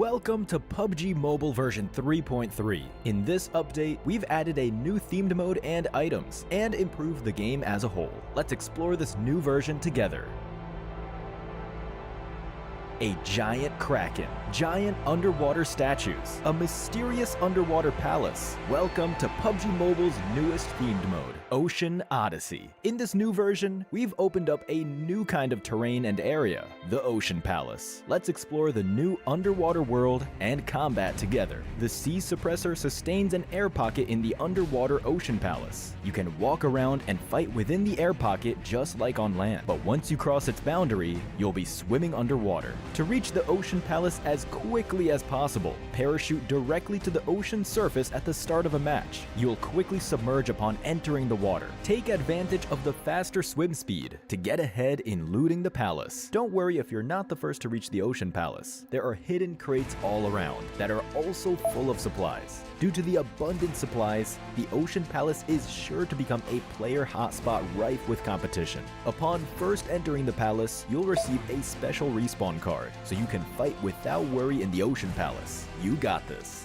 Welcome to PUBG Mobile version 3.3. In this update, we've added a new themed mode and items, and improved the game as a whole. Let's explore this new version together. A giant kraken, giant underwater statues, a mysterious underwater palace. Welcome to PUBG Mobile's newest themed mode, Ocean Odyssey. In this new version, we've opened up a new kind of terrain and area, the Ocean Palace. Let's explore the new underwater world and combat together. The sea suppressor sustains an air pocket in the underwater Ocean Palace. You can walk around and fight within the air pocket just like on land, but once you cross its boundary, you'll be swimming underwater. To reach the Ocean Palace as quickly as possible, parachute directly to the ocean surface at the start of a match. You'll quickly submerge upon entering the water. Take advantage of the faster swim speed to get ahead in looting the palace. Don't worry if you're not the first to reach the Ocean Palace. There are hidden crates all around that are also full of supplies. Due to the abundant supplies, the Ocean Palace is sure to become a player hotspot rife with competition. Upon first entering the palace, you'll receive a special respawn card, so you can fight without worry in the Ocean Palace. You got this.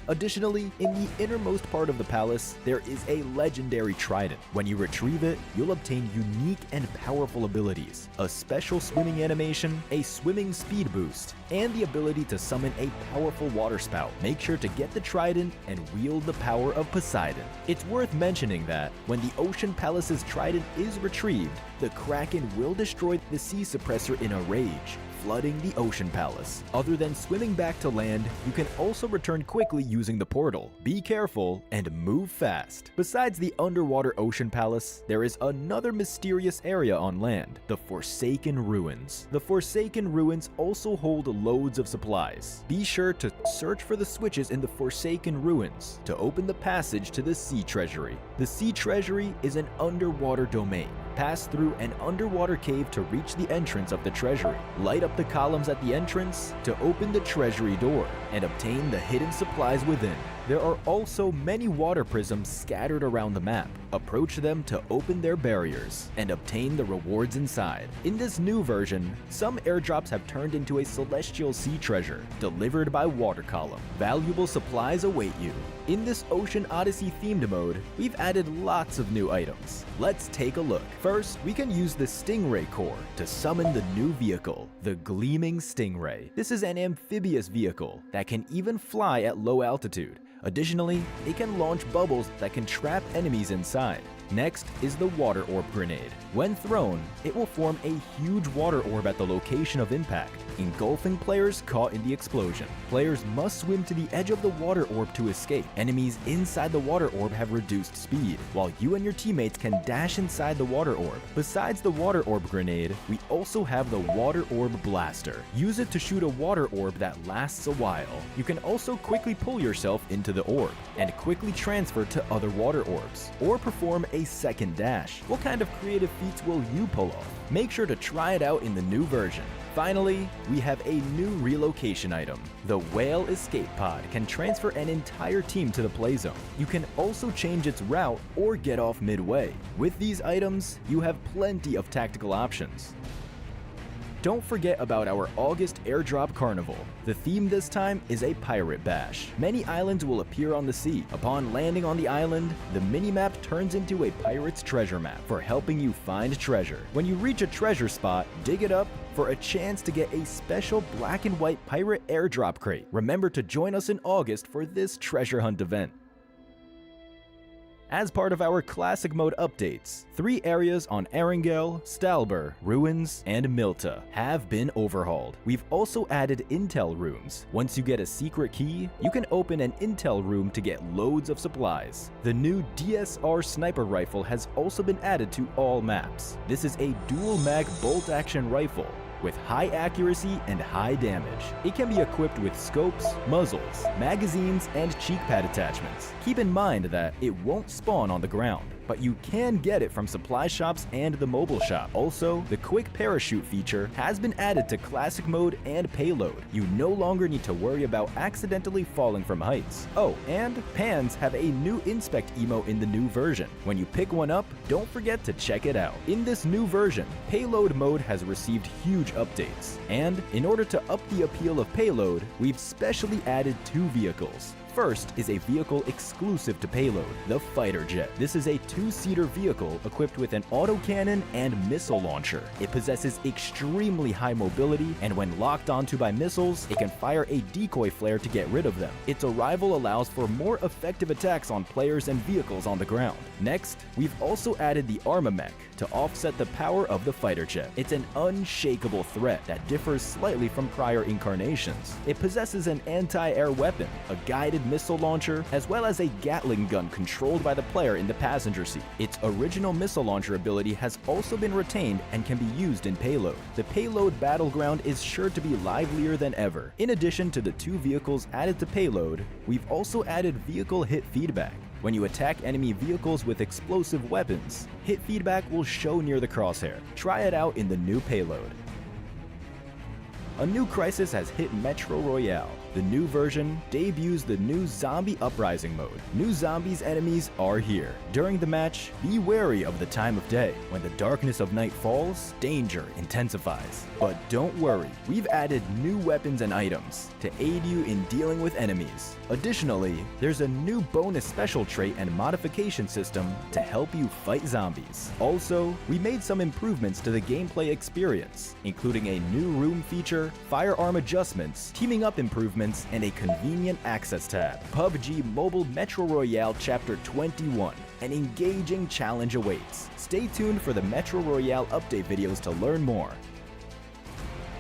Additionally, in the innermost part of the palace, there is a legendary trident. When you retrieve it, you'll obtain unique and powerful abilities, a special swimming animation, a swimming speed boost, and the ability to summon a powerful water spout. Make sure to get the trident and wield the power of Poseidon. It's worth mentioning that when the Ocean Palace's trident is retrieved, the Kraken will destroy the sea suppressor in a rage, flooding the Ocean Palace. Other than swimming back to land, you can also return quickly using the portal. Be careful and move fast. Besides the underwater Ocean Palace, there is another mysterious area on land, the Forsaken Ruins. The Forsaken Ruins also hold loads of supplies. Be sure to search for the switches in the Forsaken Ruins to open the passage to the Sea Treasury. The Sea Treasury is an underwater domain. Pass through an underwater cave to reach the entrance of the treasury. Light up the columns at the entrance to open the treasury door and obtain the hidden supplies within. There are also many water prisms scattered around the map. Approach them to open their barriers and obtain the rewards inside. In this new version, some airdrops have turned into a celestial sea treasure delivered by water column. Valuable supplies await you. In this Ocean Odyssey themed mode, we've added lots of new items. Let's take a look. First, we can use the Stingray core to summon the new vehicle, the Gleaming Stingray. This is an amphibious vehicle that can even fly at low altitude. Additionally, it can launch bubbles that can trap enemies inside. Next is the Water Orb Grenade. When thrown, it will form a huge water orb at the location of impact, engulfing players caught in the explosion. Players must swim to the edge of the water orb to escape. Enemies inside the water orb have reduced speed, while you and your teammates can dash inside the water orb. Besides the Water Orb Grenade, we also have the Water Orb Blaster. Use it to shoot a water orb that lasts a while. You can also quickly pull yourself into the orb and quickly transfer to other water orbs, or perform a second dash. What kind of creative feats will you pull off? Make sure to try it out in the new version. Finally, we have a new relocation item. The Whale Escape Pod can transfer an entire team to the play zone. You can also change its route or get off midway. With these items, you have plenty of tactical options. Don't forget about our August Airdrop Carnival. The theme this time is a pirate bash. Many islands will appear on the sea. Upon landing on the island, the minimap turns into a pirate's treasure map for helping you find treasure. When you reach a treasure spot, dig it up for a chance to get a special black and white pirate airdrop crate. Remember to join us in August for this treasure hunt event. As part of our Classic Mode updates, 3 areas on Erangel, Stalber, Ruins, and Milta have been overhauled. We've also added intel rooms. Once you get a secret key, you can open an intel room to get loads of supplies. The new DSR sniper rifle has also been added to all maps. This is a dual mag bolt-action rifle with high accuracy and high damage. It can be equipped with scopes, muzzles, magazines, and cheek pad attachments. Keep in mind that it won't spawn on the ground, but you can get it from supply shops and the mobile shop. Also, the quick parachute feature has been added to classic mode and payload. You no longer need to worry about accidentally falling from heights. Oh, and pans have a new inspect emote in the new version. When you pick one up, don't forget to check it out. In this new version, payload mode has received huge updates, and in order to up the appeal of payload, we've specially added 2 vehicles. First is a vehicle exclusive to Payload, the fighter jet. This is a 2-seater vehicle equipped with an autocannon and missile launcher. It possesses extremely high mobility, and when locked onto by missiles, it can fire a decoy flare to get rid of them. Its arrival allows for more effective attacks on players and vehicles on the ground. Next, we've also added the Armamech to offset the power of the fighter jet. It's an unshakable threat that differs slightly from prior incarnations. It possesses an anti-air weapon, a guided missile launcher, as well as a Gatling gun controlled by the player in the passenger seat. Its original missile launcher ability has also been retained and can be used in Payload. The Payload battleground is sure to be livelier than ever. In addition to the 2 vehicles added to Payload, we've also added vehicle hit feedback. When you attack enemy vehicles with explosive weapons, hit feedback will show near the crosshair. Try it out in the new Payload. A new crisis has hit Metro Royale. The new version debuts the new Zombie Uprising mode. New zombies enemies are here. During the match, be wary of the time of day. When the darkness of night falls, danger intensifies. But don't worry, we've added new weapons and items to aid you in dealing with enemies. Additionally, there's a new bonus special trait and modification system to help you fight zombies. Also, we made some improvements to the gameplay experience, including a new room feature, firearm adjustments, teaming up improvements, and a convenient access tab. PUBG Mobile Metro Royale Chapter 21. An engaging challenge awaits. Stay tuned for the Metro Royale update videos to learn more.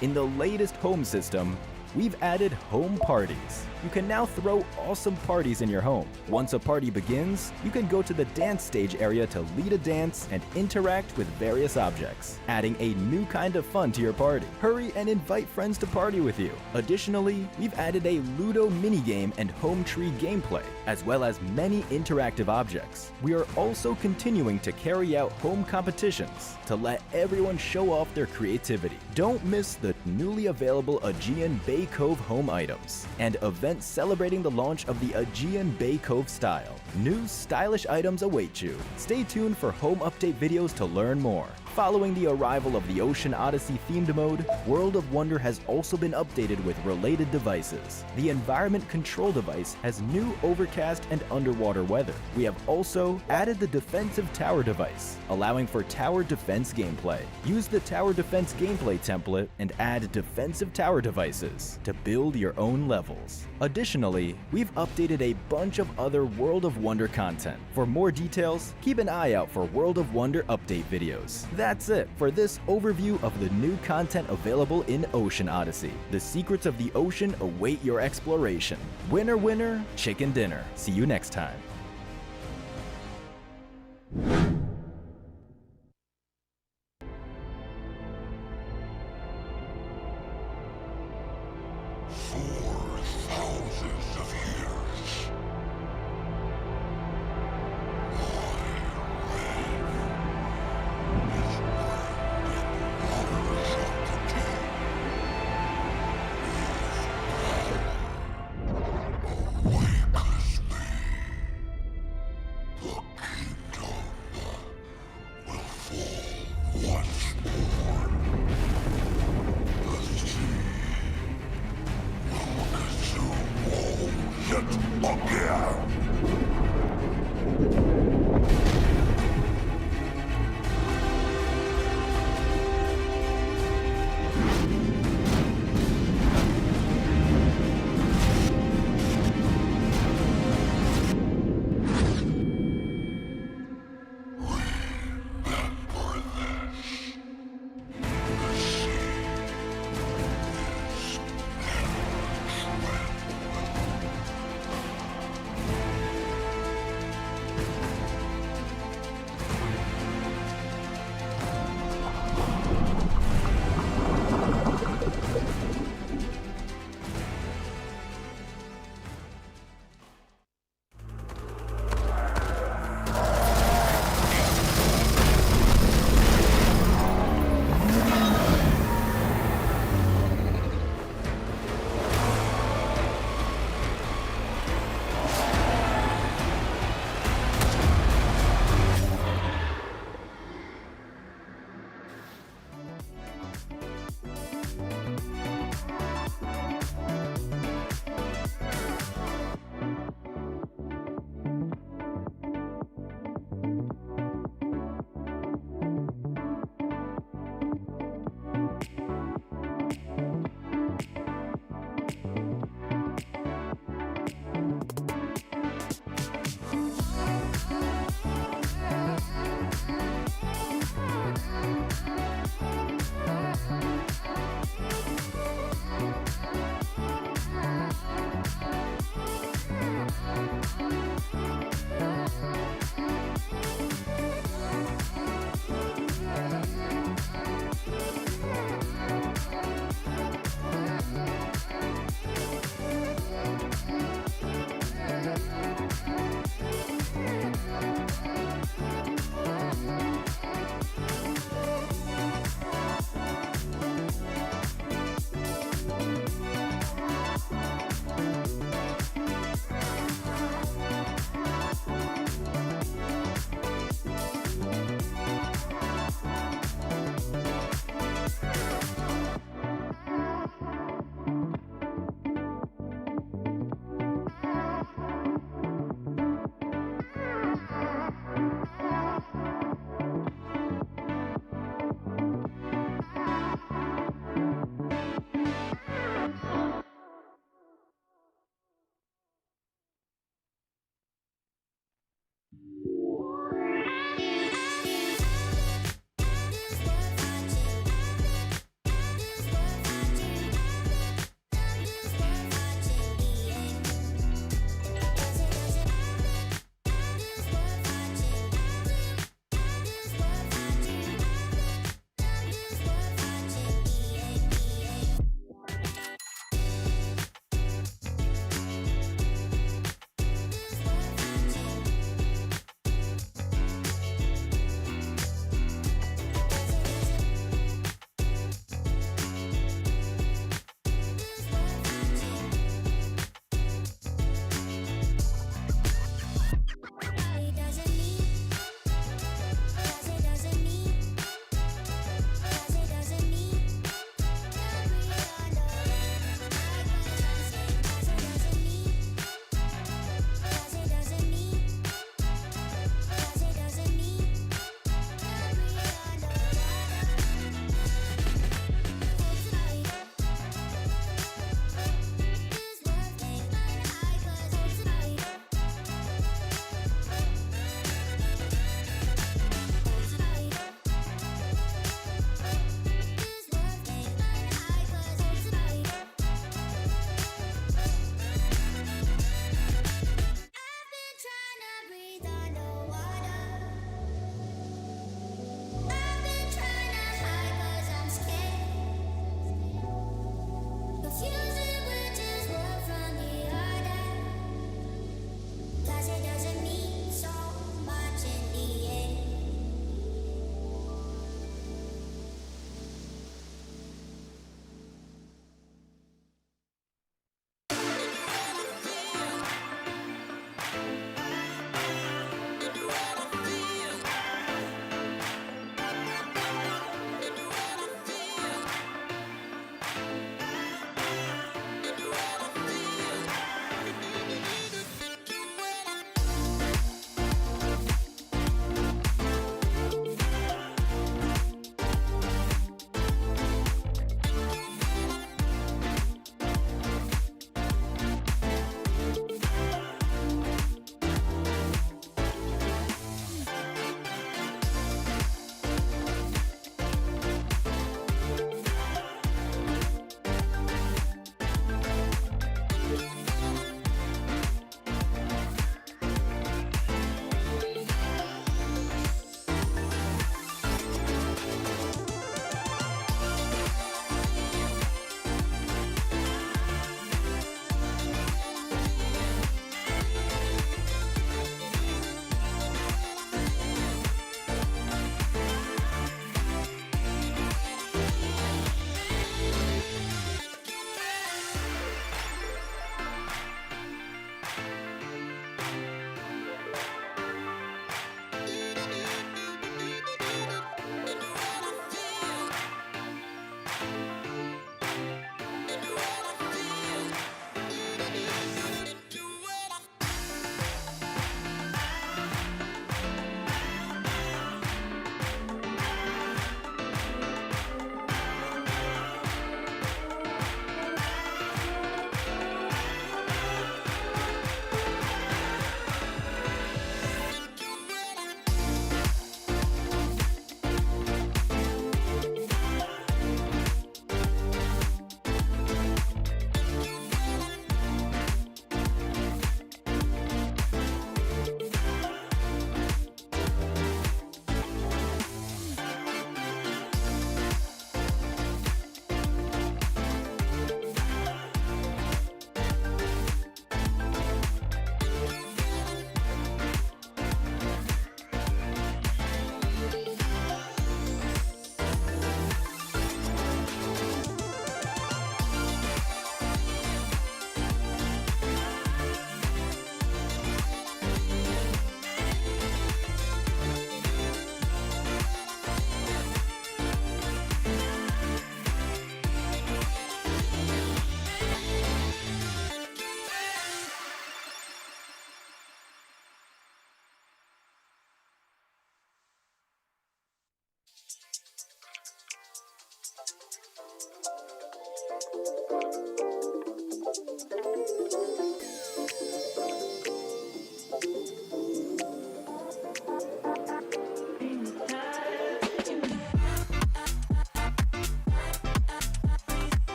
In the latest home system, we've added home parties. You can now throw awesome parties in your home. Once a party begins, you can go to the dance stage area to lead a dance and interact with various objects, adding a new kind of fun to your party. Hurry and invite friends to party with you. Additionally, we've added a Ludo minigame and home tree gameplay, as well as many interactive objects. We are also continuing to carry out home competitions to let everyone show off their creativity. Don't miss the newly available Aegean Bay Cove home items and events celebrating the launch of the Aegean Bay Cove style. New stylish items await you. Stay tuned for home update videos to learn more. Following the arrival of the Ocean Odyssey themed mode, World of Wonder has also been updated with related devices. The environment control device has new overcast and underwater weather. We have also added the defensive tower device, allowing for tower defense gameplay. Use the tower defense gameplay template and add defensive tower devices to build your own levels. Additionally, we've updated a bunch of other World of Wonder content. For more details, keep an eye out for World of Wonder update videos. That's it for this overview of the new content available in Ocean Odyssey. The secrets of the ocean await your exploration. Winner, winner, chicken dinner. See you next time.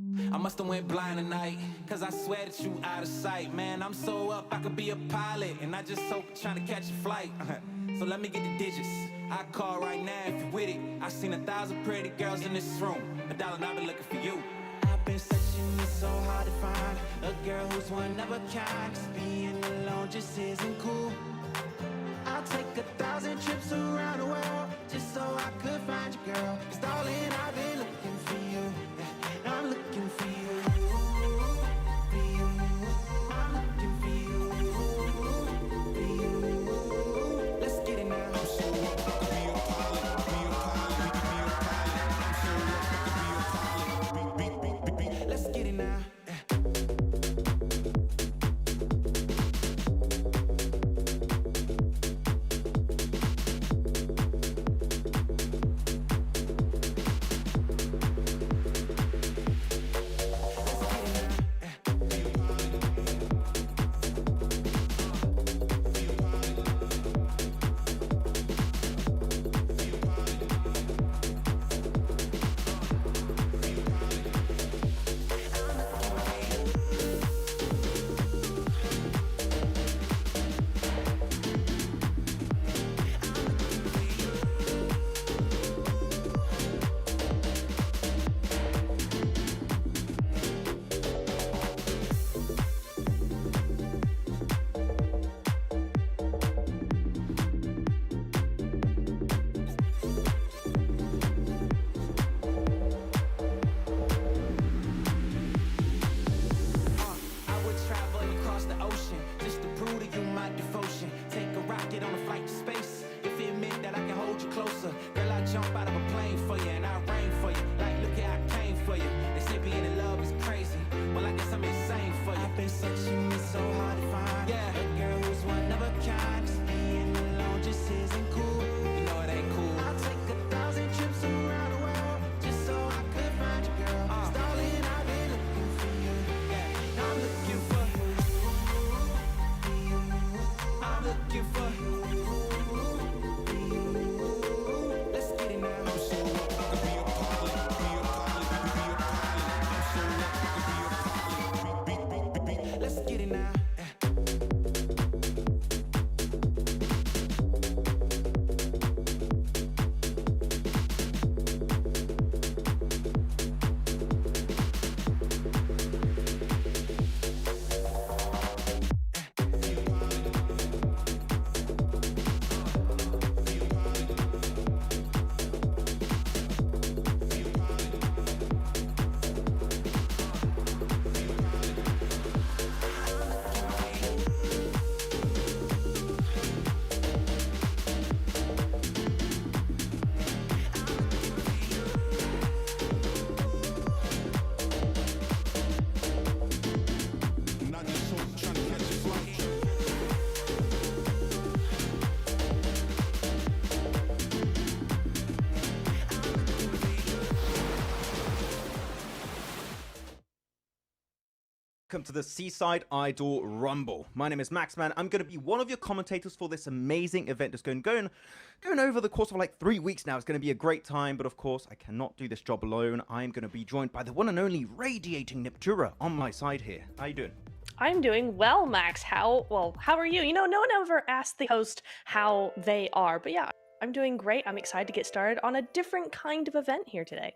I must have went blind tonight, cause I swear that you out of sight. Man, I'm so up, I could be a pilot, and I just so trying to catch a flight. So let me get the digits. I call right now if you with it. I seen 1,000 pretty girls in this room. $1 and I've been looking for you. I've been searching, it's so hard to find a girl who's one of a kind. 'Cause being alone just isn't cool. I'll take 1,000 trips around the world just so I could find you, girl. 'Cause darling, I've been looking for you. I'm looking for you. For you. I'm looking for you. For you. Let's get it now. I'm so up, I could be a pilot. Be a pilot. We could be a pilot. I'm so up, I could be a pilot. Let's get it now. Welcome to the Seaside Idol Rumble. My name is Max, man. I'm going to be one of your commentators for this amazing event that's going over the course of like 3 weeks now. It's going to be a great time, but of course, I cannot do this job alone. I'm going to be joined by the one and only radiating Neptura on my side here. How you doing? I'm doing well, Max. How are you? You know, no one ever asked the host how they are, but yeah, I'm doing great. I'm excited to get started on a different kind of event here today.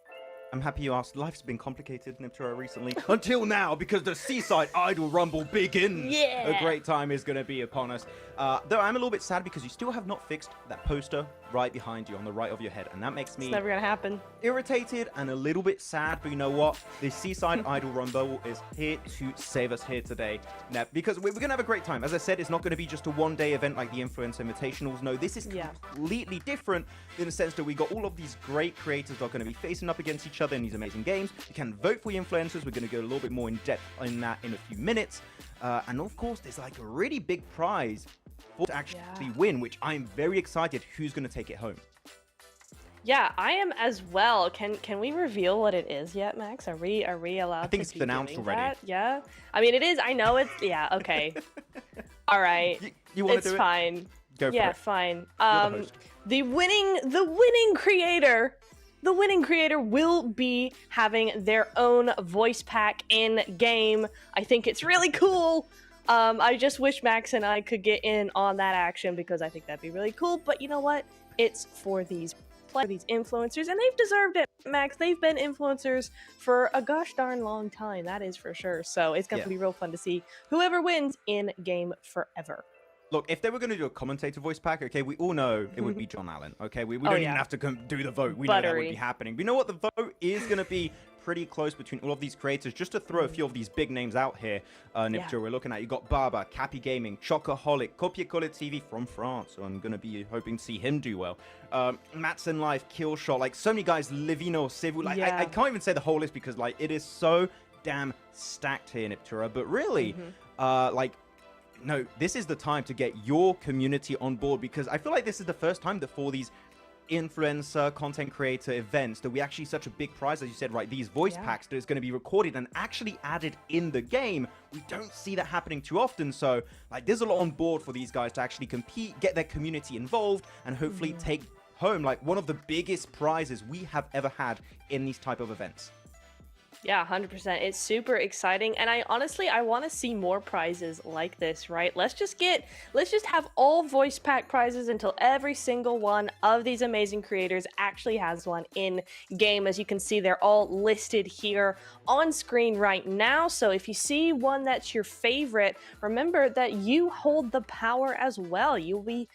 I'm happy you asked. Life's been complicated, Neptura, recently. Until now, because the Seaside Idol Rumble begins. Yeah! A great time is going to be upon us. Though I'm a little bit sad because you still have not fixed that poster right behind you on the right of your head. And that makes me... It's never going to happen. Irritated and a little bit sad. But you know what? The Seaside Idol Rumble is here to save us here today. Now, because we're going to have a great time. As I said, it's not going to be just a one-day event like the Influencer Invitationals. No, this is completely different in the sense that we got all of these great creators that are going to be facing up against each other in these amazing games. You can vote for your influencers. We're going to go a little bit more in depth in that in a few minutes. And of course, there's like a really big prize to actually win, which I'm very excited who's going to take it home. Yeah, I am as well. Can we reveal what it is yet, Max? Are we allowed to I think it's announced already. That? Yeah. I mean, it is. I know it's. Yeah. Okay. All right. You want to do it? It's fine. Go for it. Yeah, fine. The winning creator the winning creator will be having their own voice pack in game. I think it's really cool. I just wish Max and I could get in on that action because I think that'd be really cool. But you know what? It's for these influencers, and they've deserved it, Max. They've been influencers for a gosh darn long time, that is for sure. So it's going to be real fun to see whoever wins in game forever. Look, if they were going to do a commentator voice pack, okay, we all know it would be John Allen, okay? We don't even have to do the vote. We know that would be happening. But you know what? The vote is going to be pretty close between all of these creators. Just to throw a few of these big names out here, Nipto, we're looking at. You got Baba, Cappy Gaming, Chocoholic, Copier-Coller TV from France, so I'm going to be hoping to see him do well. Matson Life, Killshot, like so many guys, Livino, Civu, like I can't even say the whole list because like it is so damn stacked here, Niptura. But really, like, no, this is the time to get your community on board because I feel like this is the first time that for these influencer content creator events that we actually such a big prize, as you said, right, these voice packs that is going to be recorded and actually added in the game. We don't see that happening too often, so like there's a lot on board for these guys to actually compete, get their community involved, and hopefully take home like one of the biggest prizes we have ever had in these type of events. Yeah, 100%. It's super exciting, and I honestly want to see more prizes like this, right? Let's just have all voice pack prizes until every single one of these amazing creators actually has one in game. As you can see, they're all listed here on screen right now. So if you see one that's your favorite, remember that you hold the power as well. You'll be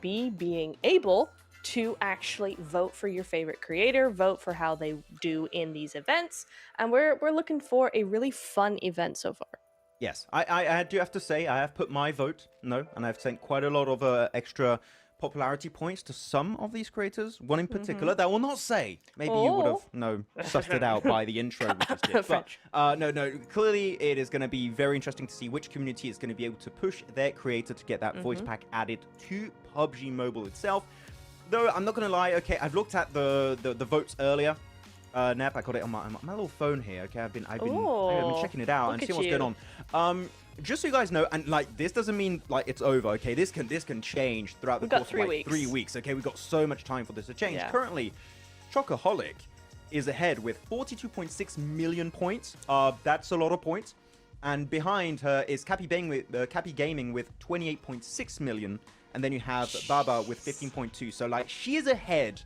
being able to actually vote for your favorite creator, vote for how they do in these events, and we're looking for a really fun event so far. Yes, I do have to say I have put my vote, and I've sent quite a lot of extra popularity points to some of these creators. One in particular that I will not say. Maybe you would have sussed it out by the intro we just did. But no, clearly it is going to be very interesting to see which community is going to be able to push their creator to get that voice pack added to PUBG Mobile itself. Though I'm not gonna lie, okay, I've looked at the votes earlier. Nep, I got it on my little phone here. Okay, I've been checking it out and seeing what's going on. Just so you guys know, and like this doesn't mean like it's over. Okay, this can change throughout the course of like 3 weeks. Okay, we've got so much time for this to change. Currently, Chocoholic is ahead with 42.6 million points. That's a lot of points. And behind her is Cappy Gaming with 28.6 million. And then you have Baba with 15.2. So like she is ahead.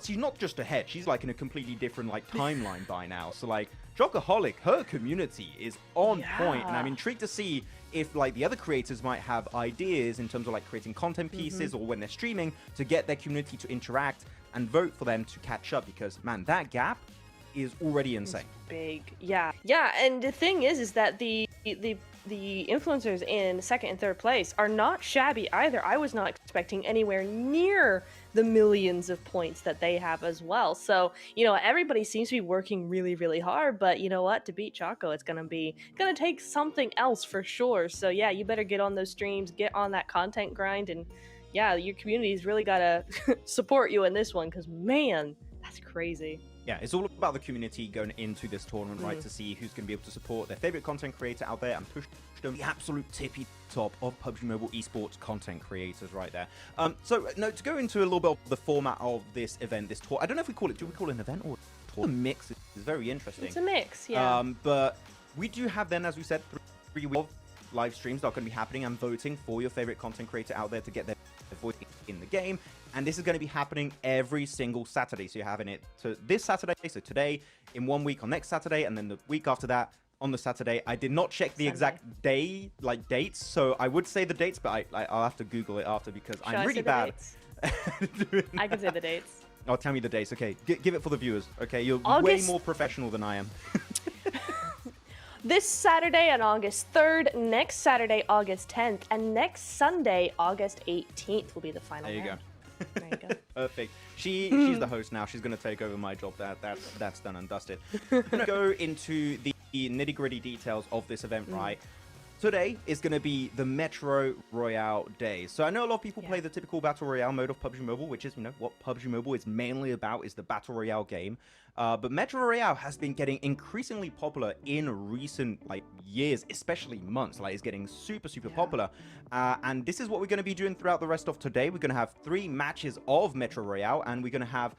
She's not just ahead. She's like in a completely different like timeline by now. So like Chocoholic, her community is on point, and I'm intrigued to see if like the other creators might have ideas in terms of like creating content pieces or when they're streaming to get their community to interact and vote for them to catch up, because man, that gap is already insane. It's big. Yeah. And the thing is that the influencers in second and third place are not shabby either. I was not expecting anywhere near the millions of points that they have as well. So, you know, everybody seems to be working really, really hard, but you know what? To beat Choco, it's gonna take something else for sure. So yeah, you better get on those streams, get on that content grind, and yeah, your community's really gotta support you in this one, because man, that's crazy. Yeah, it's all about the community going into this tournament, right, to see who's going to be able to support their favorite content creator out there and push them the absolute tippy top of PUBG Mobile esports content creators right there. So, no, to go into a little bit of the format of this event, this tour, I don't know if we call it an event or a tour? A mix is very interesting. It's a mix, yeah. But we do have then, as we said, 3 weeks of live streams that are going to be happening and voting for your favorite content creator out there to get their voice in the game. And this is going to be happening every single Saturday. So you're having it this Saturday, so today, in 1 week on next Saturday, and then the week after that on the Saturday. I did not check the exact day, like dates, so I would say the dates, but I'll have to Google it after because I'm really bad. I can say the dates. Oh, tell me the dates. Okay, give it for the viewers. Okay, you're way more professional than I am. This Saturday on August 3rd, next Saturday, August 10th, and next Sunday, August 18th will be the final round. There you go. There you go. Perfect. She's the host now. She's going to take over my job. That's done and dusted. I'm going to go into the nitty-gritty details of this event, right? Today is going to be the Metro Royale day. So I know a lot of people play the typical Battle Royale mode of PUBG Mobile, which is, you know, what PUBG Mobile is mainly about, is the Battle Royale game. But Metro Royale has been getting increasingly popular in recent, like, years, especially months. Like, it's getting super popular. And this is what we're going to be doing throughout the rest of today. We're going to have 3 matches of Metro Royale, and we're going to have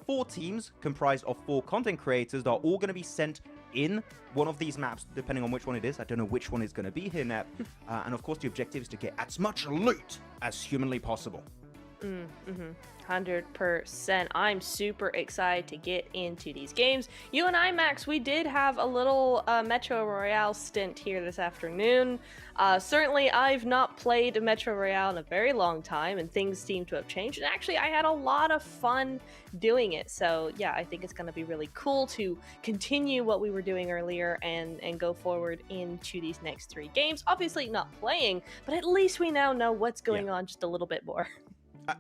4 teams comprised of 4 content creators that are all going to be sent in one of these maps, depending on which one it is. I don't know which one is going to be here, Nep. And of course, the objective is to get as much loot as humanly possible. 100%. I'm super excited to get into these games. You and I, Max, we did have a little Metro Royale stint here this afternoon. Certainly, I've not played Metro Royale in a very long time, and things seem to have changed. And actually, I had a lot of fun doing it. So yeah, I think it's going to be really cool to continue what we were doing earlier and go forward into these next 3 games. Obviously, not playing, but at least we now know what's going on just a little bit more.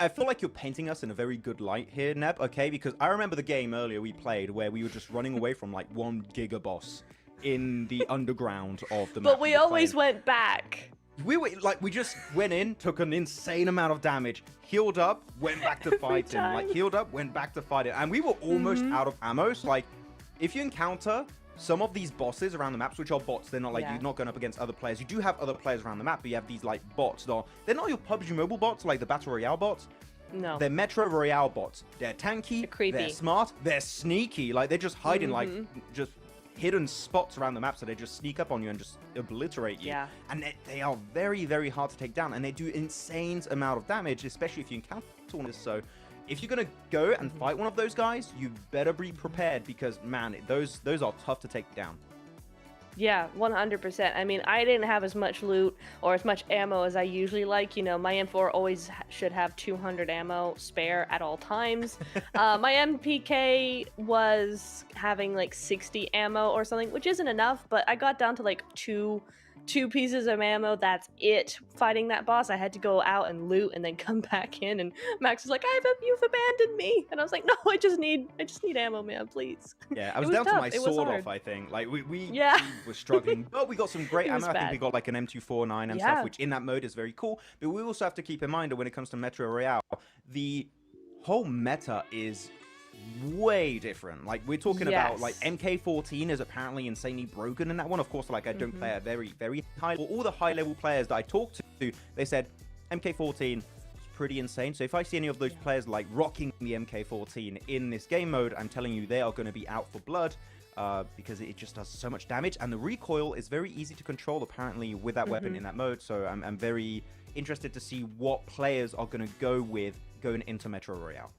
I feel like you're painting us in a very good light here, Neb, okay? Because I remember the game earlier we played where we were just running away from like 1 giga boss in the underground of the map. But we always went back. We just went in, took an insane amount of damage, healed up, went back to fighting. Like, healed up, went back to fighting. And we were almost out of ammo. So, like, if you encounter some of these bosses around the maps, which are bots, they're not like, you're not going up against other players. You do have other players around the map, but you have these like bots. They're not your PUBG Mobile bots, like the Battle Royale bots. No. They're Metro Royale bots. They're tanky, they're creepy, they're smart, they're sneaky. Like, they're just hiding like just hidden spots around the map, so they just sneak up on you and just obliterate you. Yeah. And they are very, very hard to take down, and they do insane amount of damage, especially if you encounter one of this. So if you're gonna go and fight one of those guys, you better be prepared, because man, those are tough to take down. Yeah, 100%. I mean, I didn't have as much loot or as much ammo as I usually like. You know, my M4 always should have 200 ammo spare at all times. My MPK was having like 60 ammo or something, which isn't enough, but I got down to like two pieces of ammo. That's it. Fighting that boss, I had to go out and loot and then come back in, and Max was like, "You've abandoned me," and I was like, "No, I just need ammo, man, please." Yeah, I was down to my sword off, I think. Like we were struggling, but we got some great ammo. I think we got like an M249 and stuff, which in that mode is very cool. But we also have to keep in mind that when it comes to Metro Royale, the whole meta is way different. Like, we're talking about like MK14 is apparently insanely broken in that one. Of course, like, I don't play at very, very high. All the high level players that I talked to, they said MK14 is pretty insane. So if I see any of those players like rocking the MK14 in this game mode, I'm telling you, they are going to be out for blood, because it just does so much damage, and the recoil is very easy to control apparently with that weapon in that mode. So I'm very interested to see what players are going to go with going into Metro Royale.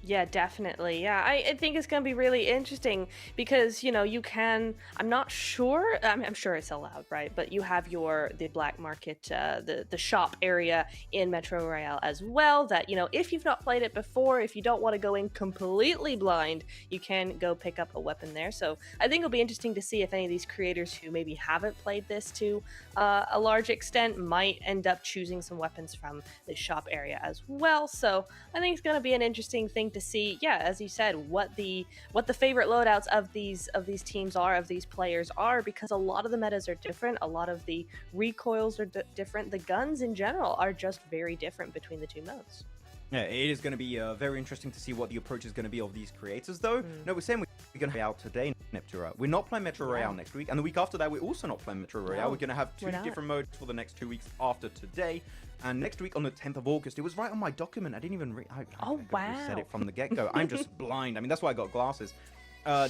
Yeah, definitely. Yeah, I think it's going to be really interesting because, you know, you can, I'm not sure, I'm sure it's allowed, right? But you have the black market, the shop area in Metro Royale as well that, you know, if you've not played it before, if you don't want to go in completely blind, you can go pick up a weapon there. So I think it'll be interesting to see if any of these creators who maybe haven't played this to a large extent might end up choosing some weapons from the shop area as well. So I think it's going to be an interesting thing to see, as you said, what the favorite loadouts of these teams are, of these players are, because a lot of the metas are different, a lot of the recoils are different, the guns in general are just very different between the 2 modes. Yeah, it is going to be very interesting to see what the approach is going to be of these creators, though. No, we're saying we're going to be out today, Neptura. We're not playing Metro Royale next week, and the week after that, we're also not playing Metro Royale. We're going to have 2 different modes for the next 2 weeks after today. And next week on the 10th of August, it was right on my document. I didn't even read. I just said it from the get-go. I'm just blind. I mean, that's why I got glasses.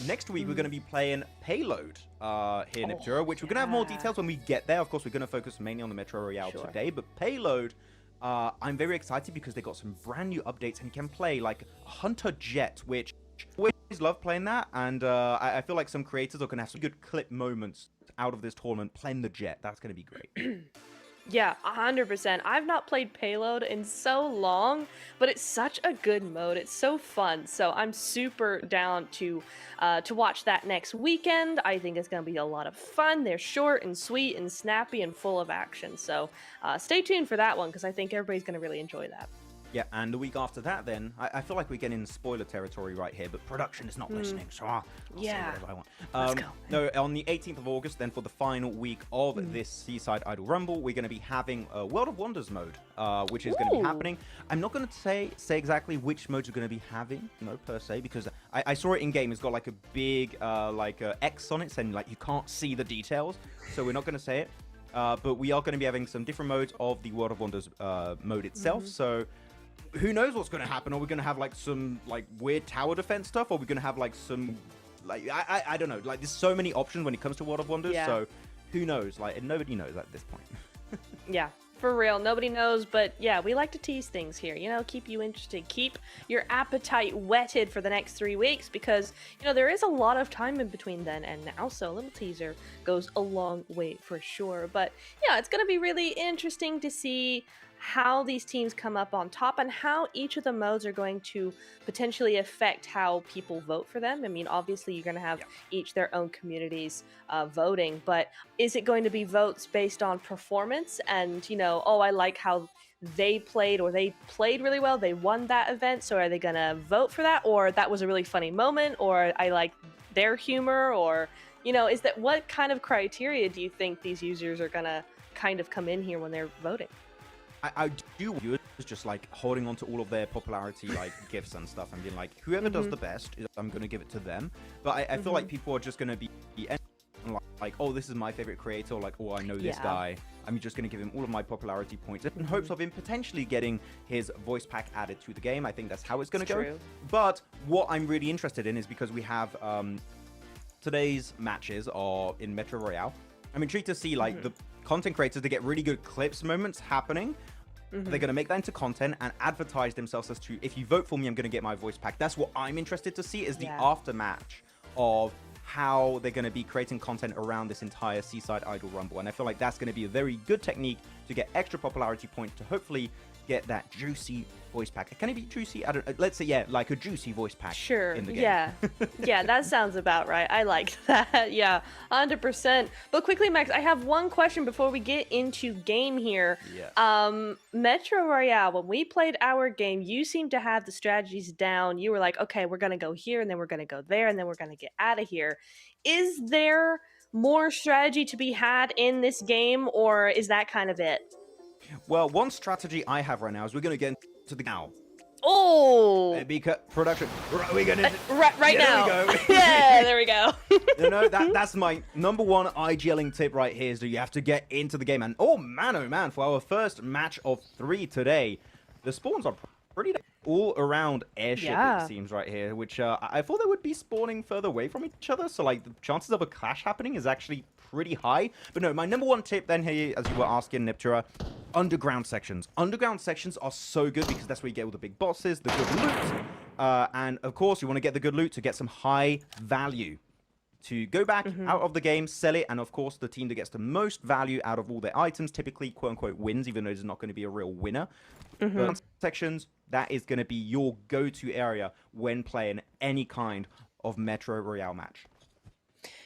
Next week, we're going to be playing Payload here in Neptura, which we're going to have more details when we get there. Of course, we're going to focus mainly on the Metro Royale today, but Payload, I'm very excited because they got some brand new updates, and you can play like a Hunter Jet, which I always love playing that, and I feel like some creators are going to have some good clip moments out of this tournament playing the Jet. That's going to be great. Yeah, 100%. I've not played Payload in so long, but it's such a good mode. It's so fun. So I'm super down to watch that next weekend. I think it's going to be a lot of fun. They're short and sweet and snappy and full of action. So stay tuned for that one, because I think everybody's going to really enjoy that. Yeah, and the week after that, then, I feel like we're getting in spoiler territory right here, but production is not listening, so I'll say whatever I want. Let's go. No, on the 18th of August, then, for the final week of this Seaside Idol Rumble, we're going to be having a World of Wonders mode, which is going to be happening. I'm not going to say exactly which modes we're going to be having, per se, because I saw it in-game. It's got, like, a big, X on it, saying, like, you can't see the details, so we're not going to say it. But we are going to be having some different modes of the World of Wonders mode itself, so who knows what's going to happen? Are we going to have like some like weird tower defense stuff? Or are we going to have like some like I don't know. Like there's so many options when it comes to World of Wonders. Yeah. So who knows? Like and nobody knows at this point. Yeah, for real. Nobody knows, but yeah, we like to tease things here, you know, keep you interested, keep your appetite whetted for the next 3 weeks because, you know, there is a lot of time in between then and now, so a little teaser goes a long way for sure. But yeah, it's going to be really interesting to see how these teams come up on top and how each of the modes are going to potentially affect how people vote for them. I mean, obviously you're going to have each their own communities voting, but is it going to be votes based on performance and, you know, oh, I like how they played or they played really well, they won that event, so are they going to vote for that, or that was a really funny moment, or I like their humor, or, you know, is that what kind of criteria do you think these users are going to kind of come in here when they're voting? I do viewers just like holding on to all of their popularity like gifts and stuff and being like, whoever does the best, I'm going to give it to them. But I feel like people are just going to be like, oh, this is my favorite creator, or like, oh, I know this guy. I'm just going to give him all of my popularity points in hopes of him potentially getting his voice pack added to the game. I think that's how it's going to go. True. But what I'm really interested in is because we have today's matches are in Metro Royale. I'm intrigued to see like the content creators to get really good clips moments happening. They're going to make that into content and advertise themselves as to, if you vote for me, I'm going to get my voice pack. That's what I'm interested to see, is the aftermatch of how they're going to be creating content around this entire Seaside Idol Rumble. And I feel like that's going to be a very good technique to get extra popularity points to hopefully get that juicy voice pack. Can it be juicy? I don't. Let's say, yeah, like a juicy voice pack. Sure. In the game. Yeah. Yeah, that sounds about right. I like that. Yeah, 100%. But quickly, Max, I have one question before we get into game here. Yes. Metro Royale, when we played our game, you seemed to have the strategies down. You were like, okay, we're going to go here, and then we're going to go there, and then we're going to get out of here. Is there more strategy to be had in this game, or is that kind of it? Well, one strategy I have right now is we're going to get into the now. Oh! Because production. We're going to right now. There we go. Yeah, there we go. No, that's my number one IGLing tip right here, is that you have to get into the game. And oh man, for our first match of 3 today, the spawns are pretty all around airship, it seems right here, which I thought they would be spawning further away from each other, so like the chances of a clash happening is actually pretty high. But no, my number one tip then here, as you were asking, Niptura, underground sections. Underground sections are so good because that's where you get all the big bosses, the good loot, and of course you want to get the good loot to get some high value to go back out of the game, sell it, and of course the team that gets the most value out of all their items typically quote-unquote wins, even though there's not going to be a real winner. But sections, that is going to be your go-to area when playing any kind of Metro Royale match.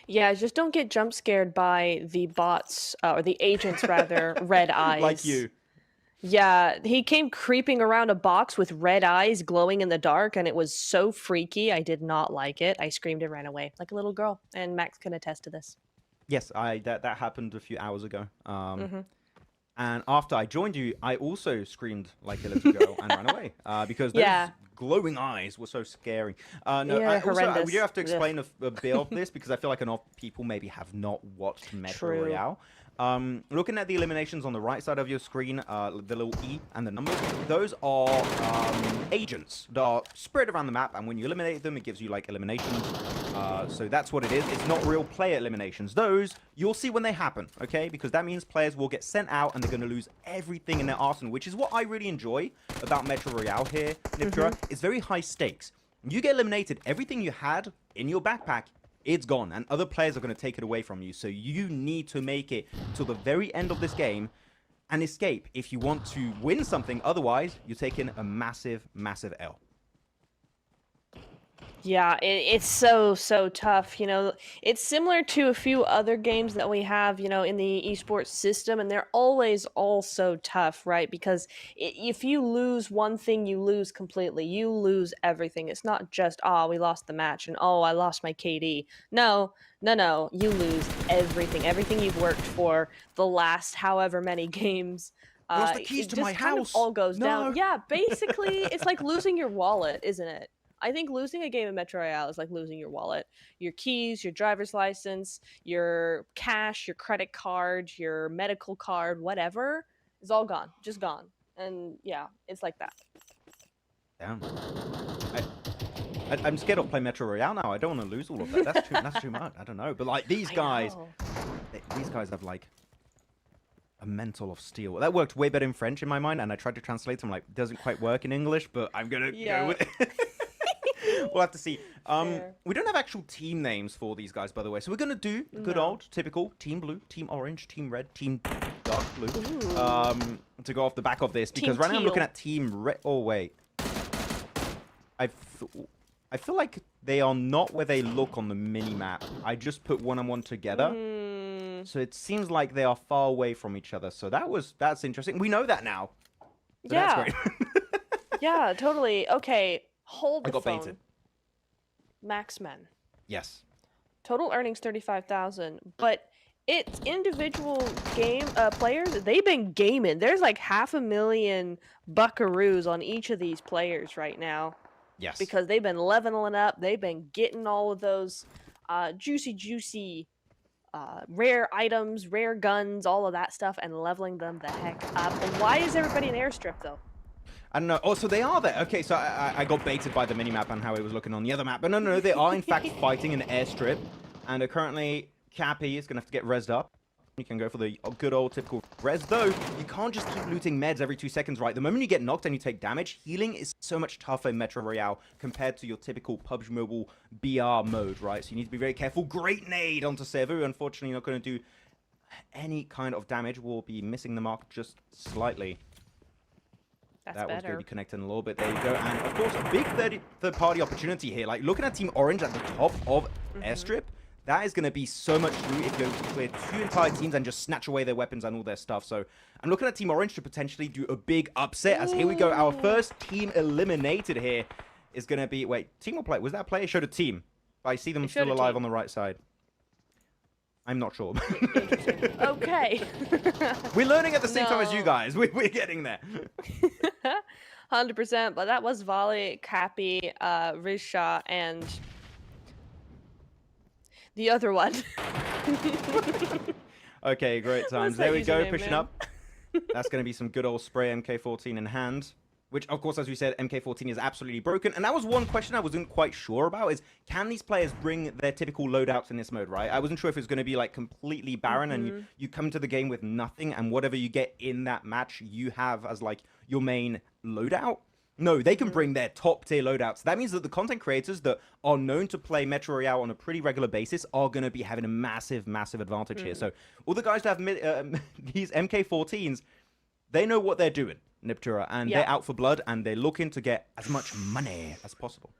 Yeah, just don't get jump scared by the bots, or the agents rather, red eyes. Like you. Yeah, he came creeping around a box with red eyes glowing in the dark, and it was so freaky. I did not like it. I screamed and ran away like a little girl, and Max can attest to this. Yes, that happened a few hours ago. And after I joined you, I also screamed like a little girl and ran away because those glowing eyes were so scary. We do have to explain a bit of this because I feel like enough people maybe have not watched Metro Royale. Looking at the eliminations on the right side of your screen, the little E and the numbers, those are agents that are spread around the map, and when you eliminate them, it gives you like eliminations. So that's what it is. It's not real player eliminations. Those you'll see when they happen, okay? Because that means players will get sent out and they're going to lose everything in their arsenal, which is what I really enjoy about Metro Royale here, Niptura. It's very high stakes. You get eliminated, everything you had in your backpack, it's gone, and other players are going to take it away from you. So you need to make it till the very end of this game and escape if you want to win something. Otherwise, you're taking a massive, massive L. Yeah, it's so tough. You know, it's similar to a few other games that we have, you know, in the esports system, and they're always all so tough, right? Because if you lose one thing, you lose completely. You lose everything. It's not just, oh, we lost the match, and oh, I lost my KD. No, you lose everything. Everything you've worked for the last however many games. Lost the keys to my kind house. Of all goes down. Yeah, basically, it's like losing your wallet, isn't it? I think losing a game of Metro Royale is like losing your wallet, your keys, your driver's license, your cash, your credit card, your medical card, whatever is all gone, just gone. And yeah, it's like that. Damn. I'm scared of playing Metro Royale now. I don't want to lose all of that. That's too much. I don't know. But like these guys, these guys have like a mental of steel. That worked way better in French in my mind, and I tried to translate them. Like, it doesn't quite work in English, but I'm gonna go with it. We'll have to see. We don't have actual team names for these guys, by the way. So we're gonna do good old typical team blue, team orange, team red, team dark blue. To go off the back of this, because right now I'm looking at team red. Oh wait, I feel like they are not where they look on the mini map. I just put one and one together. So it seems like they are far away from each other. So that's interesting. We know that now. So yeah. That's great. Yeah, totally. Okay, hold the phone. I got baited. Max Men. Yes. Total earnings 35,000, but it's individual game players. They've been gaming. There's like 500,000 buckaroos on each of these players right now. Yes. Because they've been leveling up. They've been getting all of those juicy rare items, rare guns, all of that stuff, and leveling them the heck up. And why is everybody in airstrip though? I don't know. Oh, so they are there. Okay, so I got baited by the minimap and how it was looking on the other map. But no, they are in fact fighting an airstrip. And currently, Cappy is going to have to get rezzed up. You can go for the good old typical res, though you can't just keep looting meds every 2 seconds, right? The moment you get knocked and you take damage, healing is so much tougher in Metro Royale compared to your typical PUBG Mobile BR mode, right? So you need to be very careful. Great nade onto Sevu. Unfortunately, not going to do any kind of damage. We'll be missing the mark just slightly. That was going to be connected a little bit. There you go. And, of course, a big third-party opportunity here. Like, looking at Team Orange at the top of Airstrip, that is going to be so much loot if you clear 2 entire teams and just snatch away their weapons and all their stuff. So I'm looking at Team Orange to potentially do a big upset. As here we go. Our first team eliminated here is going to be... Wait, team or play? Was that a player? It showed a team. I see them still alive on the right side. I'm not sure. Okay. We're learning at the same time as you guys. We're getting there. 100%. But that was Volley, Cappy, Risha, and the other one. Okay, great times. There we go, pushing up. That's going to be some good old spray MK14 in hand. Which, of course, as we said, MK14 is absolutely broken. And that was one question I wasn't quite sure about, is can these players bring their typical loadouts in this mode, right? I wasn't sure if it was going to be, like, completely barren and you come to the game with nothing, and whatever you get in that match, you have as, like, your main loadout. No, they can bring their top-tier loadouts. That means that the content creators that are known to play Metro Royale on a pretty regular basis are going to be having a massive, massive advantage here. So all the guys that have these MK14s, they know what they're doing. Niptura, and they're out for blood, and they're looking to get as much money as possible.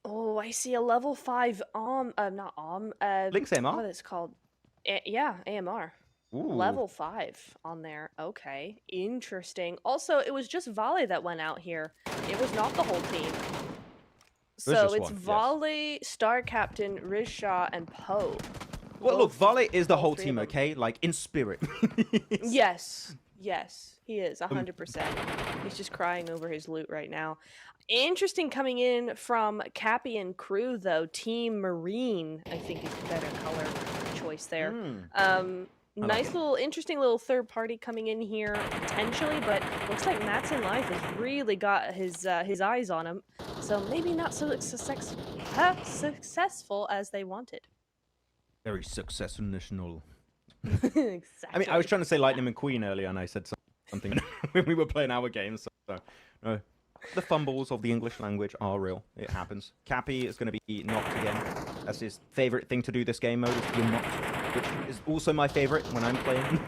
Oh, I see a level 5 Link's AMR? What is it called? Yeah, AMR. Ooh. Level 5 on there. Okay, interesting. Also, it was just Volley that went out here. It was not the whole team. So it's Volley, Star Captain, Risha, and Poe. Well, look, Volley is the whole team, okay? Like, in spirit. Yes. Yes, he is, 100%. He's just crying over his loot right now. Interesting coming in from Cappy and crew, though. Team Marine, I think, is the better color choice there. Nice little, interesting little third party coming in here, potentially, but looks like Matt's in Life has really got his eyes on him. So maybe not so successful as they wanted. Very successful. Exactly. I mean, I was trying to say Lightning McQueen earlier, and I said something when we were playing our games. So the fumbles of the English language are real. It happens. Cappy is going to be knocked again. That's his favorite thing to do this game mode, is be knocked, which is also my favorite when I'm playing.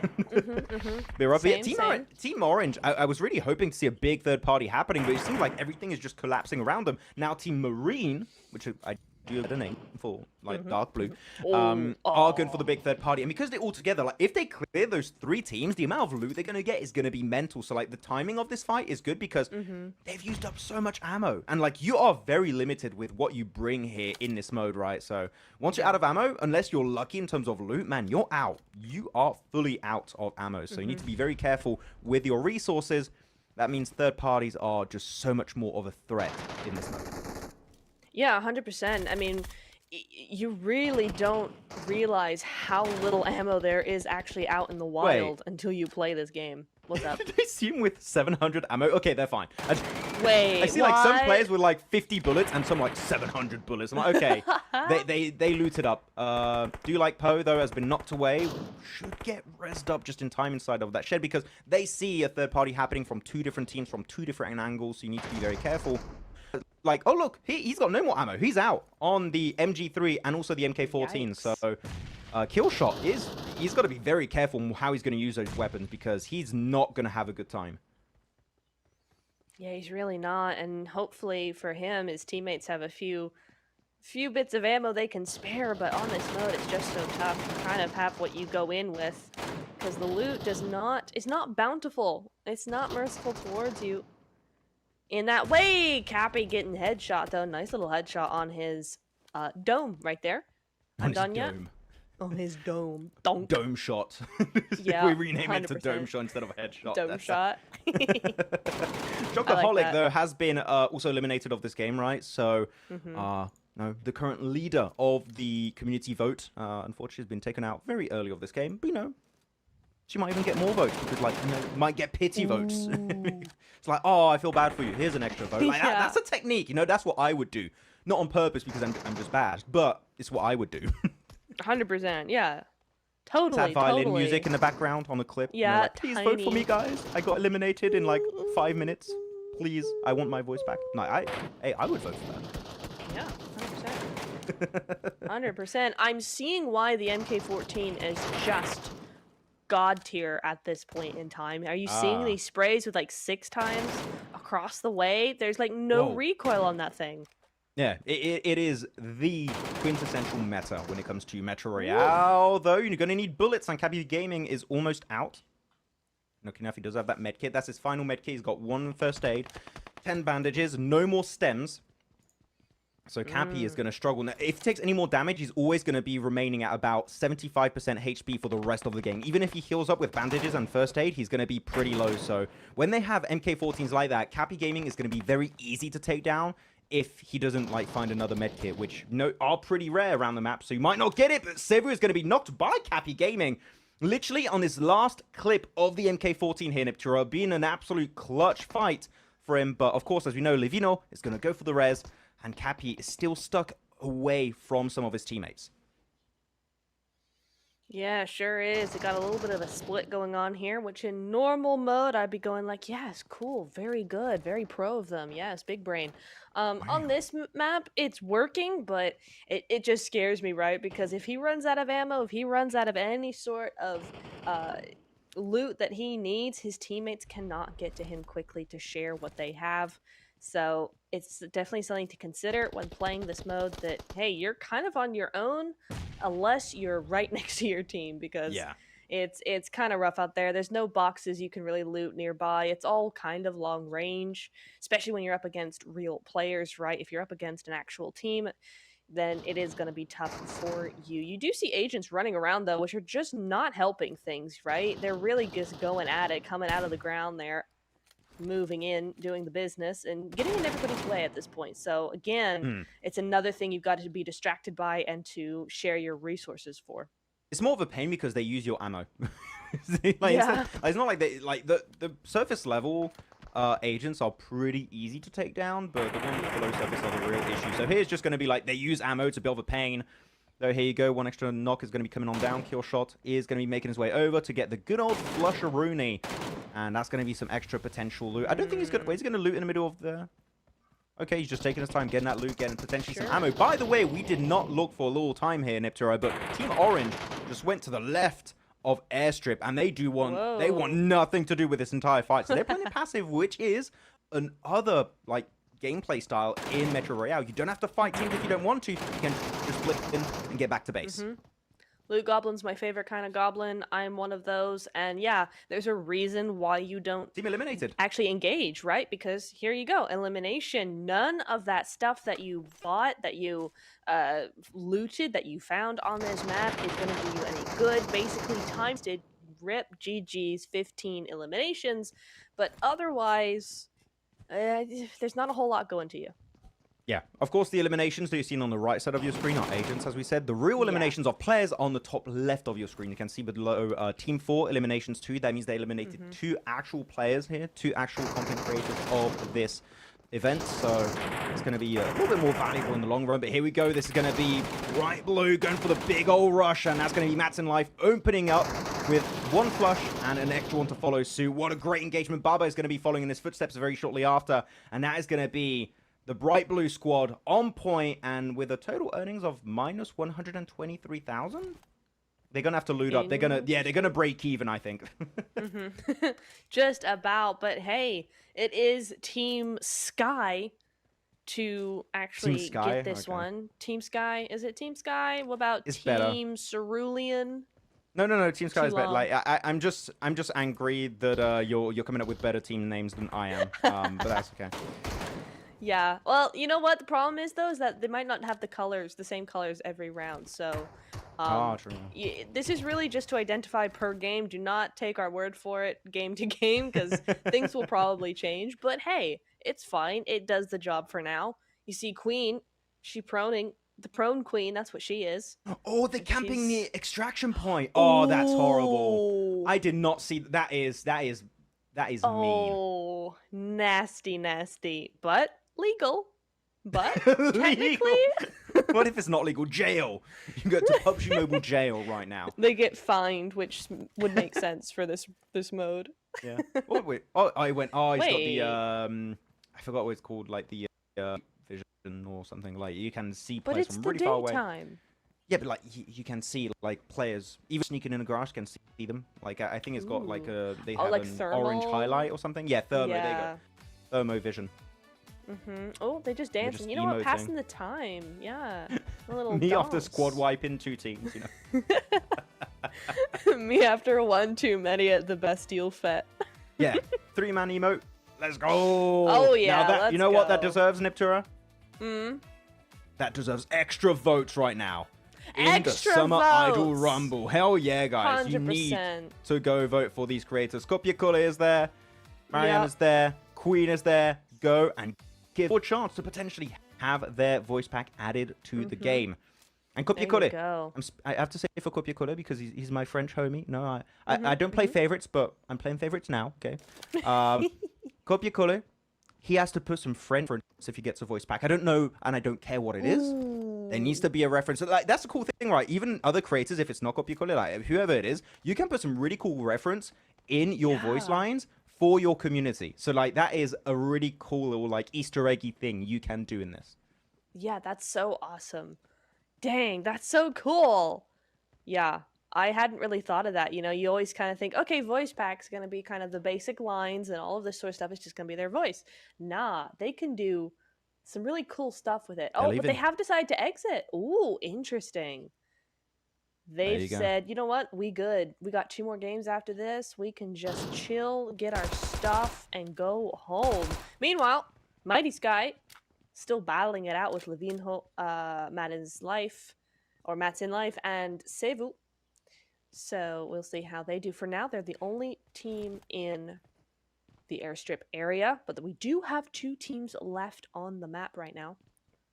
Team Orange, I was really hoping to see a big third party happening, but it seems like everything is just collapsing around them. Now Team Marine, which I do have a name for, like dark blue, are good for the big third party. And because they're all together, like if they clear those 3 teams, the amount of loot they're going to get is going to be mental. So like the timing of this fight is good because they've used up so much ammo. And like you are very limited with what you bring here in this mode, right? So once you're out of ammo, unless you're lucky in terms of loot, man, you're out. You are fully out of ammo. So you need to be very careful with your resources. That means third parties are just so much more of a threat in this mode. Yeah, 100%. I mean, you really don't realize how little ammo there is actually out in the wild until you play this game. What's up? Did they see him with 700 ammo? Okay, they're fine. Wait, I see like some players with like 50 bullets and some like 700 bullets. I'm like, okay, they looted up. Do you like Poe though has been knocked away? Should get rezzed up just in time inside of that shed because they see a third party happening from 2 different teams from 2 different angles. So you need to be very careful. Like, oh look, he's got no more ammo. He's out on the MG3 and also the MK14. Yikes. So Killshot he's got to be very careful how he's going to use those weapons because he's not going to have a good time. Yeah, he's really not, and hopefully for him, his teammates have a few bits of ammo they can spare, but on this mode, it's just so tough. You kind of have what you go in with, because the loot it's not bountiful. It's not merciful towards you. In that way, Cappy getting headshot, though. Nice little headshot on his dome right there. On his Done yet? dome. On his dome. Donk. Dome shot. Yeah, we rename it to 100%. dome shot instead of headshot. Dome shot. Chocoholic, that. though, has been also eliminated of this game, right? So, no, the current leader of the community vote, unfortunately, has been taken out very early of this game. But, she might even get more votes because, like, might get pity votes. It's like, oh, I feel bad for you. Here's an extra vote. Like, Yeah. that's a technique. That's what I would do. Not on purpose because I'm just bad, but it's what I would do. 100%, yeah. Totally, Sad violin totally. music in the background on the clip. Yeah, Like, please vote for me, guys. I got eliminated in like 5 minutes. Please, I want my voice back. No, I would vote for that. Yeah, 100%. 100%. I'm seeing why the MK14 is just god tier at this point in time. Are you seeing these sprays with like 6 times across the way? There's like no Whoa. recoil on that thing. Yeah, it is the quintessential meta when it comes to Metro Royale, though. You're going to need bullets, and Cappy Gaming is almost out. Looking enough, he does have that medkit. That's his final medkit. He's got 1 first aid, 10 bandages, no more stems. So Cappy is going to struggle. Now, if he takes any more damage, he's always going to be remaining at about 75% HP for the rest of the game. Even if he heals up with bandages and first aid, he's going to be pretty low. So when they have MK14s like that, Cappy Gaming is going to be very easy to take down if he doesn't like find another medkit, which are pretty rare around the map, so you might not get it. But Sevu is going to be knocked by Cappy Gaming. Literally on this last clip of the MK14 here, Niptura, being an absolute clutch fight for him. But of course, as we know, Livino is going to go for the res, and Cappy is still stuck away from some of his teammates. Yeah, sure is. It got a little bit of a split going on here, which in normal mode, I'd be going like, yes, cool, very good, very pro of them. Yes, big brain. On this map, it's working, but it just scares me, right? Because if he runs out of ammo, if he runs out of any sort of loot that he needs, his teammates cannot get to him quickly to share what they have. So it's definitely something to consider when playing this mode that, hey, you're kind of on your own unless you're right next to your team, because it's kind of rough out there. There's no boxes you can really loot nearby. It's all kind of long range, especially when you're up against real players, right? If you're up against an actual team, then it is going to be tough for you. You do see agents running around, though, which are just not helping things, right? They're really just going at it, coming out of the ground there, moving in, doing the business, and getting in everybody's way at this point. So again, it's another thing you've got to be distracted by and to share your resources for. It's more of a pain because they use your ammo. Yeah. It's not like they the surface level agents are pretty easy to take down, but the ones below surface are the real issue. So here's just going to be like they use ammo to build a pain. So here you go, 1 extra knock is going to be coming on down. Killshot is going to be making his way over to get the good old Flusheroonie. And that's going to be some extra potential loot. I don't think he's going to... Wait, he's going to loot in the middle of the... Okay, he's just taking his time getting that loot, getting potentially some ammo. By the way, we did not look for a little time here, Niptura, but Team Orange just went to the left of Airstrip, and they want nothing to do with this entire fight. So they're playing a passive, which is another, like, gameplay style in Metro Royale. You don't have to fight teams if you don't want to. You can just flip in and get back to base. Loot Goblin's my favorite kind of goblin. I'm one of those. And yeah, there's a reason why you don't Team eliminated. actually engage, right? Because here you go. Elimination. None of that stuff that you bought, that you looted, that you found on this map is going to do you any good. Basically, times did rip GG's 15 eliminations. But otherwise, there's not a whole lot going to you. Yeah, of course, the eliminations that you've seen on the right side of your screen are agents, as we said. The real eliminations are players on the top left of your screen. You can see below Team 4 eliminations 2. That means they eliminated 2 actual players here, 2 actual content creators of this events, so it's going to be a little bit more valuable in the long run. But here we go. This is going to be bright blue going for the big old rush, and that's going to be Matt's in life opening up with one flush and an extra one to follow suit. What a great engagement. Baba is going to be following in his footsteps very shortly after, and that is going to be the bright blue squad on point and with a total earnings of minus 123,000. They're gonna have to loot up. They're gonna break even, I think. Just about, but hey, it is Team Sky to actually get this one. Team Sky, is it Team Sky? What about It's Team better. Cerulean? No. Team Sky is better. long. Like I'm just angry that you're coming up with better team names than I am. But that's okay. Yeah. Well, you know what the problem is though, is that they might not have the same colors every round. So, True. this is really just to identify per game. Do not take our word for it, game to game, because things will probably change. But hey, it's fine. It does the job for now. You see, Queen, she proning. The prone queen, that's what she is. Oh, they're camping the extraction point. Oh, that's horrible. I did not see that. Is mean. Oh, nasty, but legal. But technically, What if it's not legal? Jail. You can go to PUBG Mobile jail right now. they get fined, which would make sense for this mode. Yeah. Oh wait. Oh, I went. Oh, he's got Wait. the I forgot what it's called, like the vision or something. Like you can see But players it's from the really far away. daytime. Yeah, but like you can see like players even sneaking in the garage can see them. Like I think it's got like they Oh, have like an orange thermal? highlight or something. Yeah, thermo. There you Yeah. go. Thermo vision. Oh, they just They're dancing. just You know what? emoting. Passing the time. Yeah. A little Me after dance. squad wipe in 2 teams. You know. Me after one too many at the Bastille Fete. Yeah. 3-man emote. Let's go. Oh, yeah, Now that you know let's what that go. deserves, Niptura? Mm. That deserves extra votes right now. In Extra the Summer Idol votes. Rumble. Hell yeah, guys. 100%. You need to go vote for these creators. Kopiakule is there. Marianne Yep. is there. Queen is there. Go and give a chance to potentially have their voice pack added to the game. And There you Kopiakule. go. I have to say for Kopiakule because he's my French homie. No, I don't play favorites, but I'm playing favorites now. Okay. Kopiakule. He has to put some French if he gets a voice pack. I don't know, and I don't care what it is. There needs to be a reference. Like that's the cool thing, right? Even other creators, if it's not Kopiakule, like whoever it is, you can put some really cool reference in your voice lines for your community. So like that is a really cool little like Easter eggy thing you can do in this. Yeah, that's so awesome. Dang, that's so cool. Yeah, I hadn't really thought of that. You know, you always kind of think, okay, voice pack's going to be kind of the basic lines and all of this sort of stuff is just going to be their voice. Nah, they can do some really cool stuff with it. Oh, but they have decided to exit. Ooh, interesting. They've you go. said, you know what? We good. We got 2 more games after this. We can just chill, get our stuff, and go home. Meanwhile, Mighty Sky still battling it out with Levinho, Matt's in life, and Sevu. So we'll see how they do. For now, they're the only team in the airstrip area, but we do have 2 teams left on the map right now.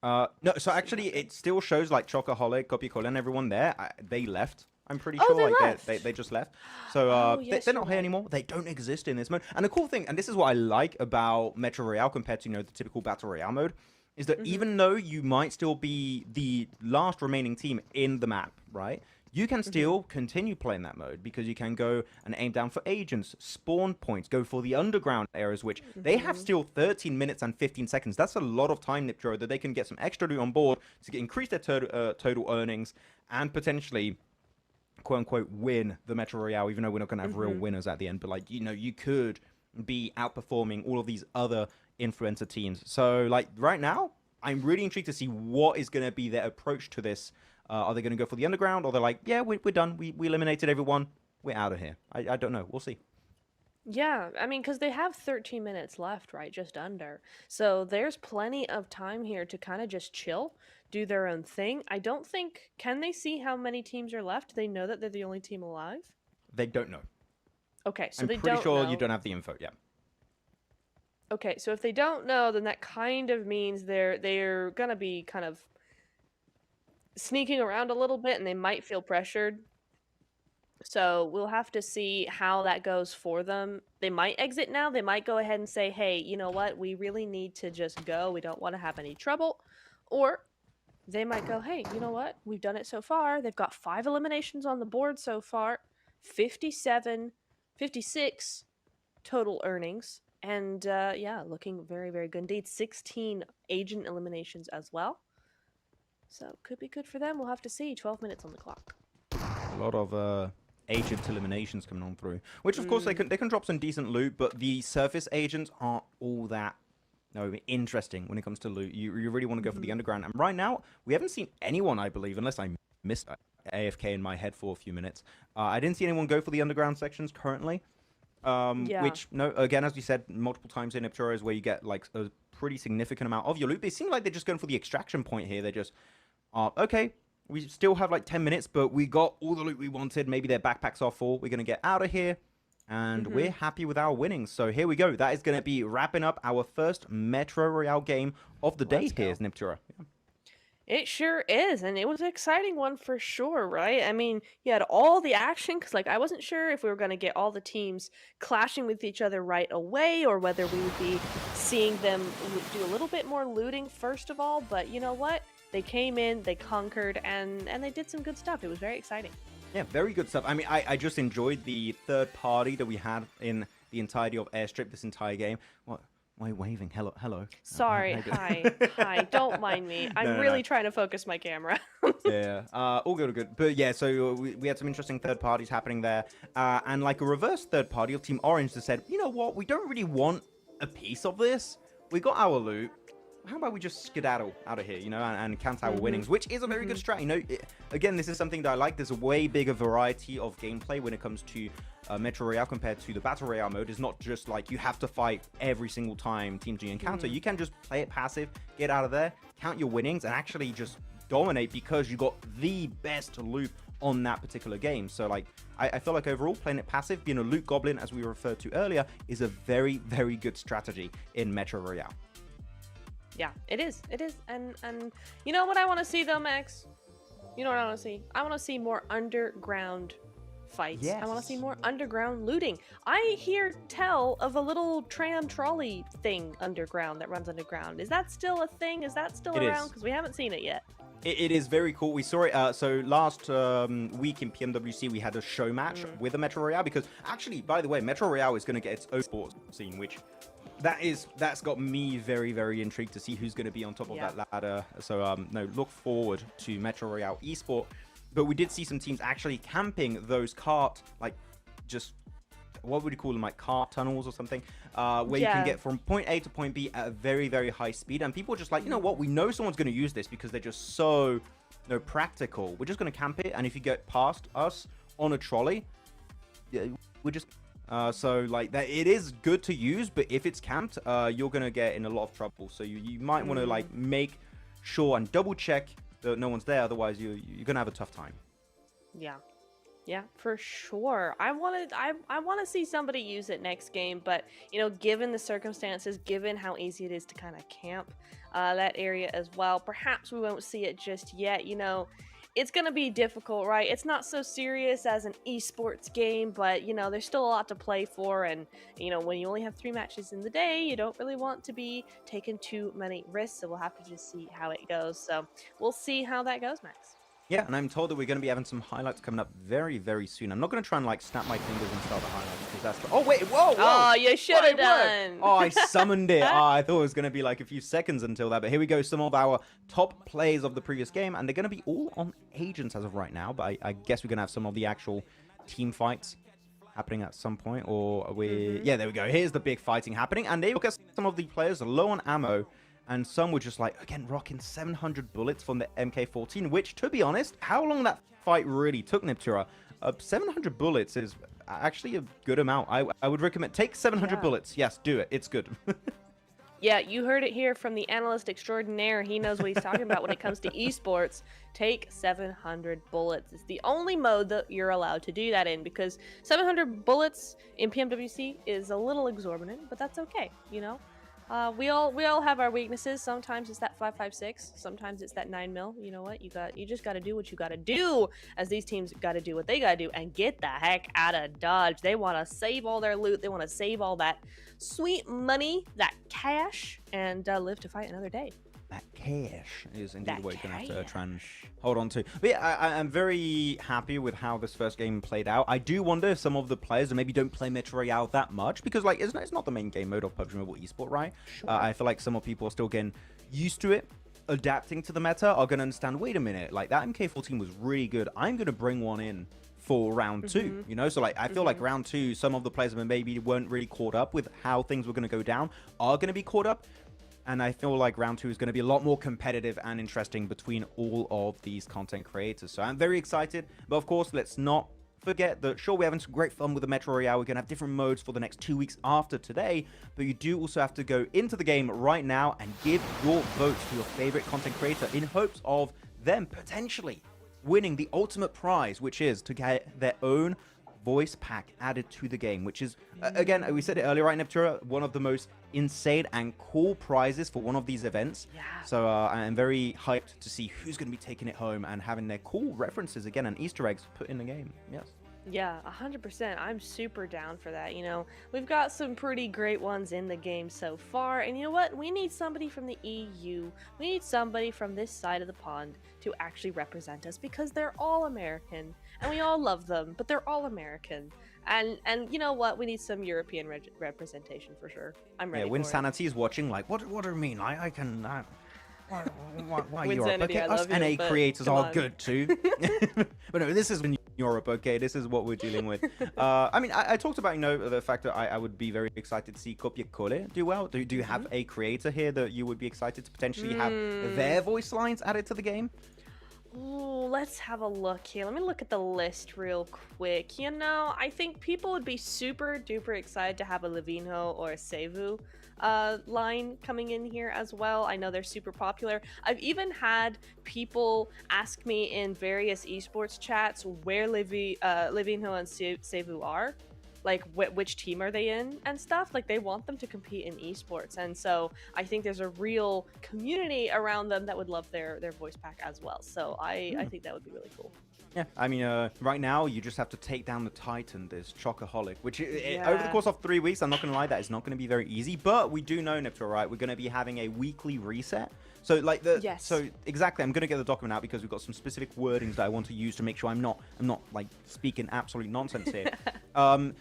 No, so actually it still shows like Chocoholic, Kopiakule, and everyone there. They left. I'm pretty Oh, sure they like left. they just left. So yes, they're you're not here right. anymore. They don't exist in this mode. And the cool thing, and this is what I like about Metro Royale compared to the typical Battle Royale mode, is that even though you might still be the last remaining team in the map, right? You can still continue playing that mode because you can go and aim down for agents, spawn points, go for the underground areas, which they have still 13 minutes and 15 seconds. That's a lot of time, Niptro, that they can get some extra loot on board to increase their total earnings and potentially, quote unquote, win the Metro Royale, even though we're not going to have real winners at the end. But like, you could be outperforming all of these other influencer teams. So like right now, I'm really intrigued to see what is going to be their approach to this. Are they going to go for the underground, or they're like, yeah, we're done. We eliminated everyone. We're out of here. I don't know. We'll see. Yeah, I mean, because they have 13 minutes left, right? Just under. So there's plenty of time here to kind of just chill, do their own thing. I don't think... Can they see how many teams are left? Do they know that they're the only team alive? They don't know. Okay, so I'm they pretty don't sure know. you don't have the info. Yeah. Okay, so if they don't know, then that kind of means they're gonna be kind of sneaking around a little bit, and they might feel pressured. So we'll have to see how that goes for them. They might exit now. They might go ahead and say, hey, you know what? We really need to just go. We don't want to have any trouble. Or they might go, hey, you know what? We've done it so far. They've got 5 eliminations on the board so far, 57, 56 total earnings. And yeah, looking very, very good indeed. 16 agent eliminations as well. So could be good for them. We'll have to see. 12 minutes on the clock. A lot of agent eliminations coming on through, which of course they can drop some decent loot, but the surface agents aren't all that interesting when it comes to loot. You really want to go for the underground, and right now we haven't seen anyone, I believe, unless I missed AFK in my head for a few minutes. I didn't see anyone go for the underground sections currently. Which, no, again, as we said multiple times in Metro is where you get like a pretty significant amount of your loot. They seem like they're just going for the extraction point here. They're just, okay, we still have like 10 minutes, but we got all the loot we wanted. Maybe their backpacks are full. We're going to get out of here, and we're happy with our winnings. So here we go. That is going to be wrapping up our first Metro Royale game of the day here, Niptura. Yeah. It sure is, and it was an exciting one for sure, right? I mean, you had all the action, because, like, I wasn't sure if we were going to get all the teams clashing with each other right away, or whether we would be seeing them do a little bit more looting first of all, but you know what? They came in, they conquered, and they did some good stuff. It was very exciting. Yeah, very good stuff. I mean, I just enjoyed the third party that we had in the entirety of Airstrip this entire game. What? Why are you waving? Hello. Sorry, hi. Don't mind me. I'm really trying to focus my camera. Yeah, all good. But yeah, so we had some interesting third parties happening there. And like a reverse third party of Team Orange that said, you know what, we don't really want a piece of this. We got our loot. How about we just skedaddle out of here, and count our winnings, which is a very good strategy. Again, this is something that I like. There's a way bigger variety of gameplay when it comes to Metro Royale compared to the Battle Royale mode. It's not just like you have to fight every single time Team G encounter. You can just play it passive, get out of there, count your winnings, and actually just dominate because you got the best loot on that particular game. So like, I feel like overall playing it passive, being a loot goblin, as we referred to earlier, is a very, very good strategy in Metro Royale. Yeah, it is. And you know what I want to see though, Max? You know what I want to see? I want to see more underground fights. Yes. I want to see more underground looting. I hear tell of a little tram trolley thing underground that runs underground. Is that still a thing? Is that still around? Because we haven't seen it yet. It is very cool. We saw it. So last week in PMWC, we had a show match with the Metro Royale, because actually, by the way, Metro Royale is going to get its own sports scene, which that's got me very, very intrigued to see who's going to be on top of that ladder. So no, look forward to Metro Royale eSport. But we did see some teams actually camping those cart, like, just, what would you call them, like cart tunnels or something, where you can get from point A to point B at a very, very high speed. And people are just like, you know what, we know someone's going to use this because they're just so practical. We're just going to camp it, and if you get past us on a trolley, we're just... so like that, it is good to use, but if it's camped, you're gonna get in a lot of trouble. So you might want to like make sure and double check that no one's there, otherwise you're gonna have a tough time. Yeah, for sure. I want to see somebody use it next game, but given the circumstances, given how easy it is to kind of camp that area as well, perhaps we won't see it just yet. It's going to be difficult, right? It's not so serious as an esports game, but, there's still a lot to play for. And, when you only have 3 matches in the day, you don't really want to be taking too many risks. So we'll have to just see how it goes. So we'll see how that goes, Max. Yeah, and I'm told that we're going to be having some highlights coming up very, very soon. I'm not going to try and like snap my fingers and start the highlights, because that's... Oh, wait, whoa! Oh, you should have done! Oh, I summoned it. I thought it was going to be like a few seconds until that, but here we go. Some of our top plays of the previous game, and they're going to be all on agents as of right now, but I guess we're going to have some of the actual team fights happening at some point, or we... Yeah, there we go. Here's the big fighting happening, and they look at some of the players low on ammo, and some were just like, again, rocking 700 bullets from the MK14, which, to be honest, how long that fight really took, Niptura, 700 bullets is actually a good amount. I would recommend, take 700 bullets. Yes, do it. It's good. Yeah, you heard it here from the analyst extraordinaire. He knows what he's talking about when it comes to esports. Take 700 bullets. It's the only mode that you're allowed to do that in, because 700 bullets in PMWC is a little exorbitant, but that's okay, We all have our weaknesses. Sometimes it's that 5.56. Sometimes it's that 9mm. You know what? You just gotta do what you gotta do. As these teams gotta do what they gotta do and get the heck out of Dodge. They want to save all their loot. They want to save all that sweet money, that cash, and live to fight another day. That cash is indeed That what you're going to have to try and cash. hold on to. But yeah, I'm very happy with how this first game played out. I do wonder if some of the players that maybe don't play Metro Royale that much, because like it's not the main game mode of PUBG Mobile Esport, right? Sure. I feel like some of people are still getting used to it, adapting to the meta, are going to understand, wait a minute, like that MK14 was really good. I'm going to bring one in for round two, you know? So like I feel like round two, some of the players that maybe weren't really caught up with how things were going to go down are going to be caught up. And I feel like round two is going to be a lot more competitive and interesting between all of these content creators. So I'm very excited. But of course, let's not forget that, sure, we're having some great fun with the Metro Royale. We're going to have different modes for the next 2 weeks after today. But you do also have to go into the game right now and give your votes to your favorite content creator in hopes of them potentially winning the ultimate prize, which is to get their own voice pack added to the game, which is, again, we said it earlier, right, Neptura, one of the most insane and cool prizes for one of these events. Yeah. So I'm very hyped to see who's going to be taking it home and having their cool references again and Easter eggs put in the game. Yes. Yeah, 100%. I'm super down for that. You know, we've got some pretty great ones in the game so far. And you know what? We need somebody from the EU. We need somebody from this side of the pond to actually represent us, because they're all American and we all love them, but they're all American. And you know what? We need some European representation for sure. I'm ready. Yeah, when for it. Sanity is watching, like, what do you mean? I can. Why When Europe? Sanity, Okay, I us love you, NA but creators come are on. good too. But no, this is in Europe, okay? This is what we're dealing with. I mean, I talked about, you know, the fact that I would be very excited to see Copiacole do well. Do you have a creator here that you would be excited to potentially have their voice lines added to the game? Ooh, let's have a look here. Let me look at the list real quick. You know, I think people would be super duper excited to have a Levinho or a Sevu line coming in here as well. I know they're super popular. I've even had people ask me in various esports chats where Levinho and Sevu are. Like, which team are they in and stuff. Like, they want them to compete in esports, and so I think there's a real community around them that would love their voice pack as well. So I think that would be really cool. Yeah, I mean, right now you just have to take down the Titan, this Chocoholic, which over the course of 3 weeks, I'm not going to lie, that is not going to be very easy. But we do know, Nipto, right? We're going to be having a weekly reset. So like so exactly, I'm going to get the document out because we've got some specific wordings that I want to use to make sure I'm not like speaking absolute nonsense here.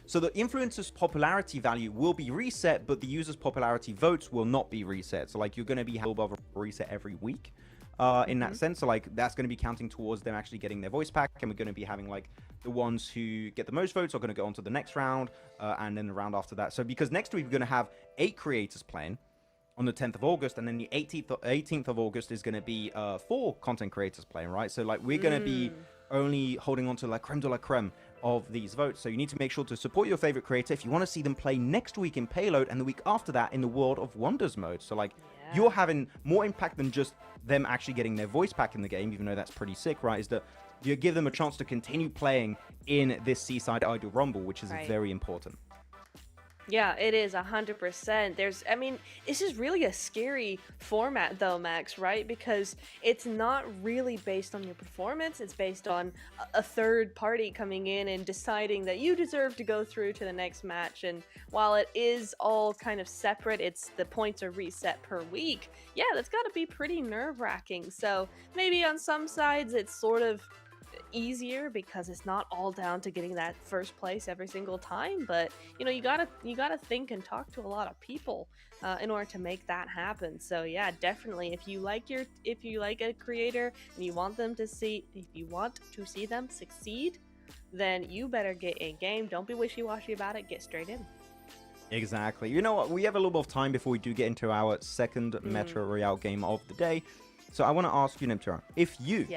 So the influencer's popularity value will be reset, but the user's popularity votes will not be reset. So like you're going to be having a reset every week. In that sense, so like that's going to be counting towards them actually getting their voice pack, and we're going to be having like the ones who get the most votes are going to go on to the next round, and then the round after that. So because next week we're going to have 8 creators playing on the 10th of August, and then the 18th of August is going to be 4 content creators playing, right? So like we're going to be only holding on to like creme de la creme of these votes. So you need to make sure to support your favorite creator if you want to see them play next week in Payload and the week after that in the World of Wonders mode. So like you're having more impact than just them actually getting their voice pack in the game, even though that's pretty sick, right? Is that you give them a chance to continue playing in this Seaside Idol Rumble, which is very important. Yeah, it is 100%. I mean, this is really a scary format though, Max, right? Because it's not really based on your performance. It's based on a third party coming in and deciding that you deserve to go through to the next match. And while it is all kind of separate, the points are reset per week. Yeah, that's got to be pretty nerve-wracking. So maybe on some sides it's sort of easier because it's not all down to getting that first place every single time, but you know, you gotta think and talk to a lot of people in order to make that happen. So yeah, definitely, if you like a creator and you want to see them succeed, then you better get in game. Don't be wishy-washy about it. Get straight in. Exactly. You know what, we have a little bit of time before we do get into our second Metro Royale game of the day, so I want to ask you, Nimtara, if you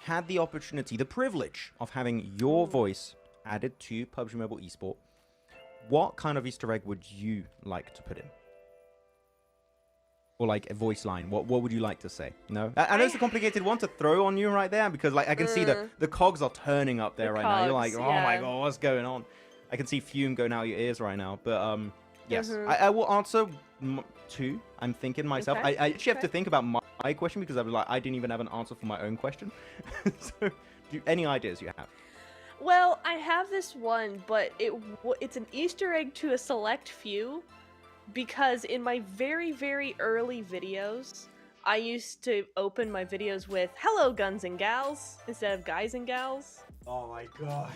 had the opportunity, the privilege of having your voice added to PUBG Mobile Esport, what kind of Easter egg would you like to put in? Or like a voice line, what would you like to say? No? I know it's a complicated one to throw on you right there, because like I can see the cogs are turning up there right now. You're like, oh my god, what's going on? I can see fume going out your ears right now. But yes, I will answer 2. I'm thinking myself. Okay, I actually have to okay. think about my question because I was like, I didn't even have an answer for my own question. So, any ideas you have? Well, I have this one, but it's an Easter egg to a select few, because in my very, very early videos, I used to open my videos with "Hello, guns and gals" instead of "guys and gals," Oh my god.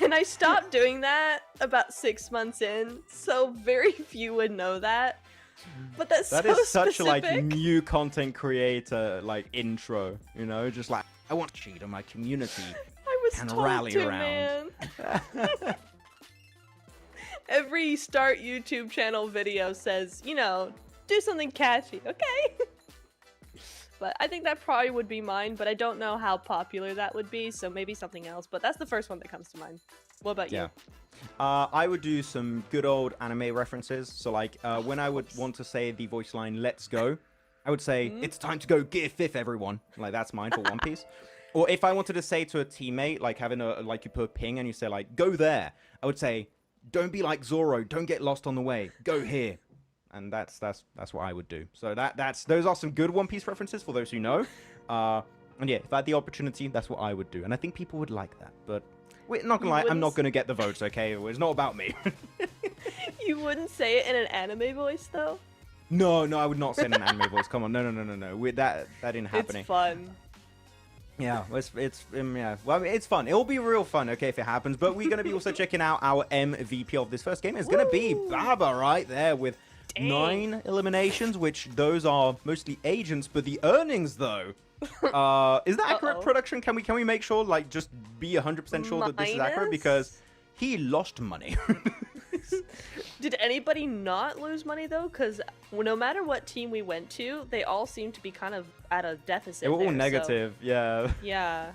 and I stopped doing that about 6 months in, so very few would know that. But that's That so is such specific. a like new content creator like intro, you know, just like I want to cheat on my community. I was can told rally to, around. man. Every start YouTube channel video says, you know, do something catchy, okay? But I think that probably would be mine, but I don't know how popular that would be, so maybe something else. But that's the first one that comes to mind. What about Yeah. you? I would do some good old anime references. So like when I would want to say the voice line "Let's go," I would say "It's time to go gear fifth, everyone." Like that's mine for One Piece. Or if I wanted to say to a teammate, like having a like you put a ping and you say like "Go there," I would say "Don't be like Zoro. Don't get lost on the way. Go here." And that's what I would do. So those are some good One Piece references for those who know. And yeah, if I had the opportunity, that's what I would do. And I think people would like that. But we're not gonna lie, I'm not gonna get the votes. Okay, it's not about me. You wouldn't say it in an anime voice, though? No, I would not say in an anime voice. Come on, no. That didn't happen. It's fun. Yeah, yeah. Well, I mean, it's fun. It'll be real fun, okay, if it happens. But we're gonna be also checking out our MVP of this first game. It's gonna be Baba right there with 9 eliminations, which those are mostly agents. But the earnings, though, is that accurate? Production? Can we make sure, like, just be 100% sure that this is accurate? Because he lost money. Did anybody not lose money, though? Because no matter what team we went to, they all seemed to be kind of at a deficit. They were all there, negative, yeah. So, yeah.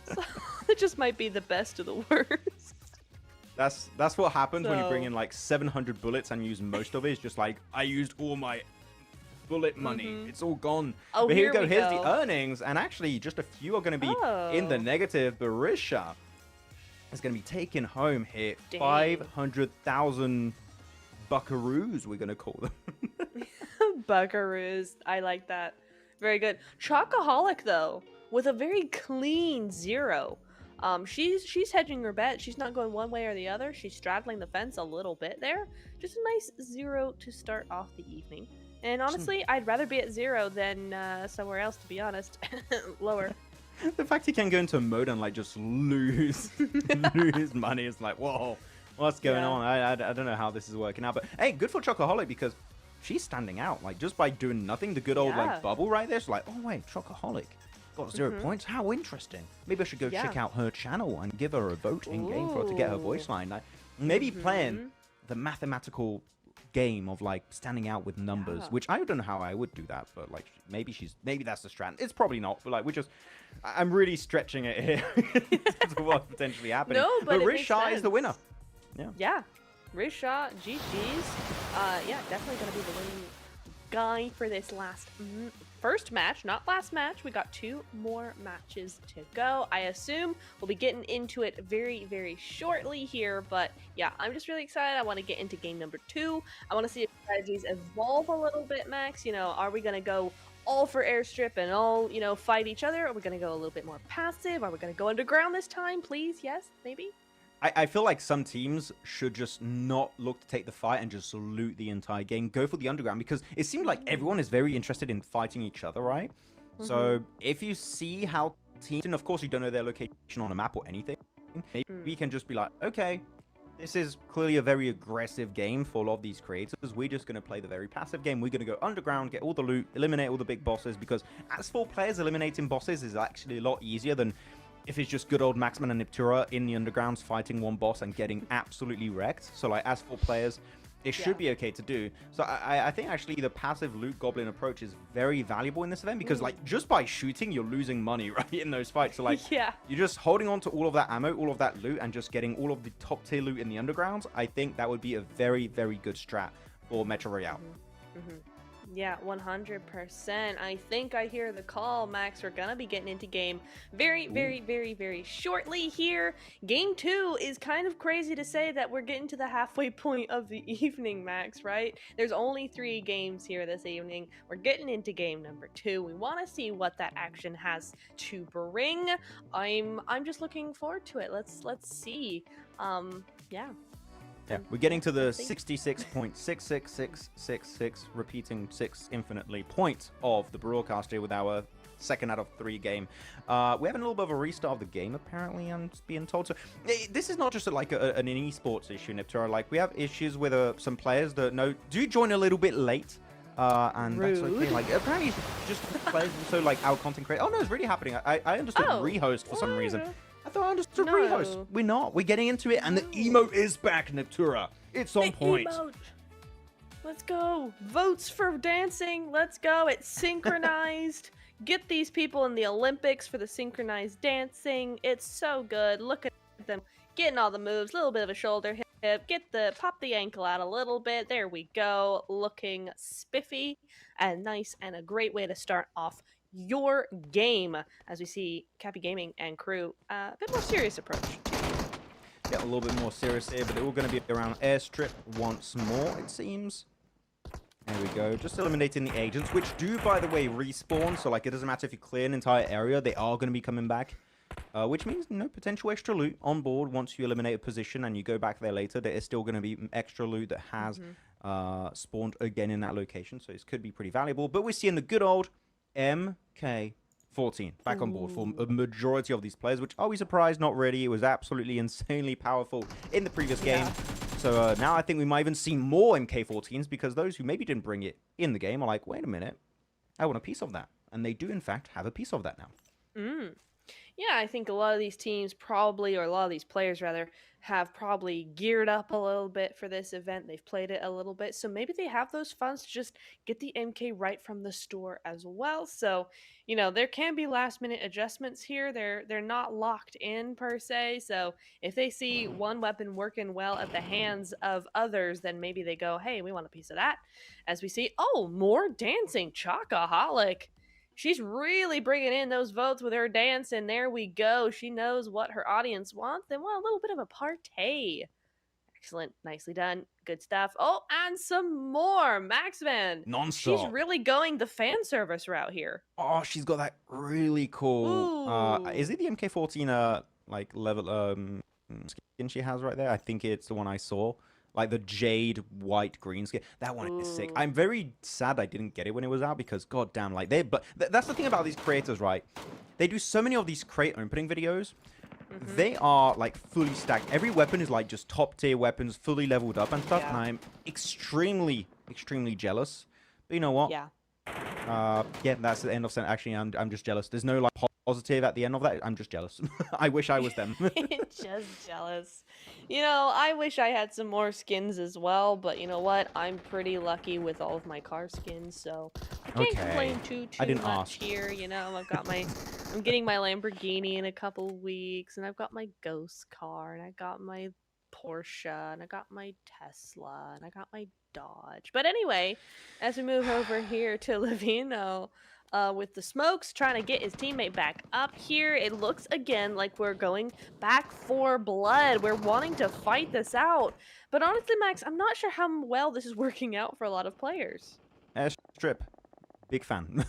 So, it just might be the best of the worst. That's what happens when you bring So- in like 700 bullets and use most of it. It's just like, I used all my bullet money. It's all gone. Oh, but here we here go. we Here's go. the earnings. And actually, just a few are going to be in the Oh. negative. Barisha is going to be taking home here Dang. 500,000 buckaroos, we're going to call them. Buckaroos. I like that. Very good. Chocoholic, though, with a very clean 0. She's hedging her bet. She's not going one way or the other. She's straddling the fence a little bit there. Just a nice 0 to start off the evening. And honestly, I'd rather be at 0 than somewhere else, to be honest. Lower. The fact he can go into a mode and like just lose money is like, whoa, what's going Yeah. on? I don't know how this is working out. But hey, good for Chocoholic because she's standing out. Like just by doing nothing, the good old Yeah. like bubble right there. It's like, oh wait, Chocoholic got 0 points. How interesting. Maybe I should go Yeah. check out her channel and give her a vote in game for her to get her voice line. Like maybe playing the mathematical game of like standing out with numbers, Yeah. which I don't know how I would do that, but like maybe that's the strat. It's probably not, but like I'm really stretching it here to what's potentially happening. No, but it Riz makes Shah is the sense. winner. Yeah. Risha, GG's. Yeah, definitely gonna be the winning guy for this first match, not last match. We got 2 more matches to go. I assume we'll be getting into it very, very shortly here, but yeah, I'm just really excited. I want to get into game number 2. I want to see if strategies evolve a little bit, Max. You know, are we gonna go all for airstrip and all, you know, fight each other? Are we gonna go a little bit more passive? Are we gonna go underground this time, please? Yes, maybe? I feel like some teams should just not look to take the fight and just loot the entire game. Go for the underground because it seems like everyone is very interested in fighting each other, right? So if you see how teams, and of course you don't know their location on a map or anything, maybe we can just be like, okay, this is clearly a very aggressive game for a lot of these creators. We're just going to play the very passive game. We're going to go underground, get all the loot, eliminate all the big bosses, because as for players, eliminating bosses is actually a lot easier than if it's just good old Maxman and Niptura in the undergrounds fighting one boss and getting absolutely wrecked. So like as for players, it should be okay to do. So I think actually the passive loot goblin approach is very valuable in this event because like just by shooting, you're losing money right in those fights. So like you're just holding on to all of that ammo, all of that loot, and just getting all of the top tier loot in the undergrounds. I think that would be a very, very good strat for Metro Royale. Yeah, 100%. I think I hear the call, Max. We're gonna be getting into game very shortly here. Game 2 is kind of crazy to say that we're getting to the halfway point of the evening, Max, right? There's only 3 games here this evening. We're getting into game number 2. We want to see what that action has to bring. I'm just looking forward to it. Let's see. Yeah. Yeah, we're getting to the 66.66666 repeating 6 infinitely point of the broadcast here with our second out of 3 game. We're having a little bit of a restart of the game, apparently, I'm being told. So this is not just an esports issue, Niptura. Like, we have issues with some players that do join a little bit late. And Rude. that's okay. Like, apparently, just players also like our content creator. Oh no, it's really happening. I understood rehost for some reason. I thought I understood rehost. We're not. We're getting into it, and the emote is back, Niptura. It's on point. Emote. Let's go. Votes for dancing. Let's go. It's synchronized. Get these people in the Olympics for the synchronized dancing. It's so good. Look at them getting all the moves. A little bit of a shoulder hip. Pop the ankle out a little bit. There we go. Looking spiffy and nice, and a great way to start off your game, as we see Cappy Gaming and crew a bit more serious approach. Yeah, a little bit more serious here, but they're all going to be around airstrip once more, it seems. There we go, just eliminating the agents, which do, by the way, respawn, so like it doesn't matter if you clear an entire area, they are going to be coming back. Which means potential extra loot on board once you eliminate a position and you go back there later. There is still going to be extra loot that has spawned again in that location, so this could be pretty valuable. But we're seeing the good old MK14 back on board for a majority of these players, which, are we surprised? Not really. It was absolutely insanely powerful in the previous game. So now I think we might even see more MK14s, because those who maybe didn't bring it in the game are like, wait a minute, I want a piece of that. And they do, in fact, have a piece of that now. Yeah, I think a lot of these teams probably, or a lot of these players rather, have probably geared up a little bit for this event. They've played it a little bit, so maybe they have those funds to just get the MK right from the store as well. So, there can be last-minute adjustments here. They're not locked in per se. So if they see one weapon working well at the hands of others, then maybe they go, "Hey, we want a piece of that." As we see, more dancing, Chocoholic. She's really bringing in those votes with her dance, and there we go. She knows what her audience wants. They want a little bit of a party. Excellent. Nicely done. Good stuff. Oh, and some more. Maxman. Non-stop. She's really going the fan service route here. Oh, she's got that really cool... is it the MK14 like level skin she has right there? I think it's the one I saw. Like the jade white green skin. That one is sick. I'm very sad I didn't get it when it was out, because goddamn, like that's the thing about these creators, right? They do so many of these crate opening videos. They are like fully stacked. Every weapon is like just top tier weapons, fully leveled up and stuff. And I'm extremely jealous. But you know what? Yeah. Yeah, that's the end of sentence. Actually, I'm just jealous. There's no like positive at the end of that. I'm just jealous. I wish I was them. Just jealous. I wish I had some more skins as well, but you know what? I'm pretty lucky with all of my car skins, so I can't complain too much here. I'm getting my Lamborghini in a couple weeks, and I've got my ghost car, and I got my Porsche, and I got my Tesla, and I got my Dodge. But anyway, as we move over here to Livino, with the smokes, trying to get his teammate back up here. It looks again like we're going back for blood. We're wanting to fight this out. But honestly, Max, I'm not sure how well this is working out for a lot of players. Airstrip. Big fan.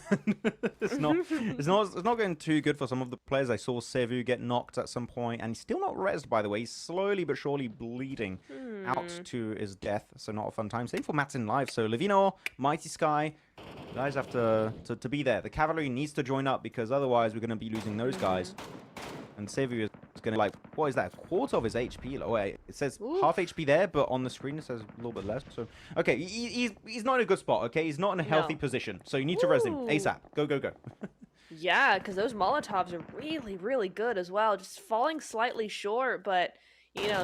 it's not going too good for some of the players. I saw Sevu get knocked at some point, and he's still not rezzed, by the way. He's slowly but surely bleeding out to his death, so not a fun time. Same for Matt's in live. So Livino, Mighty Sky, guys have to be there. The cavalry needs to join up, because otherwise we're going to be losing those guys. And Sevu is going to, like, what is that? A quarter of his HP. Oh, wait, it says half HP there, but on the screen it says a little bit less. So, okay, he's not in a good spot, okay? He's not in a healthy position. So you need to res him ASAP. Go, go, go. Yeah, because those Molotovs are really, really good as well. Just falling slightly short, but...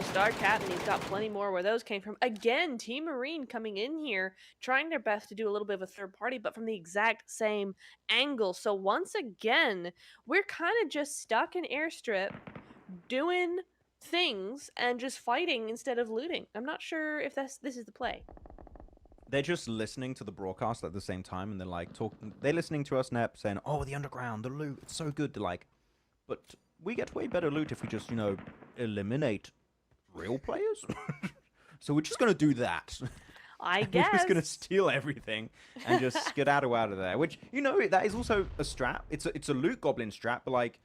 Star Captain, he's got plenty more where those came from. Again, Team Marine coming in here, trying their best to do a little bit of a third party, but from the exact same angle. So once again, we're kind of just stuck in airstrip, doing things and just fighting instead of looting. I'm not sure if this is the play. they're just listening to the broadcast at the same time, and they're like talking. They're listening to us, Nep, saying, "Oh, the underground, the loot, it's so good." They're like, but we get way better loot if we just, eliminate real players. So we're just gonna do that. I We're guess. just gonna steal everything and just skedaddle out of there. Which, that is also a strat. It's a loot goblin strat, but like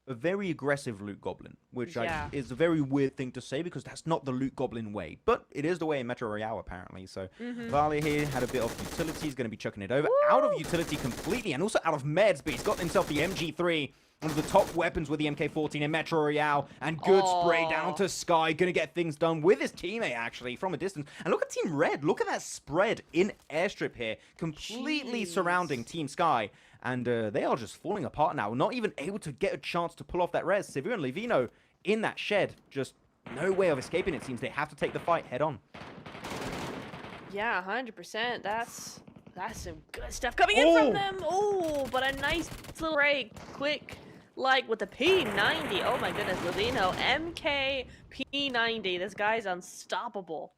a very aggressive loot goblin, which is a very weird thing to say because that's not the loot goblin way, but it is the way in Metro Royale apparently. So Vale here had a bit of utility. He's going to be chucking it over. Out of utility completely, and also out of meds, but he's got himself the MG3, one of the top weapons with the MK14 in Metro Royale, and good spray down to Sky, going to get things done with his teammate actually from a distance. And look at Team Red, look at that spread in airstrip here, completely surrounding Team Sky. And they are just falling apart now, not even able to get a chance to pull off that res. Severe and Levino in that shed, just no way of escaping, it seems. They have to take the fight head on. Yeah, 100%. That's some good stuff coming in from them. Oh, but a nice little break. Quick, like with the P90. Oh my goodness, Levino. MK P90. This guy's unstoppable.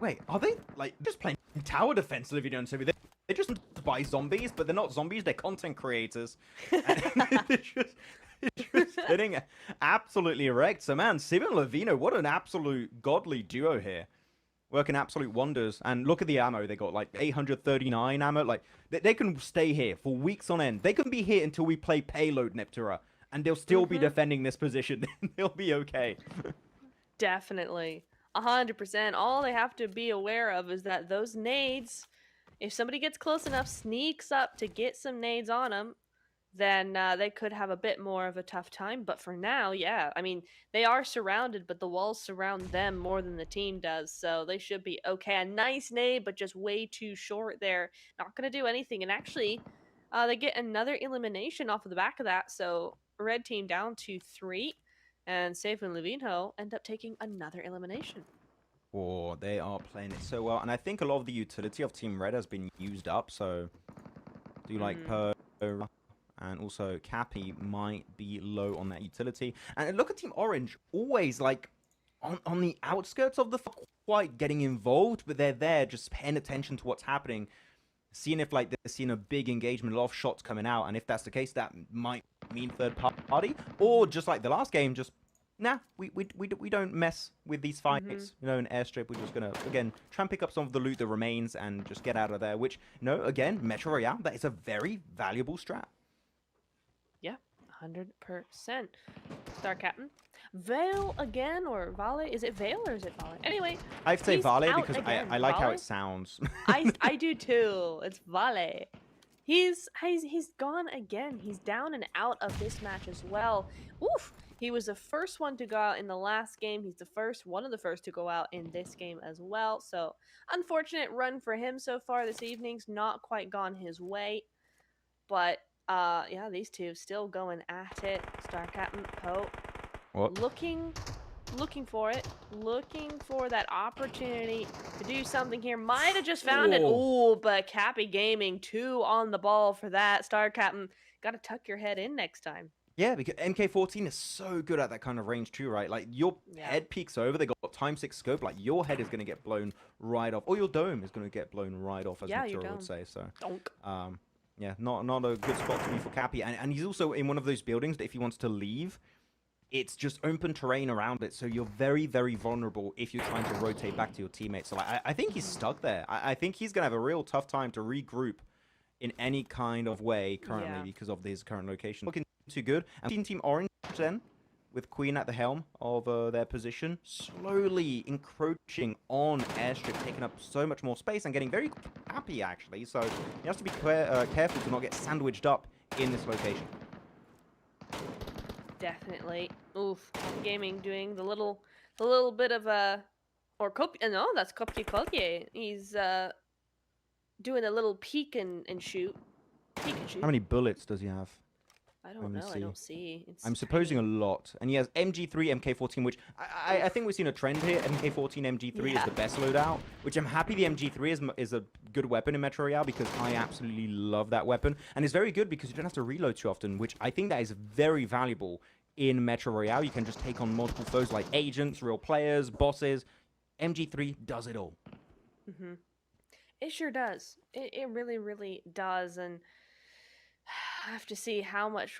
Wait, are they like just playing tower defense, Levino and Severe? They just want to buy zombies, but they're not zombies, they're content creators. they're just getting absolutely wrecked. So, man, Civ and Levino, what an absolute godly duo here. Working absolute wonders. And look at the ammo. They got like 839 ammo. Like, they can stay here for weeks on end. They can be here until we play Payload, Neptura, and they'll still be defending this position. They'll be okay. Definitely. 100%. All they have to be aware of is that those nades, if somebody gets close enough, sneaks up to get some nades on them, then they could have a bit more of a tough time. But for now, yeah, I mean, they are surrounded, but the walls surround them more than the team does, so they should be okay. A nice nade, but just way too short there. Not going to do anything. And actually, they get another elimination off of the back of that, so red team down to 3, and Safe and Levino end up taking another elimination. Oh, they are playing it so well. And I think a lot of the utility of Team Red has been used up. So, do you like Per? And also, Cappy might be low on that utility. And look at Team Orange. Always, like, on the outskirts of the fight, quite getting involved. But they're there just paying attention to what's happening. Seeing if, like, they're seeing a big engagement, a lot of shots coming out. And if that's the case, that might mean third party. Or just like the last game, just... Nah, we don't mess with these fights. In airstrip, we're just gonna again try and pick up some of the loot that remains and just get out of there. Which, again, Metro Royale, that is a very valuable strat. Yeah, 100%. Star Captain. Vale again, or Vale? Is it Vale or is it Vale? Anyway, I say Vale because again. I like how Vale? it sounds. I do too. It's Vale. He's gone again. He's down and out of this match as well. Oof. He was the first one to go out in the last game. He's one of the first to go out in this game as well. So, unfortunate run for him so far this evening's not quite gone his way. But, yeah, these two still going at it. Star Captain Poe. What? Looking for it. Looking for that opportunity to do something here. Might have just found it. Ooh, but Cappy Gaming, 2 on the ball for that. Star Captain, gotta tuck your head in next time. Yeah, because MK14 is so good at that kind of range too, right? Like, your head peeks over, they got ×6 scope, like, your head is going to get blown right off. Or your dome is going to get blown right off, as Metro would say, so... yeah, not a good spot to be for Cappy. And he's also in one of those buildings that if he wants to leave, it's just open terrain around it, so you're very, very vulnerable if you're trying to rotate back to your teammates. So, like, I think he's stuck there. I think he's going to have a real tough time to regroup in any kind of way currently because of his current location. Looking too good. And Team Orange then, with Queen at the helm of their position, slowly encroaching on airstrip, taking up so much more space and getting very happy actually. So he has to be careful to not get sandwiched up in this location. Definitely. Oof. Gaming doing the little bit of a, or no, that's Kopje Kolje. He's doing a little peek and shoot. Peek and shoot. How many bullets does he have? I don't know. I don't see. I'm supposing a lot. And he has MG3, MK14, which I think we've seen a trend here. MK14, MG3 is the best loadout, which I'm happy the MG3 is a good weapon in Metro Royale because I absolutely love that weapon. And it's very good because you don't have to reload too often, which I think that is very valuable in Metro Royale. You can just take on multiple foes like agents, real players, bosses. MG3 does it all. It sure does. It really, really does. And I have to see how much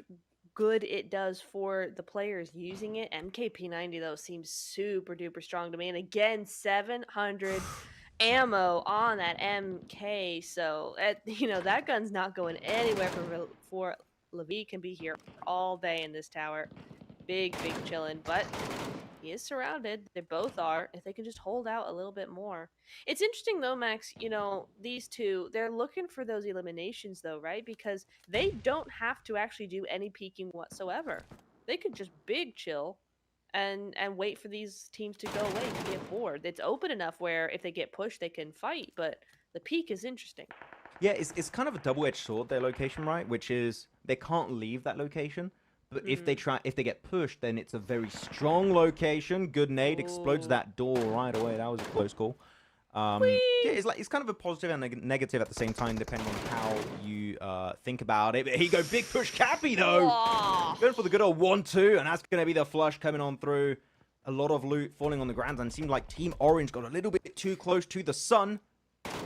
good it does for the players using it. MKP90 though seems super duper strong to me. And again, 700 ammo on that MK. So that gun's not going anywhere for Levi. Can be here all day in this tower. Big chillin', but he is surrounded. They both are. If they can just hold out a little bit more. It's interesting though, Max, these two, they're looking for those eliminations though, right? Because they don't have to actually do any peeking whatsoever. They could just big chill and wait for these teams to go away to get bored. It's open enough where if they get pushed, they can fight, but the peak is interesting. Yeah, it's kind of a double-edged sword, their location, right? Which is they can't leave that location. But if they get pushed, then it's a very strong location. Good nade explodes that door right away. That was a close call. Yeah, it's kind of a positive and a negative at the same time, depending on how you think about it. But here you go, big push, Cappy though, going for the good old 1-2, and that's gonna be the flush coming on through. A lot of loot falling on the ground, and it seemed like Team Orange got a little bit too close to the sun,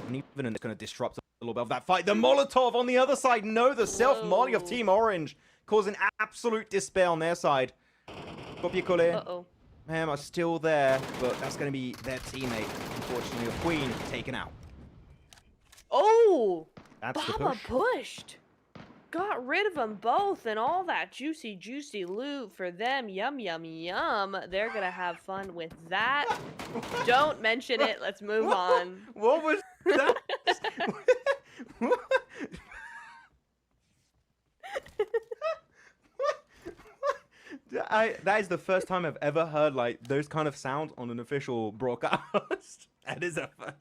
and even it's gonna disrupt a little bit of that fight. The Molotov on the other side, no, the self-molly of Team Orange, causing absolute despair on their side. Uh-oh. Man, are still there, but that's going to be their teammate. Unfortunately, the Queen taken out. Oh! That's the Baba push. pushed. Got rid of them both and all that juicy loot for them. Yum, yum, yum. They're going to have fun with that. Don't mention it. Let's move on. What was that? That is the first time I've ever heard like those kind of sounds on an official broadcast. That is a first.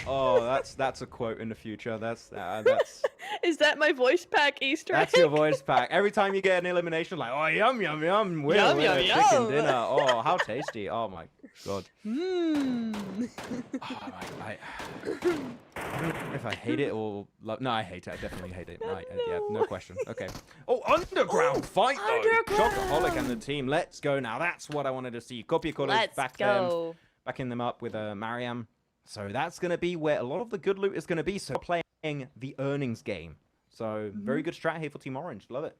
Oh, that's a quote in the future. That's Is that my voice pack Easter egg? that's your voice pack. Every time you get an elimination, like, oh, yum, yum, yum. We're Yum, yum, chicken yum. dinner. Oh, how tasty. Oh, my God. Mmm. Oh, I don't know if I hate it or love. No, I hate it. I definitely hate it. Yeah, no question. Okay. Oh, underground fight though. Underground. Chocoholic and the team. Let's go now. That's what I wanted to see. Let's go. Backing them up with Mariam. So that's going to be where a lot of the good loot is going to be. So playing the earnings game. So very good strat here for Team Orange. Love it.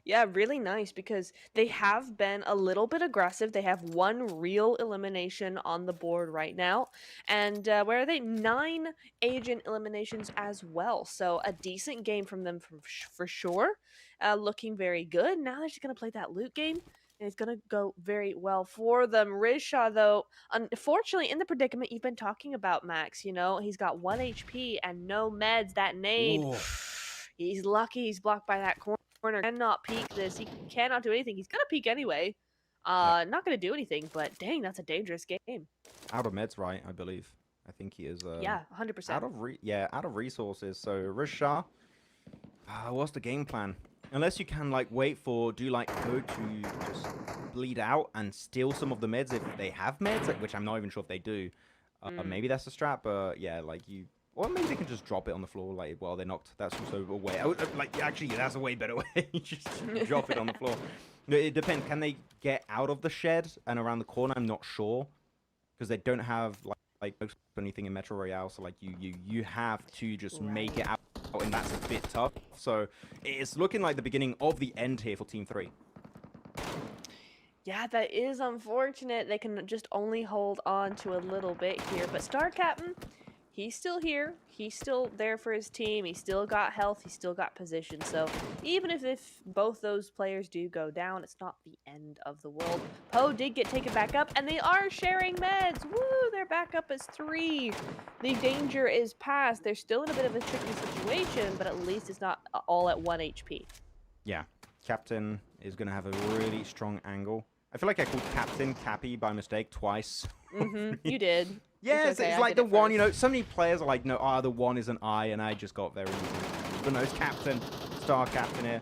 Yeah, really nice because they have been a little bit aggressive. They have one real elimination on the board right now. And where are they? 9 agent eliminations as well. So a decent game from them for sure. Looking very good. Now they're just going to play that loot game. And it's going to go very well for them. Rizsha, though, unfortunately, in the predicament you've been talking about, Max, he's got 1 HP and no meds. That nade, he's lucky he's blocked by that corner. Cannot peek this. He cannot do anything. He's going to peek anyway. Not going to do anything, but dang, that's a dangerous game. Out of meds, right, I believe. I think he is. Yeah, 100%. Out of resources. So, Rizsha, what's the game plan? Unless you can, wait for go to just bleed out and steal some of the meds if they have meds, which I'm not even sure if they do. Maybe that's a strat, but yeah, or maybe they can just drop it on the floor, while they're knocked. That's also a way. Actually, that's a way better way. Just drop it on the floor. It depends. Can they get out of the shed and around the corner? I'm not sure. Because they don't have, anything in Metro Royale, so, you have to just make it out. And that's a bit tough. So it's looking like the beginning of the end here for Team 3. Yeah, that is unfortunate. They can just only hold on to a little bit here. But Star Captain, he's still here. He's still there for his team. He's still got health. He's still got position. So even if both those players do go down, it's not the end of the world. Poe did get taken back up, and they are sharing meds. Woo! They're back up as 3. The danger is past. They're still in a bit of a tricky situation, but at least it's not all at 1 HP. Yeah. Captain is going to have a really strong angle. I feel like I called Captain Cappy by mistake twice. You did. Yeah, it's, okay, it's like the one, so many players are like, no, the one is an I, and I just got very easy. But no, it's Captain, Star Captain here.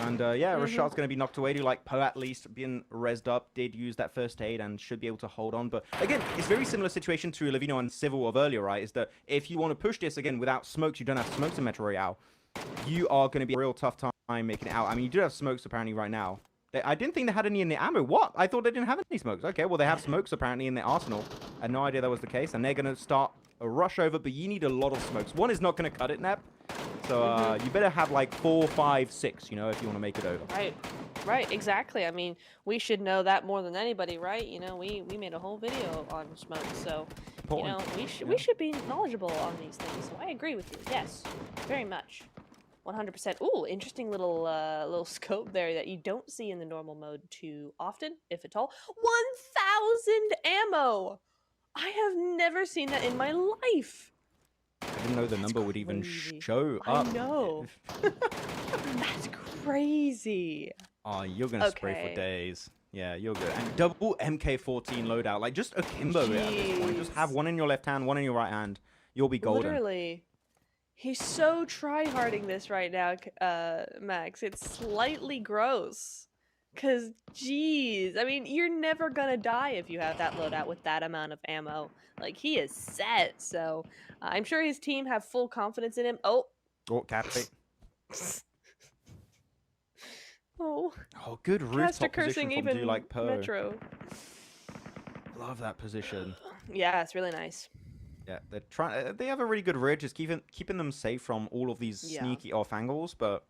And yeah, Rashad's going to be knocked away. Poe at least being rezzed up, did use that first aid and should be able to hold on. But again, it's very similar situation to Levino and Civil of earlier, right? Is that if you want to push this again without smokes, you don't have smokes in Metro Royale, you are going to be a real tough time making it out. I mean, you do have smokes apparently right now. I didn't think they had any in the ammo. What? I thought they didn't have any smokes. Okay, well, they have smokes apparently in their arsenal. I had no idea that was the case. And they're going to start a rush over, but you need a lot of smokes. One is not going to cut it, Nep. So you better have like 4, 5, 6, you know, if you want to make it over. Right, exactly. I mean, we should know that more than anybody, right? You know, we made a whole video on smoke, so Important. you know, we should be knowledgeable on these things. So I agree with you. Yes, very much. 100%. Ooh, interesting little little scope there that you don't see in the normal mode too often, if at all. 1,000 ammo. I have never seen that in my life. I didn't know the number would even show up. I know. That's crazy. Oh, you're going to spray for days. Yeah, you're good. And double MK14 loadout. Like, just akimbo it at this point. Just have one in your left hand, one in your right hand. You'll be golden. Literally. He's so try-harding this right now, Max. It's slightly gross. Because, geez. I mean, you're never going to die if you have that loadout with that amount of ammo. Like, he is set. So, I'm sure his team have full confidence in him. Oh, Cappy. Oh, good rooftop cursing position from even Do Like Po. Metro. Love that position. Yeah, it's really nice. Yeah, they're trying. They have a really good ridge, just keeping them safe from all of these sneaky off angles. But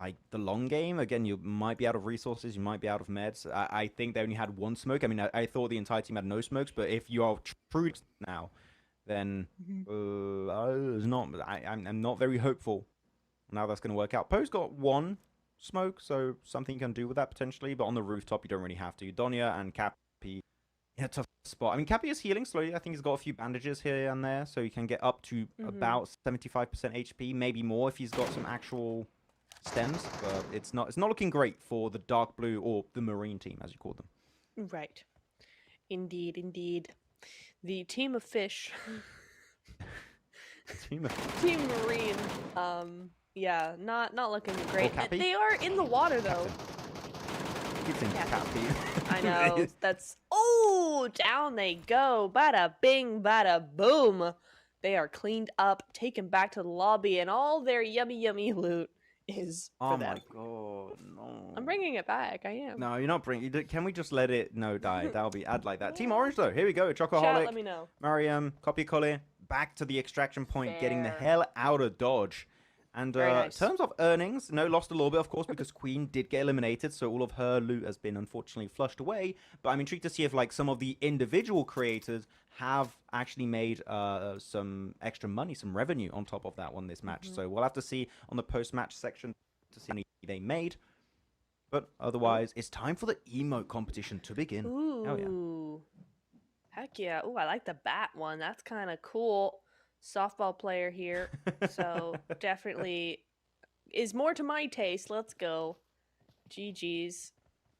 like the long game, again, you might be out of resources, you might be out of meds. I think they only had one smoke. I mean, I thought the entire team had no smokes, but if you are true now, then it's not. I'm not very hopeful. Now that's going to work out. Poe's got one smoke, so something you can do with that potentially. But on the rooftop, you don't really have to. Donya and Cappy in a tough spot. I mean, Cappy is healing slowly. I think he's got a few bandages here and there, so he can get up to about 75% HP, maybe more if he's got some actual stems. But it's not looking great for the dark blue or the marine team, as you call them. Right. Indeed, indeed. The team of fish. Team Marine. Yeah, not looking great. Cappy? They are in the water though. Keep saying Cappy. I know. That's down they go. Bada bing, bada boom. They are cleaned up, taken back to the lobby, and all their yummy loot is for them. Oh my god, no. I'm bringing it back. I am. No, you're not bringing. Can we just let it die? That'll be ad like that. Team Orange though. Here we go. Chocoholic. Chat, let me know. Mariam, Copy Collie, back to the extraction point, getting the hell out of Dodge. And in terms of earnings, lost a little bit, of course, because Queen did get eliminated, so all of her loot has been unfortunately flushed away. But I'm intrigued to see if like some of the individual creators have actually made some extra money, some revenue on top of that one this match. So we'll have to see on the post-match section to see how many they made. But otherwise, it's time for the emote competition to begin. Ooh. Hell yeah. Heck yeah. Ooh, I like the bat one. That's kind of cool. Softball player here. So definitely is more to my taste. Let's go. GG's.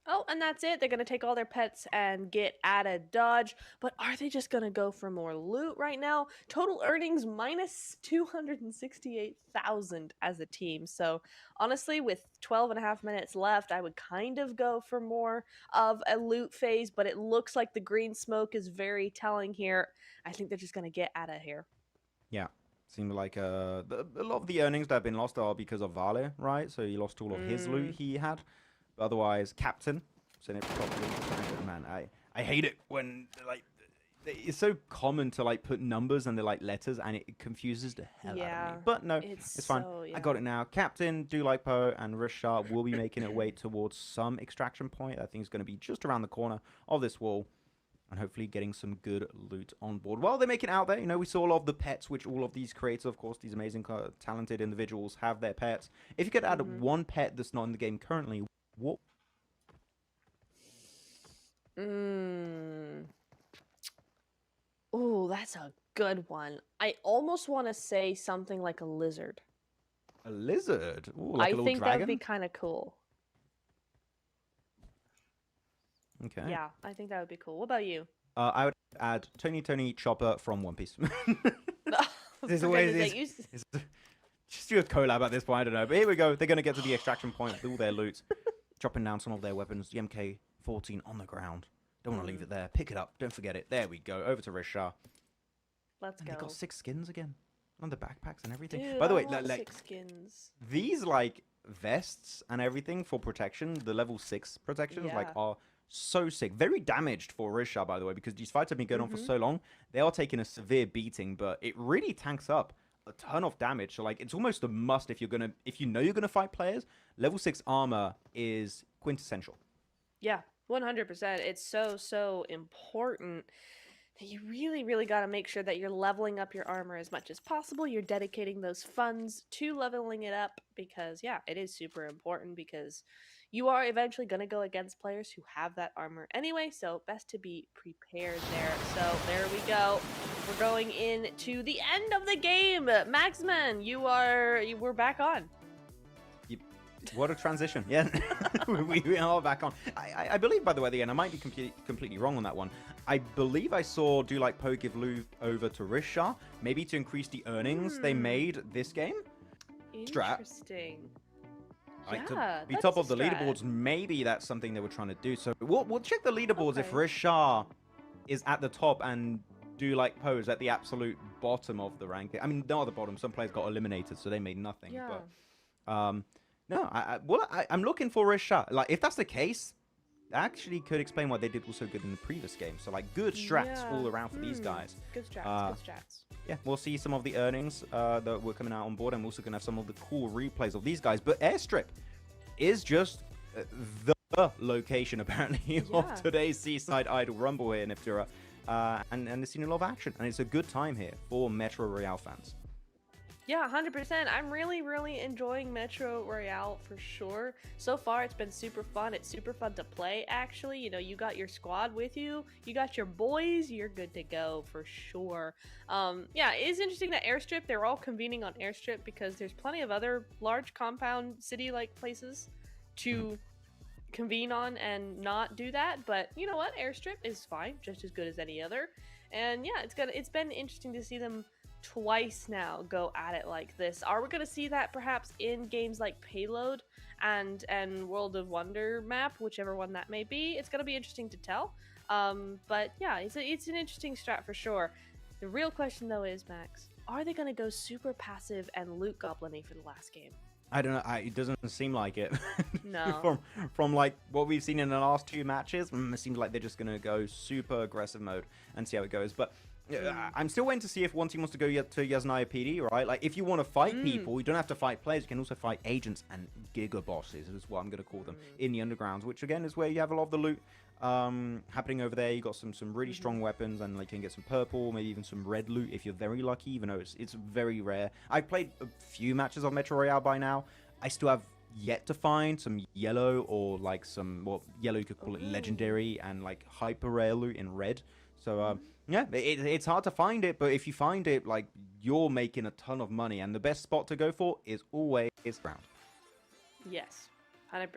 Oh, and that's it. They're going to take all their pets and get out of Dodge. But are they just going to go for more loot right now? Total earnings minus 268,000 as a team. So honestly, with 12 and a half minutes left, I would kind of go for more of a loot phase. But it looks like the green smoke is very telling here. I think they're just going to get out of here. Yeah. Seemed like a lot of the earnings that have been lost are because of Vale, right? So he lost all of his loot he had. But otherwise, Captain, saying it properly. Man, I hate it when like it's so common to like put numbers and they're like letters and it confuses the hell out of me. But no, it's fine. I got it now. Captain, Do Like Po, and Rishar will be making it way towards some extraction point. I think it's going to be just around the corner of this wall. And hopefully getting some good loot on board. While they're making it out there, we saw a lot of the pets, which all of these creators, of course, these amazing, talented individuals have their pets. If you could add one pet that's not in the game currently, what? Ooh, that's a good one. I almost want to say something like a lizard. A lizard? Ooh, like a little think dragon? that would be kind of cool. Okay. Yeah, I think that would be cool. What about you? I would add Tony Chopper from One Piece. There's always just do a collab at this point, I don't know. But here we go. They're going to get to the extraction point with all their loot. Dropping down some of their weapons. The MK14 on the ground. Don't want to leave it there. Pick it up. Don't forget it. There we go. Over to Rishar. Let's go. They got 6 skins again. On the backpacks and everything. Dude, By the way, I want like 6 skins. these like vests and everything for protection, the level 6 protections, like, Yeah. are so sick. Very damaged for Risha, by the way, because these fights have been going on for so long. They are taking a severe beating, but it really tanks up a ton of damage. So, like, it's almost a must if you know you're gonna fight players. Level 6 armor is quintessential. Yeah, 100%. It's so important that you really got to make sure that you're leveling up your armor as much as possible. You're dedicating those funds to leveling it up because, yeah, it is super important because you are eventually going to go against players who have that armor anyway, so best to be prepared there. So there we go. We're going into the end of the game. Maxman, we're back on. What a transition. Yeah, we are back on. I believe, by the way, again, I might be completely wrong on that one. I believe I saw Do Like Po give Lou over to Risha, maybe to increase the earnings they made this game. Interesting. Like, Yeah, to be that's top a of the strat. leaderboards, maybe that's something they were trying to do. So we'll check the leaderboards if Okay. Risha is at the top and Do Like Po is at the absolute bottom of the ranking. I mean, not at the bottom. Some players got eliminated, so they made nothing. Yeah. But no, I'm looking for Risha. Like, if that's the case, that actually could explain why they did also good in the previous game. So, like, good strats all around for these guys. Good strats, good strats. Yeah, we'll see some of the earnings that were coming out on board, and we're also going to have some of the cool replays of these guys. But Airstrip is just the location, apparently, of today's Seaside Idol Rumble here in Iptura. And they've seen a lot of action, and it's a good time here for Metro Royale fans. Yeah, 100%. I'm really enjoying Metro Royale for sure. So far, it's been super fun. It's super fun to play, actually. You know, you got your squad with you. You got your boys. You're good to go for sure. Yeah, it is interesting that Airstrip, they're all convening on Airstrip because there's plenty of other large compound city-like places to convene on and not do that. But you know what? Airstrip is fine, just as good as any other. And yeah, it's been interesting to see them twice now go at it like this. Are we going to see that perhaps in games like Payload and World of Wonder map, whichever one that may be? It's going to be interesting to tell. But yeah, it's an interesting strat for sure. The real question though is, Max, are they going to go super passive and loot goblin-y for the last game? I don't know. It doesn't seem like it. No. from like what we've seen in the last 2 matches, it seems like they're just going to go super aggressive mode and see how it goes. But I'm still waiting to see if one team wants to go to Yasnaya PD, right? Like, if you want to fight people, you don't have to fight players. You can also fight agents and giga bosses, is what I'm going to call them, in the undergrounds, which again is where you have a lot of the loot happening over there. You got some really strong weapons, and like you can get some purple, maybe even some red loot if you're very lucky, even though it's very rare. I've played a few matches of Metro Royale by now. I still have yet to find some yellow or like some, well, yellow you could call it legendary, and like hyper rare loot in red. So yeah, it's hard to find it, but if you find it, like, you're making a ton of money, and the best spot to go for is always ground. Yes, 100%.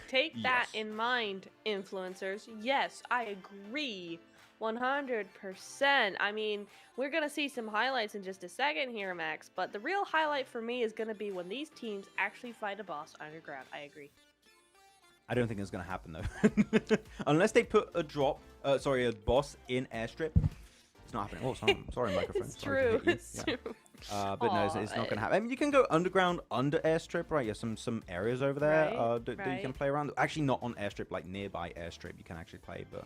Take that in mind, influencers. Yes, I agree. 100%. I mean, we're going to see some highlights in just a second here, Max, but the real highlight for me is going to be when these teams actually fight a boss underground. I agree. I don't think it's going to happen, though. Unless they put a boss in Airstrip. It's not happening. Oh, sorry, microphone. It's Sorry true. It's true. But no, it's not going to happen. I mean, you can go underground under Airstrip, right? There's some areas over there that you can play around. Actually, not on Airstrip, like nearby Airstrip, you can actually play. But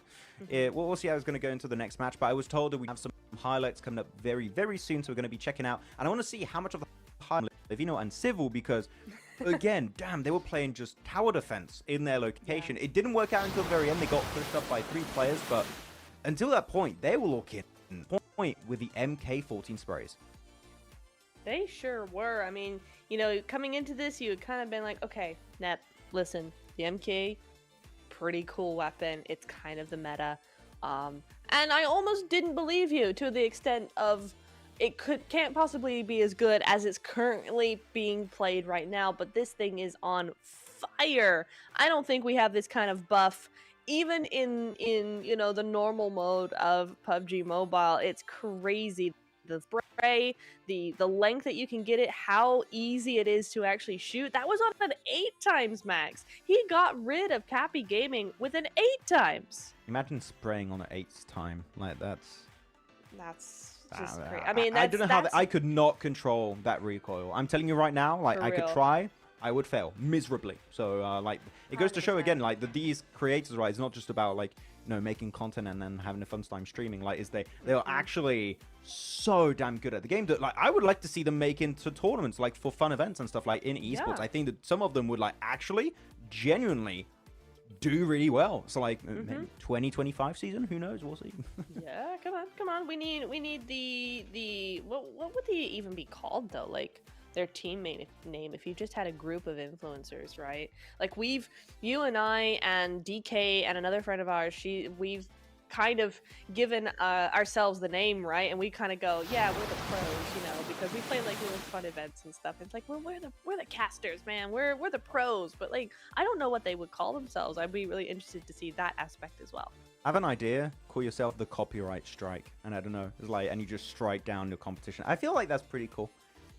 we'll see how it's going to go into the next match. But I was told that we have some highlights coming up very soon, so we're going to be checking out. And I want to see how much of the highlights Lievino and Civil, because again, damn, they were playing just tower defense in their location. It didn't work out until the very end. They got pushed up by 3 players, but until that point, they were looking point with the MK14 sprays. They sure were. I mean, you know, coming into this, you had kind of been like, okay, Nep, listen, the MK, pretty cool weapon. It's kind of the meta. And I almost didn't believe you to the extent of it can't possibly be as good as it's currently being played right now, but this thing is on fire. I don't think we have this kind of buff even in you know, the normal mode of PUBG Mobile. It's crazy. The spray, the length that you can get it, how easy it is to actually shoot. That was on an 8 times max. He got rid of Cappy Gaming with an 8 times. Imagine spraying on an 8th time. Like, that's just crazy. I mean, I don't know how I could not control that recoil. I'm telling you right now, like, For I could real. try. I would fail miserably. So like it goes to show 100%. again, like that these creators, right, it's not just about like, you know, making content and then having a fun time streaming. Like is they are actually so damn good at the game that like I would like to see them make into tournaments like for fun events and stuff like in esports. Yeah. I think that some of them would like actually genuinely do really well. So like maybe 2025 season, who knows, we'll see. Yeah, come on. We need the what would they even be called though? Like their team name if you just had a group of influencers, right? Like you and I and DK and another friend of ours, we've kind of given ourselves the name, right? And we kind of go, yeah, we're the pros, you know, because we play like really fun events and stuff. It's like, well, we're the casters, man. We're the pros, but like I don't know what they would call themselves. I'd be really interested to see that aspect as well. I have an idea. Call yourself the copyright strike, and I don't know, it's like, and you just strike down your competition. I feel like that's pretty cool.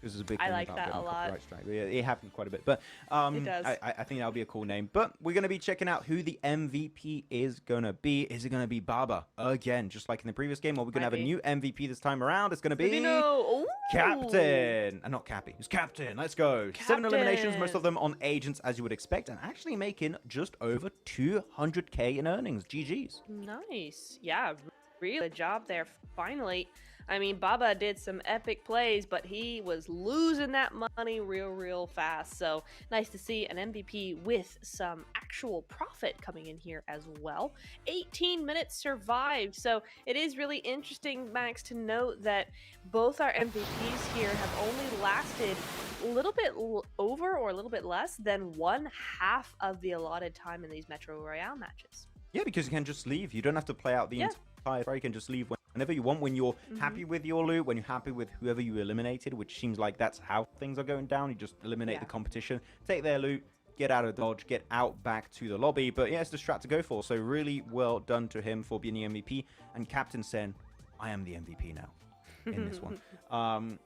This is a big I thing like about that getting a lot. copyright strike. Yeah, it happened quite a bit, but It does. I think that'll be a cool name. But we're gonna be checking out who the MVP is gonna be. Is it gonna be Baba again, just like in the previous game, or we're gonna Might have a be. new MVP this time around? It's gonna be Ooh. Captain, and not Cappy. It's Captain. Let's go. 7 eliminations, most Captain. of them on agents, as you would expect, and actually making just over 200k in earnings. GG's. Nice. Yeah, really good job there. Finally. I mean, Baba did some epic plays, but he was losing that money real fast. So nice to see an MVP with some actual profit coming in here as well. 18 minutes survived. So it is really interesting, Max, to note that both our MVPs here have only lasted a little bit over or a little bit less than 1/2 of the allotted time in these Metro Royale matches. Yeah, because you can just leave. You don't have to play out the Yeah. entire. You can just leave whenever you want, when you're happy with your loot, when you're happy with whoever you eliminated, which seems like that's how things are going down. You just eliminate the competition, take their loot, get out of dodge, get out back to the lobby. But yeah, it's the strat to go for. So really well done to him for being the MVP. And Captain saying, I am the MVP now in this one.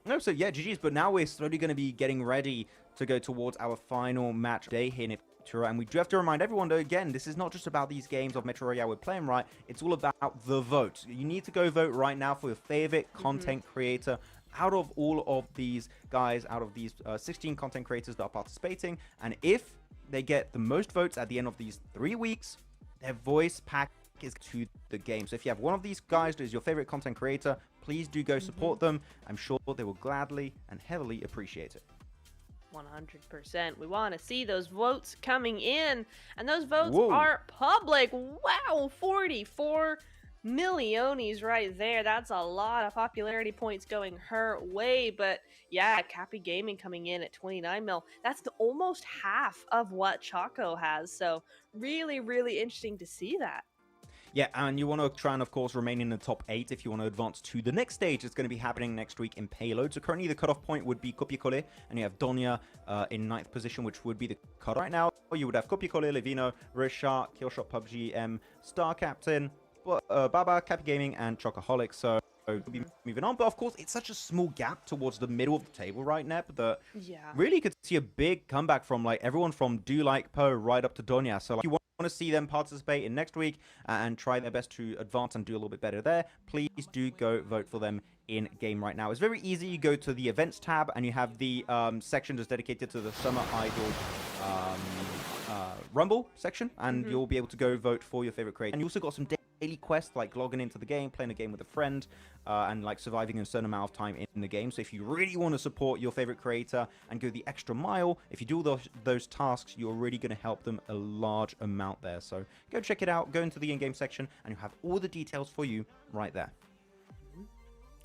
No, so yeah, GG's. But now we're slowly going to be getting ready to go towards our final match day here in Metro. And we do have to remind everyone, though, again, this is not just about these games of Metro Royale we're playing, right? It's all about the vote. You need to go vote right now for your favorite content creator out of all of these guys, out of these 16 content creators that are participating. And if they get the most votes at the end of these 3 weeks, their voice pack is to the game. So if you have one of these guys that is your favorite content creator, please do go support them. I'm sure they will gladly and heavily appreciate it. 100%. We want to see those votes coming in, and those votes Whoa. are public. Wow, 44 millionies right there. That's a lot of popularity points going her way. But yeah, Cappy Gaming coming in at 29 mil. That's almost half of what Choco has. So really interesting to see that. Yeah, and you want to try and, of course, remain in the top 8 if you want to advance to the next stage. It's going to be happening next week in Payload. So currently the cutoff point would be Copiacole, and you have Donia in 9th position, which would be the cutoff. Right now, you would have Copiacole, Levino, Risha, Killshot, PUBG, Star Captain, Baba, Cappy Gaming, and Chocoholic. So we'll be moving on. But, of course, it's such a small gap towards the middle of the table right now that really you could see a big comeback from, like, everyone from Do Like Po right up to Donia. So, like, you want to see them participate in next week and try their best to advance and do a little bit better there, please do go vote for them in game right now. It's very easy. You go to the events tab and you have the section that's dedicated to the Summer Idol Rumble section, and you'll be able to go vote for your favorite creator. And you also got some daily quests like logging into the game, playing a game with a friend, and like surviving a certain amount of time in the game. So if you really want to support your favorite creator and go the extra mile, if you do those tasks, you're really going to help them a large amount there. So go check it out, go into the in-game section, and you have all the details for you right there.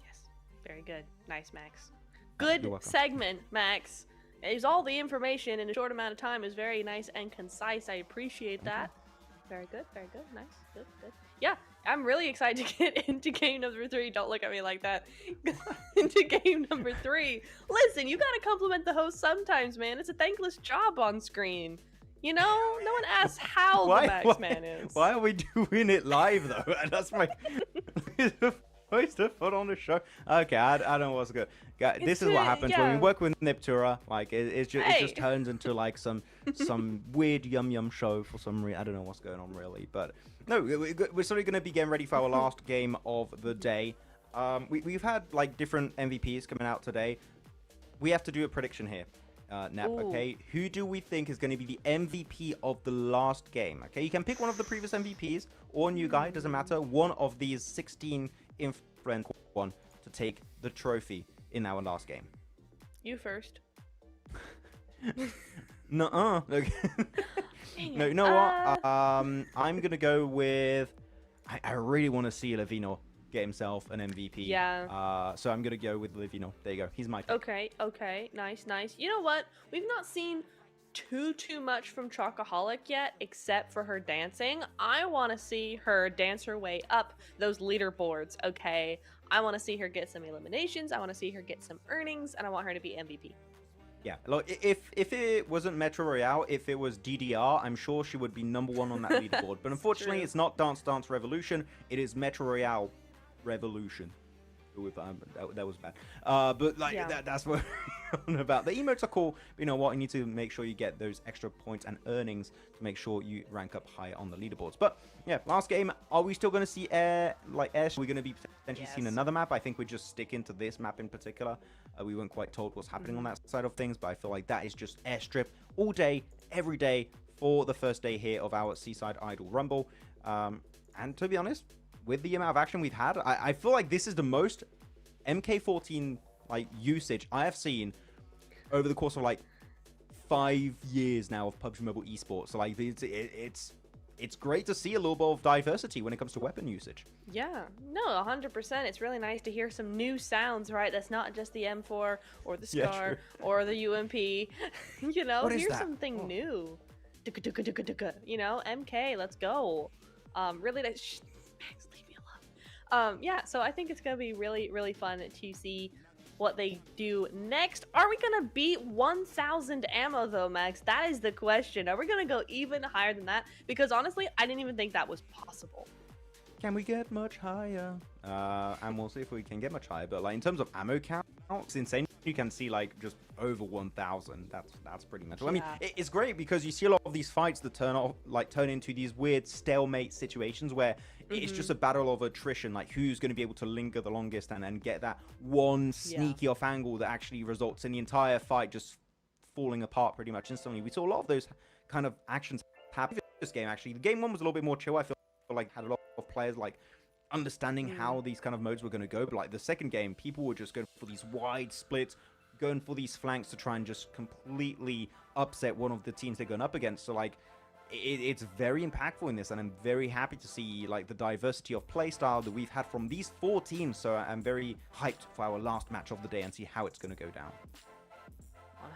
Yes, very good. Nice, Max. Good You're welcome. segment, Max. It's all the information in a short amount of time is very nice and concise. I appreciate that. Very good, very good. Nice, good. Yeah, I'm really excited to get into game number 3. Don't look at me like that. Into game number 3. Listen, you gotta compliment the host sometimes, man. It's a thankless job on screen. You know, no one asks how the Max man is. Why are we doing it live though? That's my supposed to put on the show. Okay, I don't know what's good. This is what happens when we work with Niptura. Like it just turns into like some weird yum show for some reason. I don't know what's going on really, but no, we're sort of going to be getting ready for our last game of the day. We've had like different MVPs coming out today. We have to do a prediction here. Nep, Ooh. okay? Who do we think is going to be the MVP of the last game? Okay, you can pick one of the previous MVPs or a new guy, doesn't matter. One of these 16 influencers one to take the trophy in our last game. You first. Nuh-uh. Okay. No, you know what? I'm gonna go with. I really want to see Livino get himself an MVP. Yeah. So I'm gonna go with Livino. There you go. He's my pick. Okay, nice. You know what? We've not seen too much from Chocoholic yet, except for her dancing. I want to see her dance her way up those leaderboards, okay? I want to see her get some eliminations, I want to see her get some earnings, and I want her to be MVP. Yeah, look, if it wasn't Metro Royale, if it was DDR, I'm sure she would be #1 on that leaderboard. But unfortunately, it's not Dance Dance Revolution. It is Metro Royale Revolution. That was bad. But like that's what I'm on about. The emotes are cool. But you know what? You need to make sure you get those extra points and earnings to make sure you rank up high on the leaderboards. But yeah, last game. Are we still going to see air? We're going to be potentially seeing another map. I think we just stick into this map in particular. We weren't quite told what's happening on that side of things, but I feel like that is just airstrip all day, every day for the first day here of our Seaside Idol Rumble. And to be honest, with the amount of action we've had, I feel like this is the most MK14 like usage I have seen over the course of like 5 years now of PUBG Mobile esports. So like it's great to see a little bit of diversity when it comes to weapon usage. Yeah, no, 100%. It's really nice to hear some new sounds, right? That's not just the M4 or the Scar or the UMP. You know, here's something new. You know, MK, let's go. Really nice. Max, leave me alone. Yeah, so I think it's gonna be really fun to see what they do next. Are we gonna beat 1,000 ammo though, Max? That is the question. Are we gonna go even higher than that? Because honestly, I didn't even think that was possible. Can we get much higher? And we'll see if we can get much higher. But like in terms of ammo count, it's insane. You can see like just over 1,000. That's pretty much. I mean, it's great because you see a lot of these fights that turn into these weird stalemate situations where it's just a battle of attrition. Like who's going to be able to linger the longest and get that one sneaky off angle that actually results in the entire fight just falling apart pretty much instantly. We saw a lot of those kind of actions happen in this game. Actually, the game one was a little bit more chill. I feel like had a lot of players like understanding how these kind of modes were going to go, but like the second game, people were just going for these wide splits, going for these flanks to try and just completely upset one of the teams they're going up against. So like it's very impactful in this, and I'm very happy to see like the diversity of playstyle that we've had from these 4 teams. So I'm very hyped for our last match of the day and see how it's going to go down.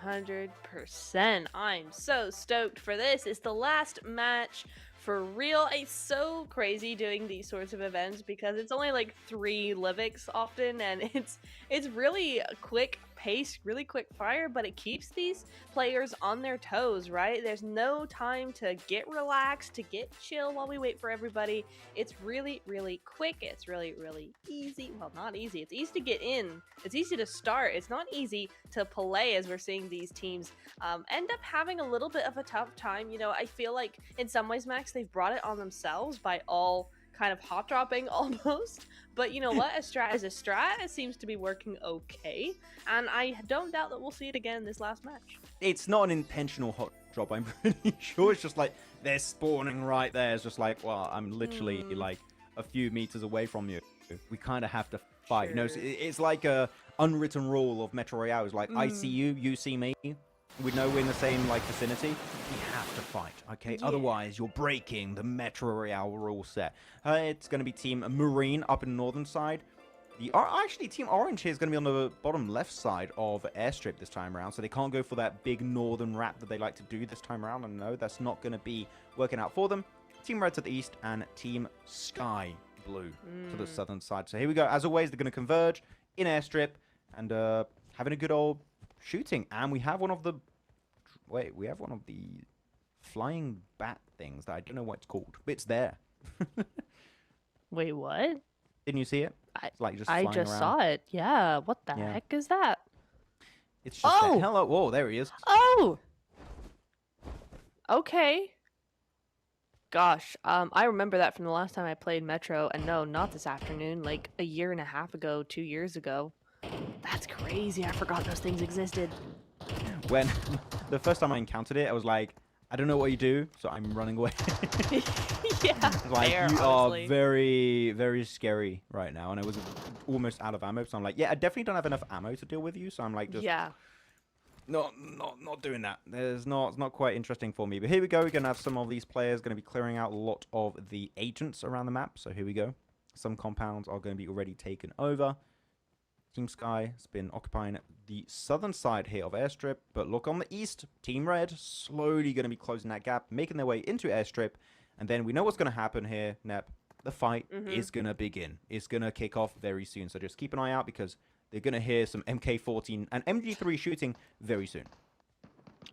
100%. I'm so stoked for this. It's the last match for real. It's so crazy doing these sorts of events because it's only like 3 Livics often, and it's really a quick pace, really quick fire, but it keeps these players on their toes, right? There's no time to get relaxed, to get chill while we wait for everybody. It's really quick. It's really easy. Well, not easy. It's easy to get in. It's easy to start. It's not easy to play, as we're seeing these teams end up having a little bit of a tough time. You know, I feel like in some ways, Max, they've brought it on themselves by all kind of hot dropping almost, but you know what, a strat is a strat. It seems to be working okay, and I don't doubt that we'll see it again this last match. It's not an intentional hot drop, I'm pretty sure. It's just like they're spawning right there. It's just like, well, I'm literally like a few meters away from you. We kind of have to fight. Sure. You know, it's like a unwritten rule of Metro Royale. It's like I see you, you see me. We know we're in the same like vicinity. We have to fight, okay? Yeah. Otherwise, you're breaking the Metro Royale rule set. It's going to be Team Marine up in the northern side. Actually, Team Orange here is going to be on the bottom left side of Airstrip this time around, so they can't go for that big northern wrap that they like to do this time around. And no, that's not going to be working out for them. Team Red to the east and Team Sky Blue to the southern side. So here we go. As always, they're going to converge in Airstrip and having a good old shooting. And we have one of the flying bat things that I don't know what it's called, but it's there. Wait, what? Didn't you see it? It's like just I flying just around. saw it. Yeah, what the heck is that? It's just hello. Whoa, there he is. Oh! Okay. Gosh, I remember that from the last time I played Metro, and no, not this afternoon, like a year and a half ago, 2 years ago. That's crazy, I forgot those things existed. when the first time I encountered it, I was like, I don't know what you do, so I'm running away. Yeah, Like, fair, you honestly. are very, very scary right now. And I was almost out of ammo, so I'm like, yeah, I definitely don't have enough ammo to deal with you. So I'm like, just Yeah. not doing that. It's not quite interesting for me. But here we go. We're going to have some of these players going to be clearing out a lot of the agents around the map. So here we go. Some compounds are going to be already taken over. Team Sky has been occupying the southern side here of Airstrip, but look on the east, Team Red slowly going to be closing that gap, making their way into Airstrip, and then we know what's going to happen here, Nep. The fight is going to begin. It's going to kick off very soon, so just keep an eye out because they're going to hear some MK14 and MG3 shooting very soon.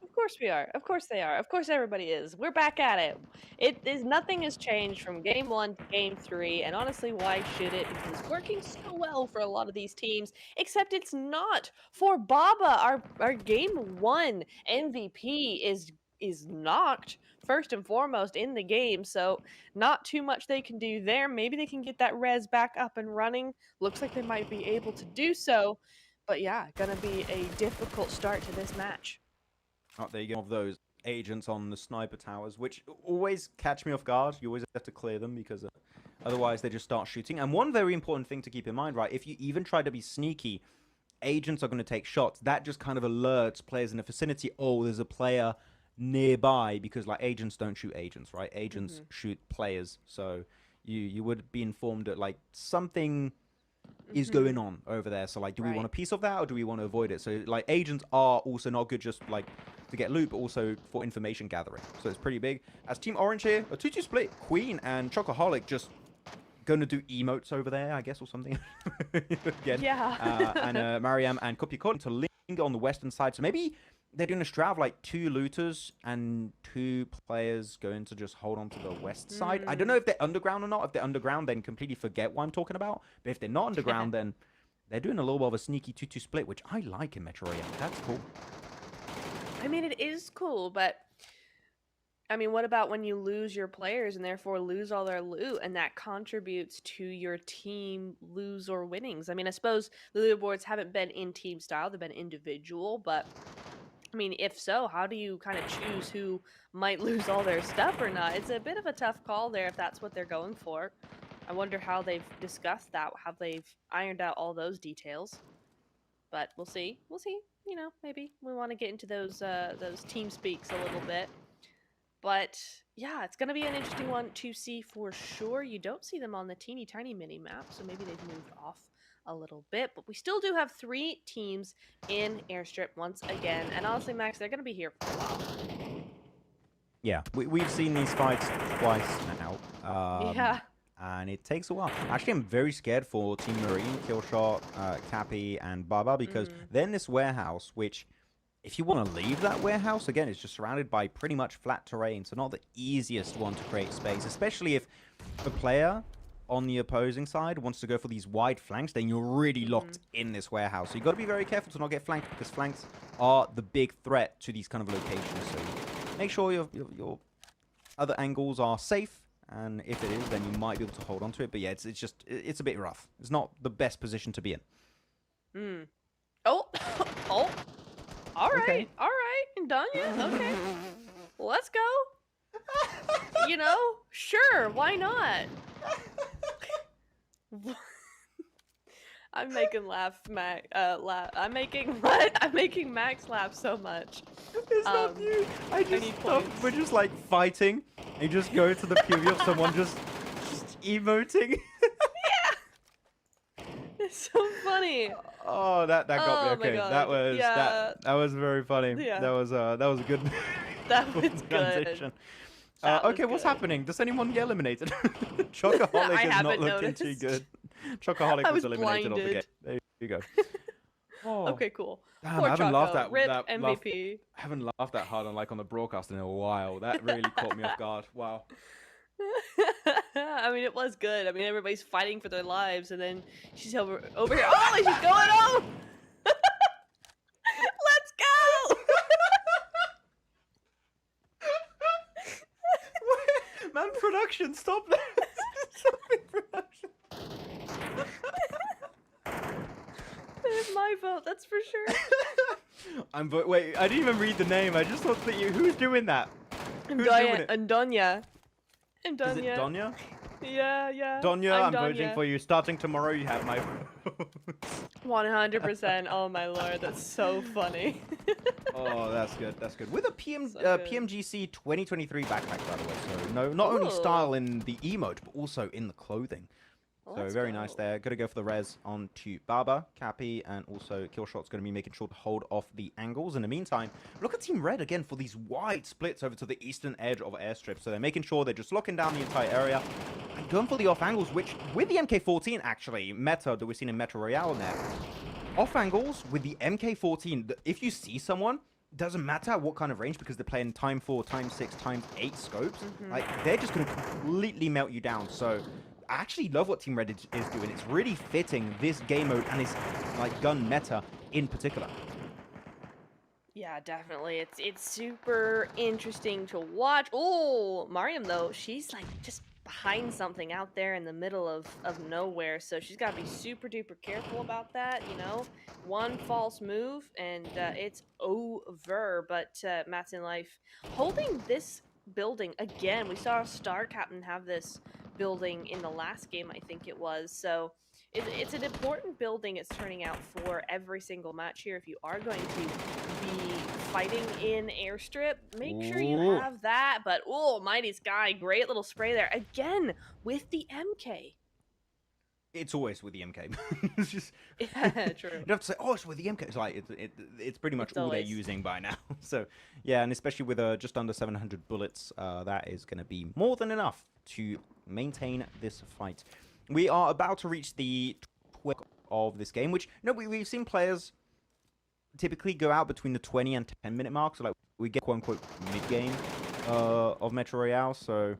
Of course we are. Of course they are. Of course everybody is. We're back at it. Nothing has changed from game 1 to game 3, and honestly, why should it? Because it's working so well for a lot of these teams, except it's not for Baba. Our game 1 MVP is knocked first and foremost in the game, so not too much they can do there. Maybe they can get that res back up and running. Looks like they might be able to do so, but yeah, gonna be a difficult start to this match. Oh, there you go. Of those agents on the sniper towers, which always catch me off guard. You always have to clear them because otherwise they just start shooting. And one very important thing to keep in mind, right? If you even try to be sneaky, agents are going to take shots. That just kind of alerts players in the vicinity, oh, there's a player nearby, because like agents don't shoot agents, right? Agents shoot players. So you would be informed that like something is going on over there. So like, do we want a piece of that or do we want to avoid it? So like agents are also not good just like to get loot, but also for information gathering. So it's pretty big. As Team Orange here, a 2-2 split. Queen and Chocoholic just going to do emotes over there, I guess, or something. Again. Yeah. And Mariam and Kopikot to linger on the western side. So maybe they're doing a strat of like 2 looters and 2 players going to just hold on to the west side. I don't know if they're underground or not. If they're underground, then completely forget what I'm talking about. But if they're not underground, then they're doing a little bit of a sneaky 2-2 split, which I like in Metro Royale. That's cool. I mean, it is cool, but I mean, what about when you lose your players and therefore lose all their loot, and that contributes to your team lose or winnings? I mean, I suppose the leaderboards haven't been in team style, they've been individual, but I mean, if so, how do you kind of choose who might lose all their stuff or not? It's a bit of a tough call there if that's what they're going for. I wonder how they've discussed that, how they've ironed out all those details. But we'll see. We'll see. You know, maybe we want to get into those team speaks a little bit. But yeah, it's going to be an interesting one to see for sure. You don't see them on the teeny tiny mini map, so maybe they've moved off a little bit. But we still do have 3 teams in Airstrip once again. And honestly, Max, they're going to be here for a while. Yeah, we've seen these fights twice now. Yeah. And it takes a while. Actually, I'm very scared for Team Marine, Killshot, Cappy, and Baba, because they're in this warehouse, which, if you want to leave that warehouse, again, it's just surrounded by pretty much flat terrain, so not the easiest one to create space, especially if the player on the opposing side wants to go for these wide flanks, then you're really locked in this warehouse. So you've got to be very careful to not get flanked, because flanks are the big threat to these kind of locations. So make sure your other angles are safe. And if it is, then you might be able to hold on to it. But yeah, it's a bit rough. It's not the best position to be in. Oh, oh, all right, Okay. all right, done yet? Okay, let's go. You know, sure, why not? I'm making I'm making Max laugh so much. It's not you. I need just points. we're just like fighting. And you just go to the POV of someone just emoting. It's so funny. Oh, that got Oh me. my Okay, God. that was Yeah. that was very funny. Yeah. That was a good That was good. transition. That was Okay, what's good. happening? Does anyone get eliminated? Chocoholic I is not haven't looking too noticed. good. Chocoholic I was was eliminated off the game. blinded. There you go. Oh. Okay, cool. Damn, Poor I haven't laughed Choco. Rip that MVP. I haven't laughed that hard on the broadcast in a while. That really caught me off guard. Wow. I mean, it was good. I mean, everybody's fighting for their lives, and then she's over here. Oh, she's going home. Let's go. Man, production, stop that. Stop it, production. It's my fault. That's for sure. Wait, I didn't even read the name. I just thought that who's doing that? Who's doing it? Andonia. Is it Donya? Yeah. Donya, I'm voting for you. Starting tomorrow, you have my vote. 100%. Oh my lord, that's so funny. Oh, that's good. That's good. With a good. PMGC 2023 backpack, by the way. So no, not only style in the emote, but also in the clothing. So Let's very go. nice there. Got to go for the res onto Baba, Cappy, and also Killshot's going to be making sure to hold off the angles. In the meantime, look at Team Red again for these wide splits over to the eastern edge of airstrip. So they're making sure they're just locking down the entire area and going for the off angles, which with the MK14 actually, meta that we've seen in Metro Royale now. Off angles with the MK14, if you see someone, doesn't matter what kind of range because they're playing time 4, time 6, time 8 scopes. Like they're just going to completely melt you down. So I actually love what Team Red is doing. It's really fitting this game mode and its like gun meta in particular. Yeah, definitely. It's super interesting to watch. Oh, Mariam though, she's like just behind something out there in the middle of nowhere, so she's got to be super duper careful about that. You know, one false move and it's over. But Matt's in life holding this building again. We saw a star captain have this building in the last game, I think it was. So it's an important building. It's turning out for every single match here. If you are going to be fighting in airstrip, make sure you have that. But oh, Mighty Sky, great little spray there again with the MK. It's always with the MK. It's just Yeah, true. you don't have to say, oh, it's with the MK. It's like it's pretty much all they're using by now. So yeah, and especially with just under 700 bullets, that is going to be more than enough to maintain this fight. We are about to reach the 12 of this game, which we've seen players typically go out between the 20 and 10-minute mark. So like we get quote unquote mid game of Metro Royale. So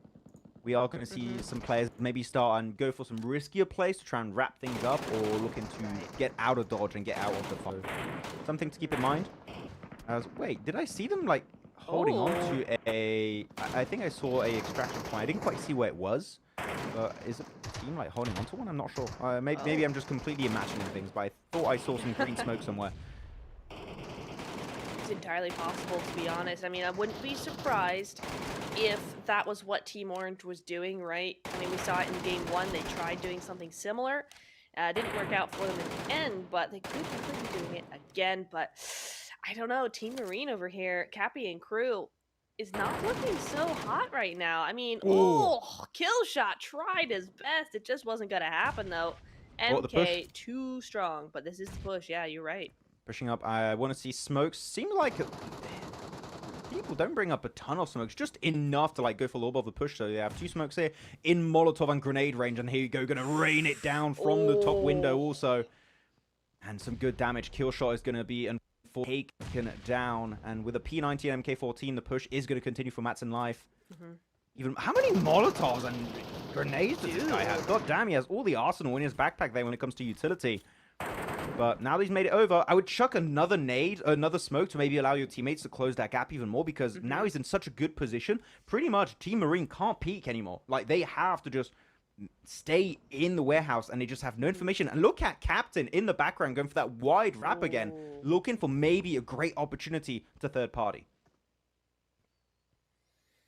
we are going to see some players maybe start and go for some riskier plays to try and wrap things up, or looking to get out of dodge and get out of the fight. Something to keep in mind. Wait, did I see them like holding on to a? I think I saw a extraction point. I didn't quite see where it was. Is it a team like holding onto one? I'm not sure. Maybe I'm just completely imagining things, but I thought I saw some green smoke somewhere. It's entirely possible, to be honest. I mean, I wouldn't be surprised if that was what Team Orange was doing, right? I mean, we saw it in Game 1. They tried doing something similar. Didn't work out for them in the end, but they could be doing it again. But I don't know. Team Marine over here, Cappy and crew, is not looking so hot right now. I mean, Killshot tried his best. It just wasn't going to happen, though. MK, too strong. But this is the push. Yeah, you're right. Pushing up. I want to see smokes. Seems like people don't bring up a ton of smokes. Just enough to like go for a little bit of a push. So they have 2 smokes here in Molotov and grenade range. And here you go. Going to rain it down from the top window also. And some good damage. Killshot is going to be taken down, and with a P90 and MK14, the push is going to continue for Matt's in life. Even how many Molotovs and grenades does this guy have? God damn, he has all the arsenal in his backpack there when it comes to utility. But now that he's made it over, I would chuck another nade, another smoke to maybe allow your teammates to close that gap even more, because now he's in such a good position. Pretty much Team Marine can't peek anymore. Like, they have to just stay in the warehouse, and they just have no information. And look at Captain in the background going for that wide wrap again, looking for maybe a great opportunity to third party.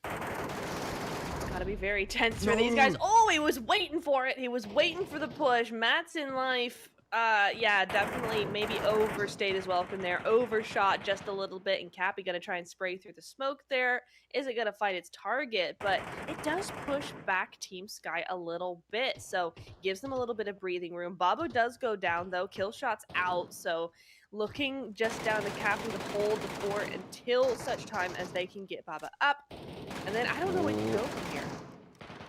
It's gotta be very tense for these guys. Oh, he was waiting for it. He was waiting for the push. Matt's in life. Yeah, definitely maybe overstayed his welcome there. Overshot just a little bit, and Cappy gonna try and spray through the smoke there. Isn't gonna find its target, but it does push back Team Sky a little bit, so gives them a little bit of breathing room. Babo does go down though. Killshot's out, so looking just down to Cappy to hold the fort until such time as they can get Baba up. And then I don't know where to go from here.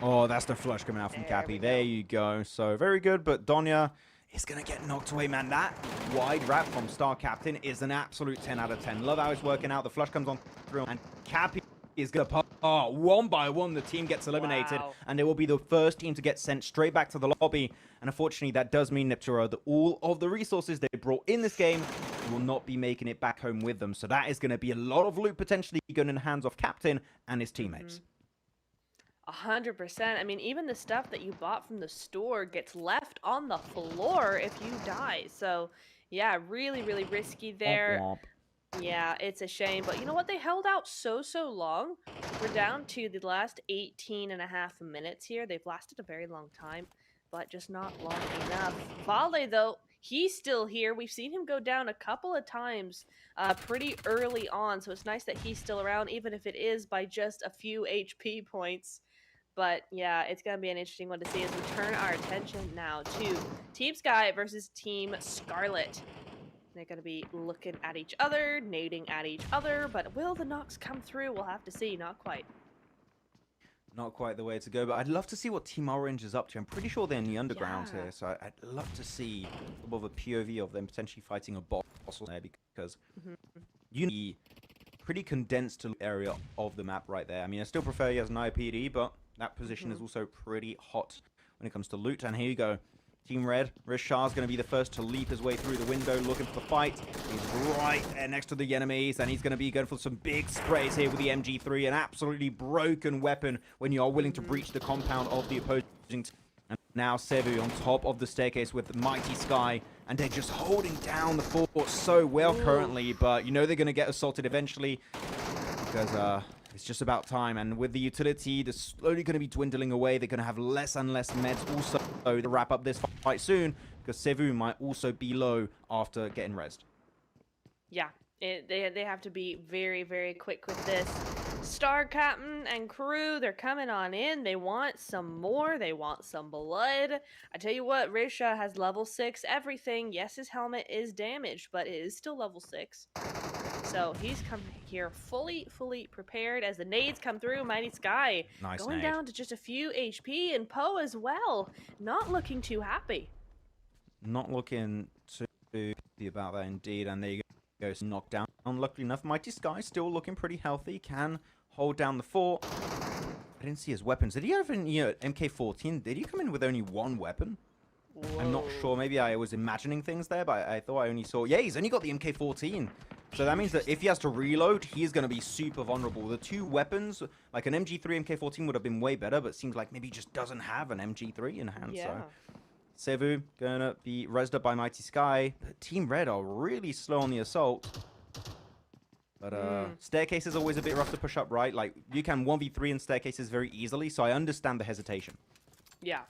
Oh, that's the flush coming out from Cappy. There you go. So very good, but Donya is going to get knocked away, man. That wide wrap from Star Captain is an absolute 10 out of 10. Love how it's working out. The flush comes on through, and Cappy is going to pop. Oh, one by one, the team gets eliminated, and they will be the first team to get sent straight back to the lobby. And unfortunately, that does mean Nepturo, that all of the resources they brought in this game will not be making it back home with them. So that is going to be a lot of loot potentially going in the hands of Captain and his teammates. 100%. I mean, even the stuff that you bought from the store gets left on the floor if you die. So, yeah, really, really risky there. Yeah, it's a shame, but you know what? They held out so long. We're down to the last 18 and a half minutes here. They've lasted a very long time, but just not long enough. Vale, though, he's still here. We've seen him go down a couple of times pretty early on, so it's nice that he's still around, even if it is by just a few HP points. But yeah, it's going to be an interesting one to see as we turn our attention now to Team Sky versus Team Scarlet. They're going to be looking at each other, nading at each other, but will the knocks come through? We'll have to see. Not quite. Not quite the way to go, but I'd love to see what Team Orange is up to. I'm pretty sure they're in the underground Yeah. here, so I'd love to see a bit of a POV of them potentially fighting a boss there, because you need a pretty condensed area of the map right there. I mean, I still prefer he has an IPD, but that position is also pretty hot when it comes to loot. And here you go. Team Red, Rishard's going to be the first to leap his way through the window looking for the fight. He's right there next to the enemies, and he's going to be going for some big sprays here with the MG3, an absolutely broken weapon when you are willing to breach the compound of the opposing team. And now Sevu on top of the staircase with the Mighty Sky, and they're just holding down the fort so well currently, but you know they're going to get assaulted eventually because it's just about time. And with the utility, they're slowly going to be dwindling away. They're going to have less and less meds also to wrap up this fight soon, because Sevu might also be low after getting rezzed. Yeah, they have to be very quick with this. Star Captain and crew, they're coming on in. They want some more. They want some blood. I tell you what, Risha has level 6 everything. Yes, his helmet is damaged, but it is still level 6. So he's come here fully prepared as the nades come through. Mighty Sky going nade. down to just a few HP, and Poe as well. Not looking too happy. Not looking to be about that indeed. And there you go, knockdown. Luckily enough, Mighty Sky still looking pretty healthy. Can hold down the fort. I didn't see his weapons. Did he have an MK14? Did he come in with only one weapon? Whoa. I'm not sure. Maybe I was imagining things there, but I thought I only saw... Yeah, he's only got the MK14. So that means that if he has to reload, he's going to be super vulnerable. The two weapons, like an MG3, MK14 would have been way better, but it seems like maybe he just doesn't have an MG3 in hand. Yeah. So Sevu going to be rezzed up by Mighty Sky. But Team Red are really slow on the assault. But staircase is always a bit rough to push up, right? Like, you can 1v3 in staircases very easily, so I understand the hesitation. Yeah.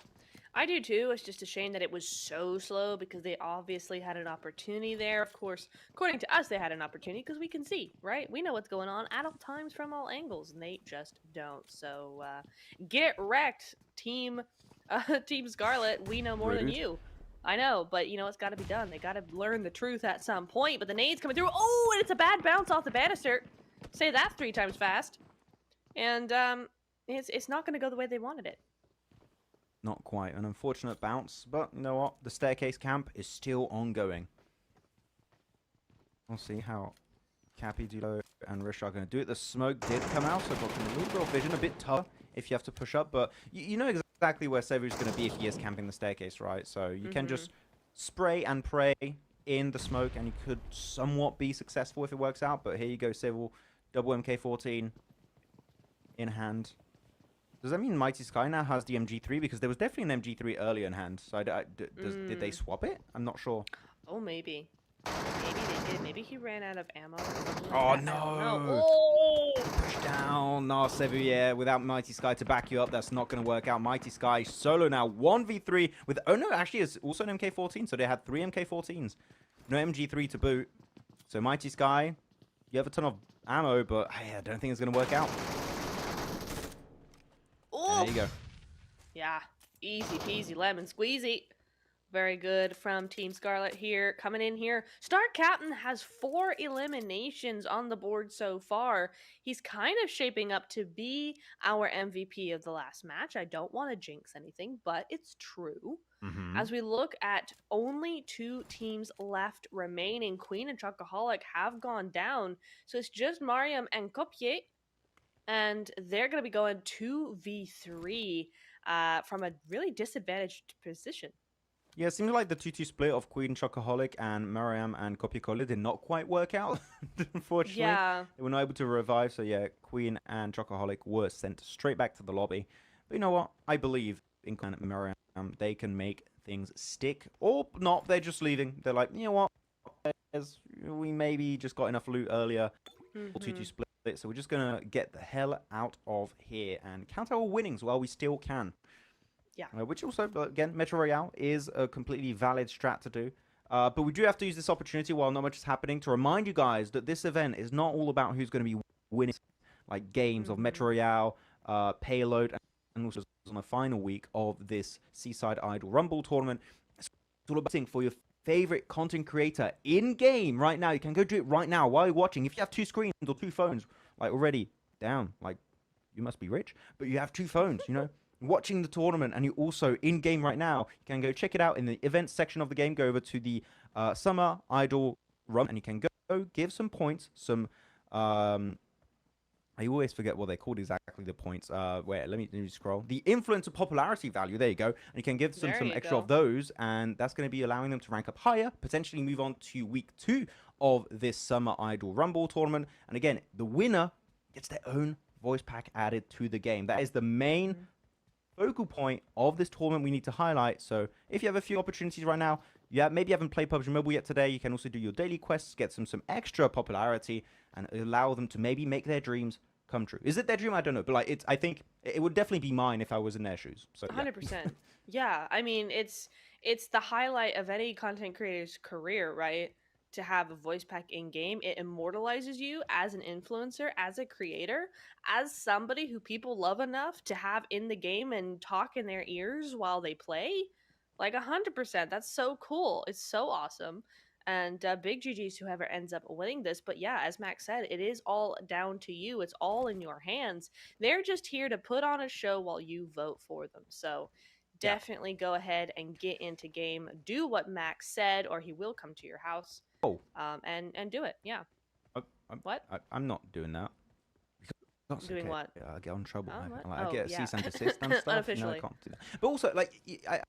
I do too. It's just a shame that it was so slow because they obviously had an opportunity there. Of course, according to us, they had an opportunity because we can see, right? We know what's going on at all times from all angles, and they just don't. So get wrecked, Team Scarlet. We know more than you. I know, but you know it's got to be done. They got to learn the truth at some point. But the nade's coming through. Oh, and it's a bad bounce off the banister. Say that 3 times fast. And it's not going to go the way they wanted it. Not quite. An unfortunate bounce, but you know what? The staircase camp is still ongoing. We'll see how Cappy, Dulo, and Rish are going to do it. The smoke did come out, so got a little bit of vision, a bit tough if you have to push up, but you know exactly where Sevu's going to be if he is camping the staircase, right? So you can just spray and pray in the smoke, and you could somewhat be successful if it works out, but here you go, Sevu, double MK14 in hand. Does that mean Mighty Sky now has the MG3? Because there was definitely an MG3 earlier in hand. So did they swap it? I'm not sure. Oh, maybe. Maybe they did. Maybe he ran out of ammo. Oh, no. Oh! Push down. No, Sevu, yeah. Without Mighty Sky to back you up, that's not going to work out. Mighty Sky solo now. 1v3 with... Oh, no, actually, it's also an MK14. So they had 3 MK14s. No MG3 to boot. So Mighty Sky, you have a ton of ammo, but hey, I don't think it's going to work out. There you go. Yeah, easy peasy lemon squeezy. Very good from Team Scarlet here. Coming in here. Star Captain has 4 eliminations on the board so far. He's kind of shaping up to be our MVP of the last match. I don't want to jinx anything, but it's true. As we look at only 2 teams left remaining, Queen and Chocoholic have gone down. So it's just Mariam and Kopje. And they're going to be going 2v3 from a really disadvantaged position. Yeah, it seems like the 2-2 split of Queen, Chocoholic, and Mariam and Kopje did not quite work out, unfortunately. Yeah. They were not able to revive, so yeah, Queen and Chocoholic were sent straight back to the lobby. But you know what? I believe in Queen and Mariam. They can make things stick, or not, they're just leaving. They're like, you know what? we maybe just got enough loot earlier to split it. So we're just going to get the hell out of here and count our winnings while we still can. Yeah. Which also, again, Metro Royale is a completely valid strat to do. But we do have to use this opportunity while not much is happening to remind you guys that this event is not all about who's going to be winning like games of Metro Royale, Payload, and also on the final week of this Seaside Idol Rumble tournament. It's all about for your favorite content creator in game right now. You can go do it right now while you're watching. If you have 2 screens or 2 phones, like already down, like you must be rich, but you have 2 phones, you know, watching the tournament, and you're also in game right now. You can go check it out in the events section of the game. Go over to the Summer Idol Rumble, and you can go give some points, some I always forget what they're called exactly, the points. Wait, let me scroll. The influencer popularity value. There you go. And you can give them some extra of those, and that's going to be allowing them to rank up higher, potentially move on to week 2 of this Summer Idol Rumble tournament. And again, the winner gets their own voice pack added to the game. That is the main focal point of this tournament we need to highlight. So if you have a few opportunities right now, maybe you haven't played PUBG Mobile yet today, you can also do your daily quests, get some extra popularity, and allow them to maybe make their dreams come true. Is it their dream? I don't know, but like I think it would definitely be mine if I was in their shoes. So 100%. Yeah, I mean it's the highlight of any content creator's career, right? To have a voice pack in game, it immortalizes you as an influencer, as a creator, as somebody who people love enough to have in the game and talk in their ears while they play. Like 100%. That's so cool. It's so awesome. And big GG's whoever ends up winning this. But yeah, as Max said, it is all down to you. It's all in your hands. They're just here to put on a show while you vote for them. So definitely go ahead and get into game. Do what Max said, or he will come to your house. And do it. Yeah. What? I'm not doing that. That's doing okay. what? I get on trouble. What? I get cease and desist and stuff. Unofficially. No, I can't do that. But also, like,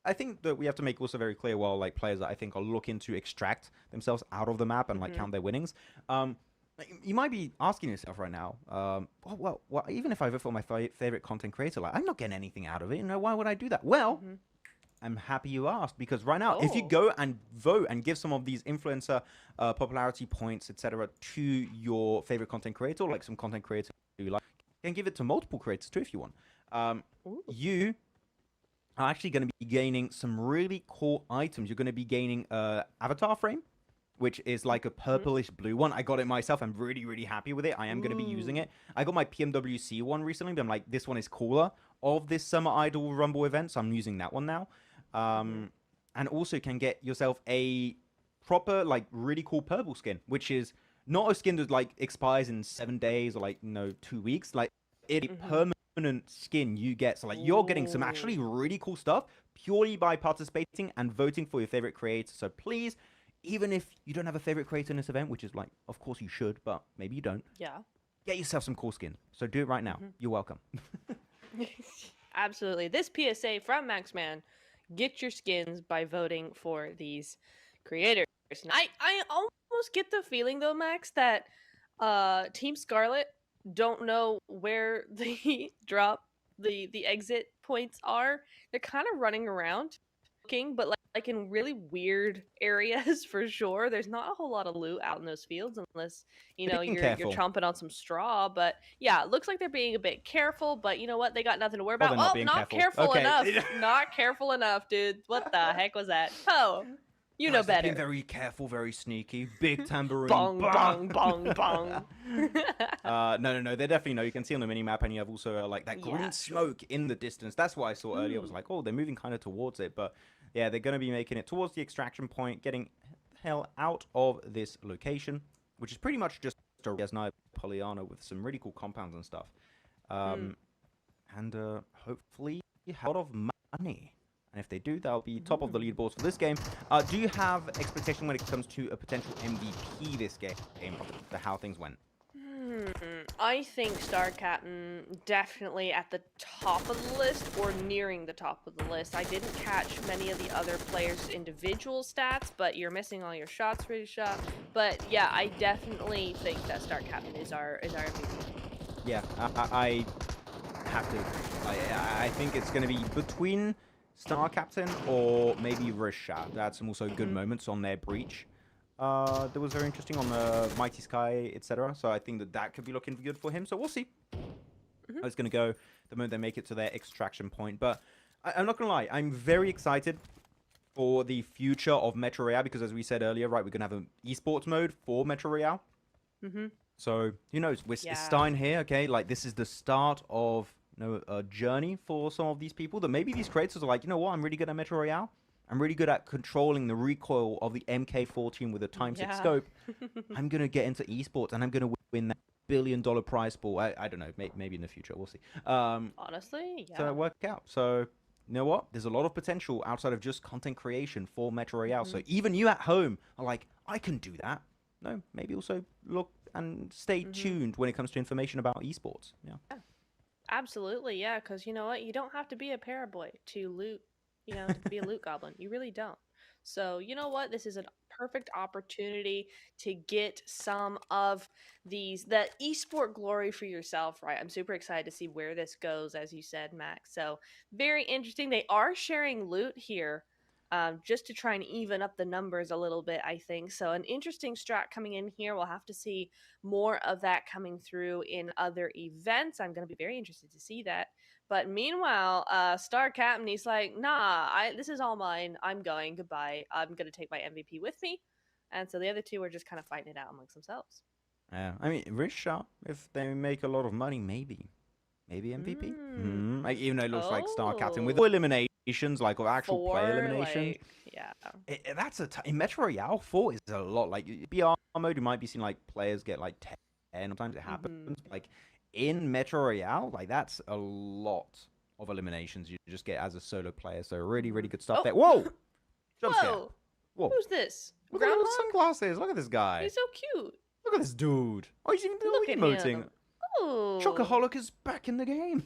I think that we have to make also very clear, while like players that I think are looking to extract themselves out of the map and like count their winnings. You might be asking yourself right now, well, even if I vote for my favorite content creator, like I'm not getting anything out of it. You know, why would I do that? Well. I'm happy you asked, because right now, if you go and vote and give some of these influencer popularity points, etc., to your favorite content creator, like some content creator you like, you can give it to multiple creators too if you want. You are actually going to be gaining some really cool items. You're going to be gaining avatar frame, which is like a purplish blue one. I got it myself. I'm really, really happy with it. I am going to be using it. I got my PMWC one recently, but I'm like, this one is cooler of this Summer Idol Rumble event, so I'm using that one now. And also can get yourself a proper, like, really cool purple skin, which is not a skin that like expires in 7 days or like 2 weeks. Like it's a permanent skin you get. So like you're getting some actually really cool stuff purely by participating and voting for your favorite creator. So please, even if you don't have a favorite creator in this event, which is like, of course you should, but maybe you don't. Yeah. Get yourself some cool skin. So do it right now. You're welcome. Absolutely. This PSA from Maxman. Get your skins by voting for these creators. I almost get the feeling though, Max, that Team Scarlet don't know where the the exit points are. They're kind of running around looking, but like in really weird areas for sure. There's not a whole lot of loot out in those fields unless you're chomping on some straw. But yeah, it looks like they're being a bit careful. But you know what? They got nothing to worry about. Not careful enough. Not careful enough, dude. What the heck was that? Oh, you know better. Being very careful, very sneaky. Big tambourine. Bong, bong, bong, bong. No. They definitely know. You can see on the mini map, and you have also like that green smoke in the distance. That's what I saw earlier. I was like, oh, they're moving kind of towards it, but. Yeah, they're going to be making it towards the extraction point, getting the hell out of this location, which is pretty much just a Polyana with some really cool compounds and stuff. And hopefully a lot of money. And if they do, they'll be top of the leaderboards for this game. Do you have expectation when it comes to a potential MVP this game, for how things went? I think Star Captain definitely at the top of the list or nearing the top of the list. I didn't catch many of the other players' individual stats, but you're missing all your shots for your shot. But yeah, I definitely think that Star Captain is our MVP. Yeah, I have to. I think it's going to be between Star Captain or maybe Rashad. They had some also good moments on their breach. that was very interesting on the Mighty Sky, etc. So I think that could be looking good for him. So we'll see how it's going to go the moment they make it to their extraction point. But I'm not going to lie, I'm very excited for the future of Metro Royale because, as we said earlier, right, we're going to have an esports mode for Metro Royale. So who knows? We're starting here, okay? Like, this is the start of a journey for some of these people that maybe these creators are like, you know what? I'm really good at Metro Royale. I'm really good at controlling the recoil of the MK14 with a times-6 scope. I'm going to get into esports, and I'm going to win that $1 billion prize pool. I don't know. Maybe in the future. We'll see. Honestly, yeah. So it worked out. So, you know what? There's a lot of potential outside of just content creation for Metro Royale. So even you at home are like, I can do that. No, maybe also look and stay tuned when it comes to information about esports. Yeah. Absolutely, yeah, because you know what? You don't have to be a paraboy to loot, to be a loot goblin. You really don't. So, you know what? This is a perfect opportunity to get some of that esport glory for yourself, right? I'm super excited to see where this goes, as you said, Max. So, very interesting. They are sharing loot here. Just to try and even up the numbers a little bit, I think. So an interesting strat coming in here. We'll have to see more of that coming through in other events. I'm going to be very interested to see that. But meanwhile, Star Captain, he's like, nah, this is all mine. I'm going. Goodbye. I'm going to take my MVP with me. And so the other two are just kind of fighting it out amongst themselves. Yeah, I mean, Risha, if they make a lot of money, maybe MVP. Like, even though it looks like Star Captain with eliminations, like, or actual player eliminations. That's in Metro Royale 4 is a lot. Like, BR mode, you might be seeing like players get like 10. Sometimes it happens. Like in Metro Royale, like that's a lot of eliminations you just get as a solo player. So really, really good stuff there. Whoa! Jump scare. Whoa! Who's this? Look at the little sunglasses. Look at this guy. He's so cute. Look at this dude. Oh, he's even emoting. Oh. Chocoholic is back in the game.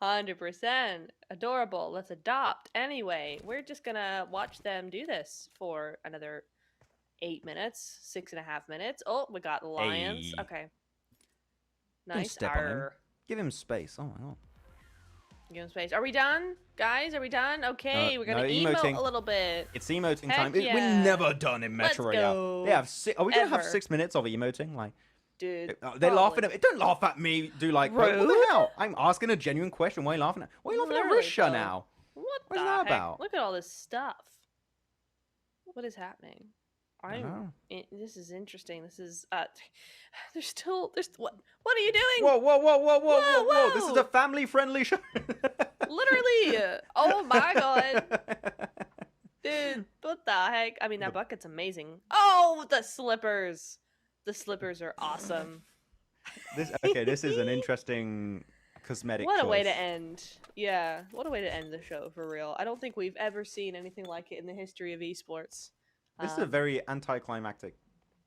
100%. Adorable. Let's adopt. Anyway, we're just gonna watch them do this for another 8 minutes, 6.5 minutes. Oh, we got lions. Hey. Okay. Nice. Step on him. Give him space. Oh my god. Give him space. Are we done, guys? Are we done? Okay, we're gonna emote a little bit. It's emoting time. Yeah. We're never done in Metro Royale. They have are we gonna have 6 minutes of emoting? Like, dude, they're laughing at me. Don't laugh at me. Do like, what the hell? I'm asking a genuine question. Why are you laughing at? Why are you laughing at Risha now? What's that about? Look at all this stuff. What is happening? This is interesting. This is there's what are you doing? Whoa. This is a family friendly show. Literally. Oh my god. Dude, what the heck? I mean, that bucket's amazing. Oh, the slippers. The slippers are awesome. This is an interesting cosmetic What a choice. way to end. Yeah, what a way to end the show, for real. I don't think we've ever seen anything like it in the history of esports. This is a very anticlimactic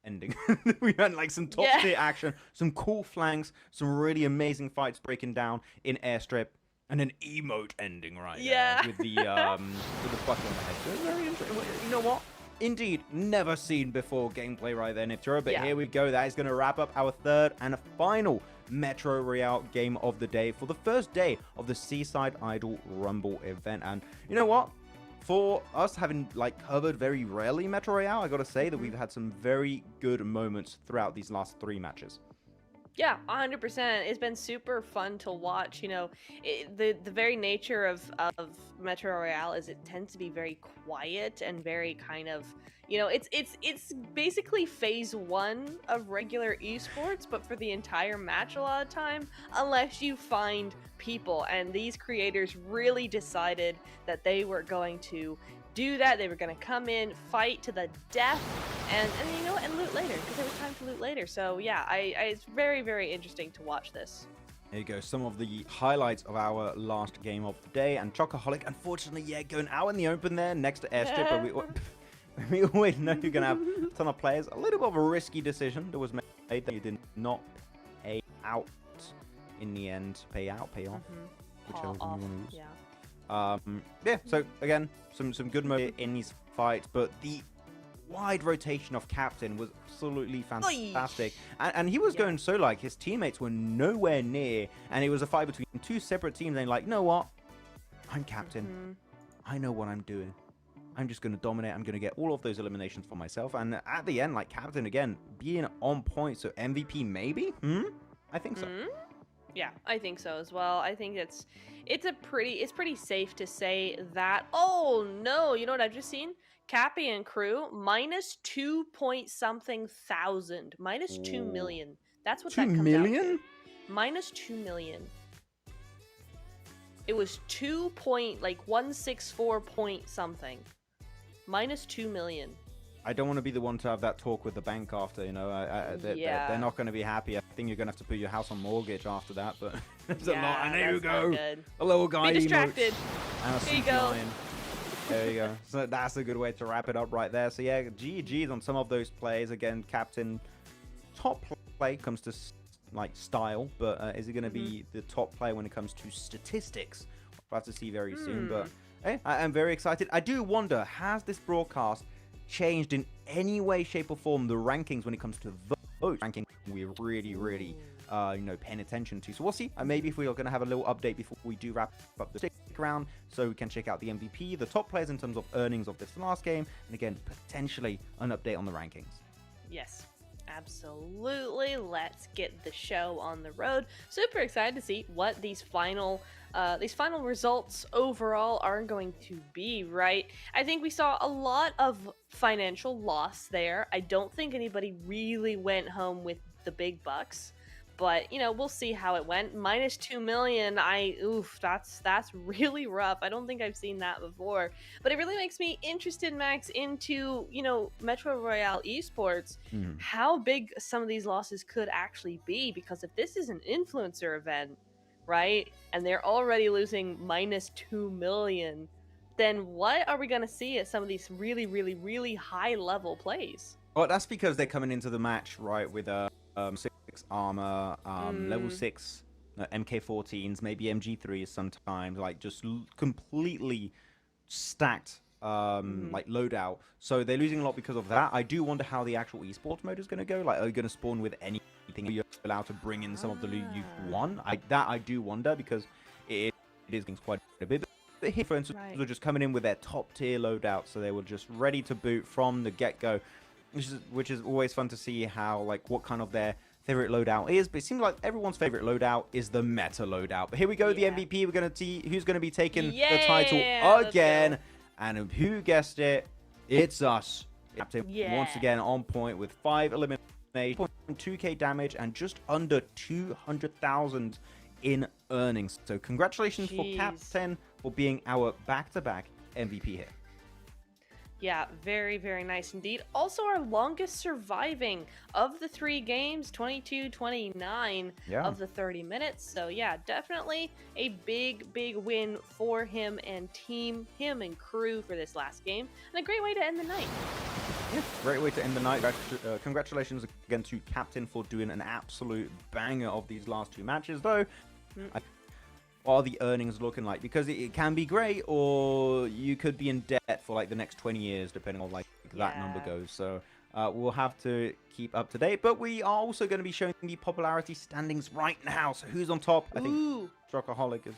ending. We had like some top tier action, some cool flanks, some really amazing fights breaking down in airstrip, and an emote ending right there with the bucket on the head. So it's very interesting. You know what? Indeed, never seen before gameplay right there, Niftura. But here we go. That is going to wrap up our third and final Metro Royale game of the day for the first day of the Seaside Idol Rumble event. And you know what? For us having like covered very rarely Metro Royale, I gotta say that we've had some very good moments throughout these last 3 matches. Yeah, 100%. It's been super fun to watch. You know, the very nature of Metro Royale is it tends to be very quiet and very kind of, you know, it's basically phase 1 of regular esports, but for the entire match a lot of time, unless you find people. And these creators really decided that they were going to do that. They were going to come in, fight to the death, and you know, and loot later, because there was time to loot later. So yeah, it's very, very interesting to watch this. There you go, some of the highlights of our last game of the day. And Chocoholic, unfortunately, going out in the open there next to Airstrip. But we always know you're going to have a ton of players. A little bit of a risky decision that was made that you did not pay out in the end. Pay out, pay off. Whichever one you want to use. Yeah, so again, some good moments in these fights, but the wide rotation of Captain was absolutely fantastic. And he was going so like his teammates were nowhere near, and it was a fight between 2 separate teams, and like, you know what? I'm Captain. I know what I'm doing. I'm just going to dominate. I'm going to get all of those eliminations for myself. And at the end, like Captain, again, being on point. So MVP maybe? I think so. Yeah, I think so as well. I think it's pretty safe to say that. Oh no, you know what I've just seen? Cappy and crew minus 2 point something thousand, minus 2 million. That's what 2 that comes million? out to. Minus 2 million. It was 2.164 point something. Minus 2 million. I don't want to be the one to have that talk with the bank after, you know. They're not going to be happy. I think you're going to have to put your house on mortgage after that, but there's a lot. And there you go. A little guy. Be distracted. And a There you super go. lion. There you go. So that's a good way to wrap it up right there. So yeah, GG's on some of those plays. Again, Captain, top play comes to like style, but is he going to be the top player when it comes to statistics? We'll have to see very soon. But hey, I am very excited. I do wonder, has this broadcast changed in any way, shape, or form the rankings when it comes to vote ranking? We're really paying attention to. So we'll see. Maybe if we are going to have a little update before we do wrap up the stick round, so we can check out the MVP, the top players in terms of earnings of this last game, and again, potentially an update on the rankings. Yes, absolutely. Let's get the show on the road. Super excited to see what these final results overall are going to be, right? I think we saw a lot of financial loss there. I don't think anybody really went home with the big bucks, but you know, we'll see how it went. Minus 2 million. That's really rough. I don't think I've seen that before, but it really makes me interested, Max, into, you know, Metro Royale esports, how big some of these losses could actually be, because if this is an influencer event, right, and they're already losing minus 2 million, then what are we going to see at some of these really high level plays? Well, that's because they're coming into the match, right, with 6 armor, level 6 MK14s, maybe MG3s sometimes, like just completely stacked like loadout. So they're losing a lot because of that. I do wonder how the actual esports mode is going to go. Like, are you going to spawn with anything? Are you allowed to bring in some of the loot you've won? I do wonder, because it is quite a bit. But here, for instance, were just coming in with their top tier loadout, so they were just ready to boot from the get-go, which is always fun to see how, like, what kind of their favorite loadout is. But it seems like everyone's favorite loadout is the meta loadout. But here we go, the MVP. We're going to see who's going to be taking the title again. And who guessed it? It's us. Captain once again on point with 5 eliminations, 2k damage, and just under 200,000 in earnings. So congratulations for Captain for being our back-to-back MVP here. Yeah, very nice indeed. Also our longest surviving of the 3 games, 22-29 of the 30 minutes. So yeah, definitely a big win for him and crew for this last game, and a great way to end the night. Yeah, great way to end the night. Congratulations again to Captain for doing an absolute banger of these last 2 matches, though. What are the earnings looking like? Because it can be great, or you could be in debt for like the next 20 years, depending on like that number goes. So we'll have to keep up to date. But we are also going to be showing the popularity standings right now. So who's on top? I think Chocoholic is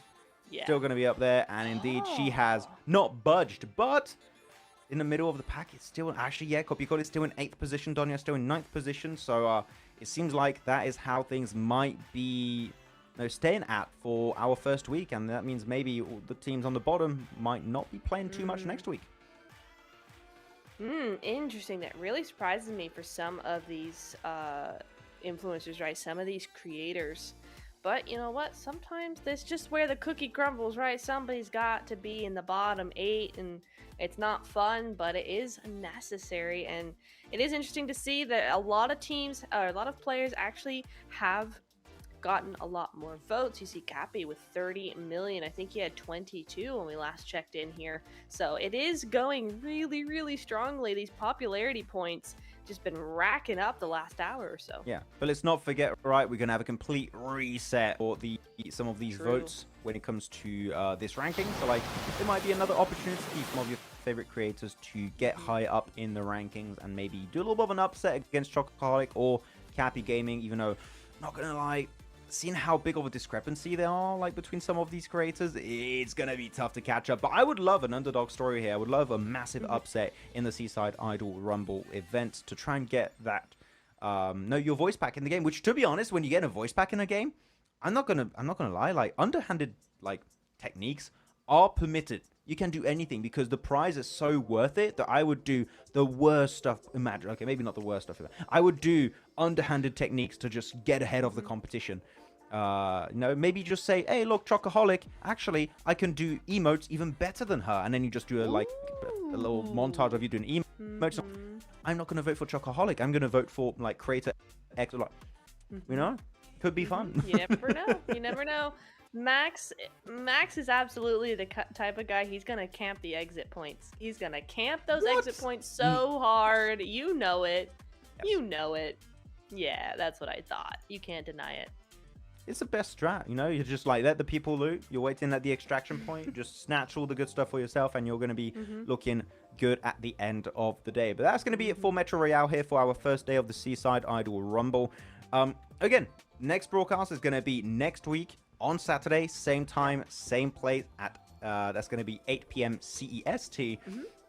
still going to be up there, and indeed she has not budged. But in the middle of the pack, it's still actually Copycall is still in 8th position. Donya still in 9th position. So it seems like that is how things might be staying at for our first week, and that means maybe the teams on the bottom might not be playing too much next week. Interesting. That really surprises me for some of these influencers, right? Some of these creators. But you know what? Sometimes that's just where the cookie crumbles, right? Somebody's got to be in the bottom 8, and it's not fun, but it is necessary. And it is interesting to see that a lot of teams, or a lot of players actually have gotten a lot more votes. You see Cappy with 30 million. I think he had 22 when we last checked in here. So it is going really strongly. These popularity points just been racking up the last hour or so. Yeah, but let's not forget, right, we're going to have a complete reset for some of these votes when it comes to this ranking. So like, there might be another opportunity for some of your favorite creators to get high up in the rankings and maybe do a little bit of an upset against Chocoholic or Cappy Gaming, even though, not gonna lie, seeing how big of a discrepancy there are like between some of these creators, it's gonna be tough to catch up. But I would love an underdog story here. I would love a massive upset in the Seaside Idol Rumble event to try and get that know your voice pack in the game. Which, to be honest, when you get a voice pack in a game, I'm not gonna lie, like underhanded like techniques are permitted. You can do anything because the prize is so worth it that I would do the worst stuff. Imagine, okay, maybe not the worst stuff. I would do underhanded techniques to just get ahead of the competition. Maybe just say, hey, look, Chocoholic, actually, I can do emotes even better than her. And then you just do a little montage of you doing emotes. I'm not going to vote for Chocoholic. I'm going to vote for, like, creator X. You know? Could be fun. You never know. You never know. Max is absolutely the type of guy. He's gonna camp the exit points. He's gonna camp those exit points so hard. You know it. Yes. You know it. Yeah, that's what I thought. You can't deny it. It's the best strat, you know? You're just like, let the people loot. You're waiting at the extraction point. Just snatch all the good stuff for yourself, and you're going to be looking good at the end of the day. But that's going to be it for Metro Royale here for our first day of the Seaside Idol Rumble. Again, next broadcast is going to be next week on Saturday, same time, same place at that's going to be 8 p.m. CEST.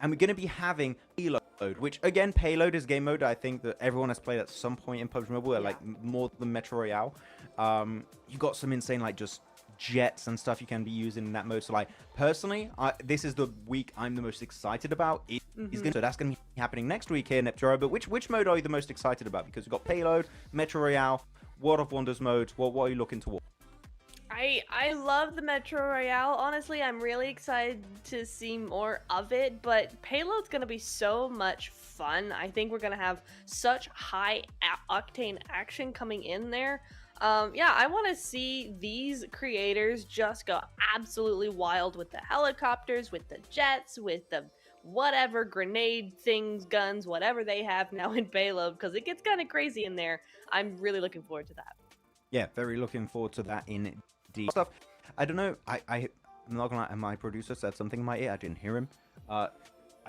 And we're going to be having Payload, which, again, Payload is game mode I think that everyone has played at some point in PUBG Mobile, like more than Metro Royale. You got some insane, like, just jets and stuff you can be using in that mode. So, like, personally, this is the week I'm the most excited about. So that's going to be happening next week here in Nepturo. But which mode are you the most excited about? Because we've got Payload, Metro Royale, World of Wonders mode. What are you looking towards? I love the Metro Royale. Honestly, I'm really excited to see more of it, but Payload's gonna be so much fun. I think we're gonna have such high octane action coming in there. Yeah, I want to see these creators just go absolutely wild with the helicopters, with the jets, with the whatever grenade things, guns, whatever they have now in Payload, because it gets kind of crazy in there. I'm really looking forward to that. Yeah, very looking forward to that indeed. Stuff. I don't know. I'm not gonna lie. My producer said something in my ear. I didn't hear him. I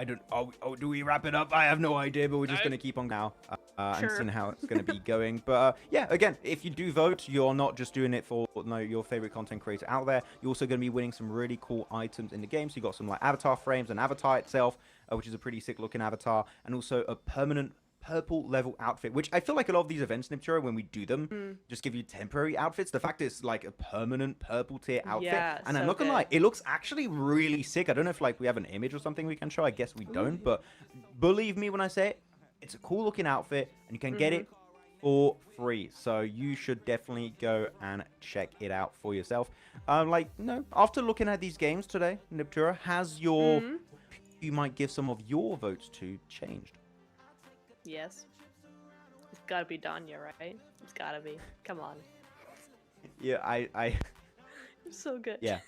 don't. Oh, do we wrap it up? I have no idea. But we're just gonna keep on now and seeing how it's gonna be going. But yeah, again, if you do vote, you're not just doing it for your favorite content creator out there. You're also gonna be winning some really cool items in the game. So you got some like avatar frames, an avatar itself, which is a pretty sick looking avatar, and also a permanent purple level outfit, which I feel like a lot of these events, Nipturo, when we do them, just give you temporary outfits. The fact is like a permanent purple tier outfit, and so I'm not gonna lie, it looks actually really sick. I don't know if like we have an image or something we can show. I guess we don't, but believe me when I say it, it's a cool looking outfit, and you can get it for free. So you should definitely go and check it out for yourself. After looking at these games today, Niptura, has your you might give some of your votes to changed? Yes. It's gotta be Danya, right? It's gotta be. Come on. Yeah, I It's so good. yeah.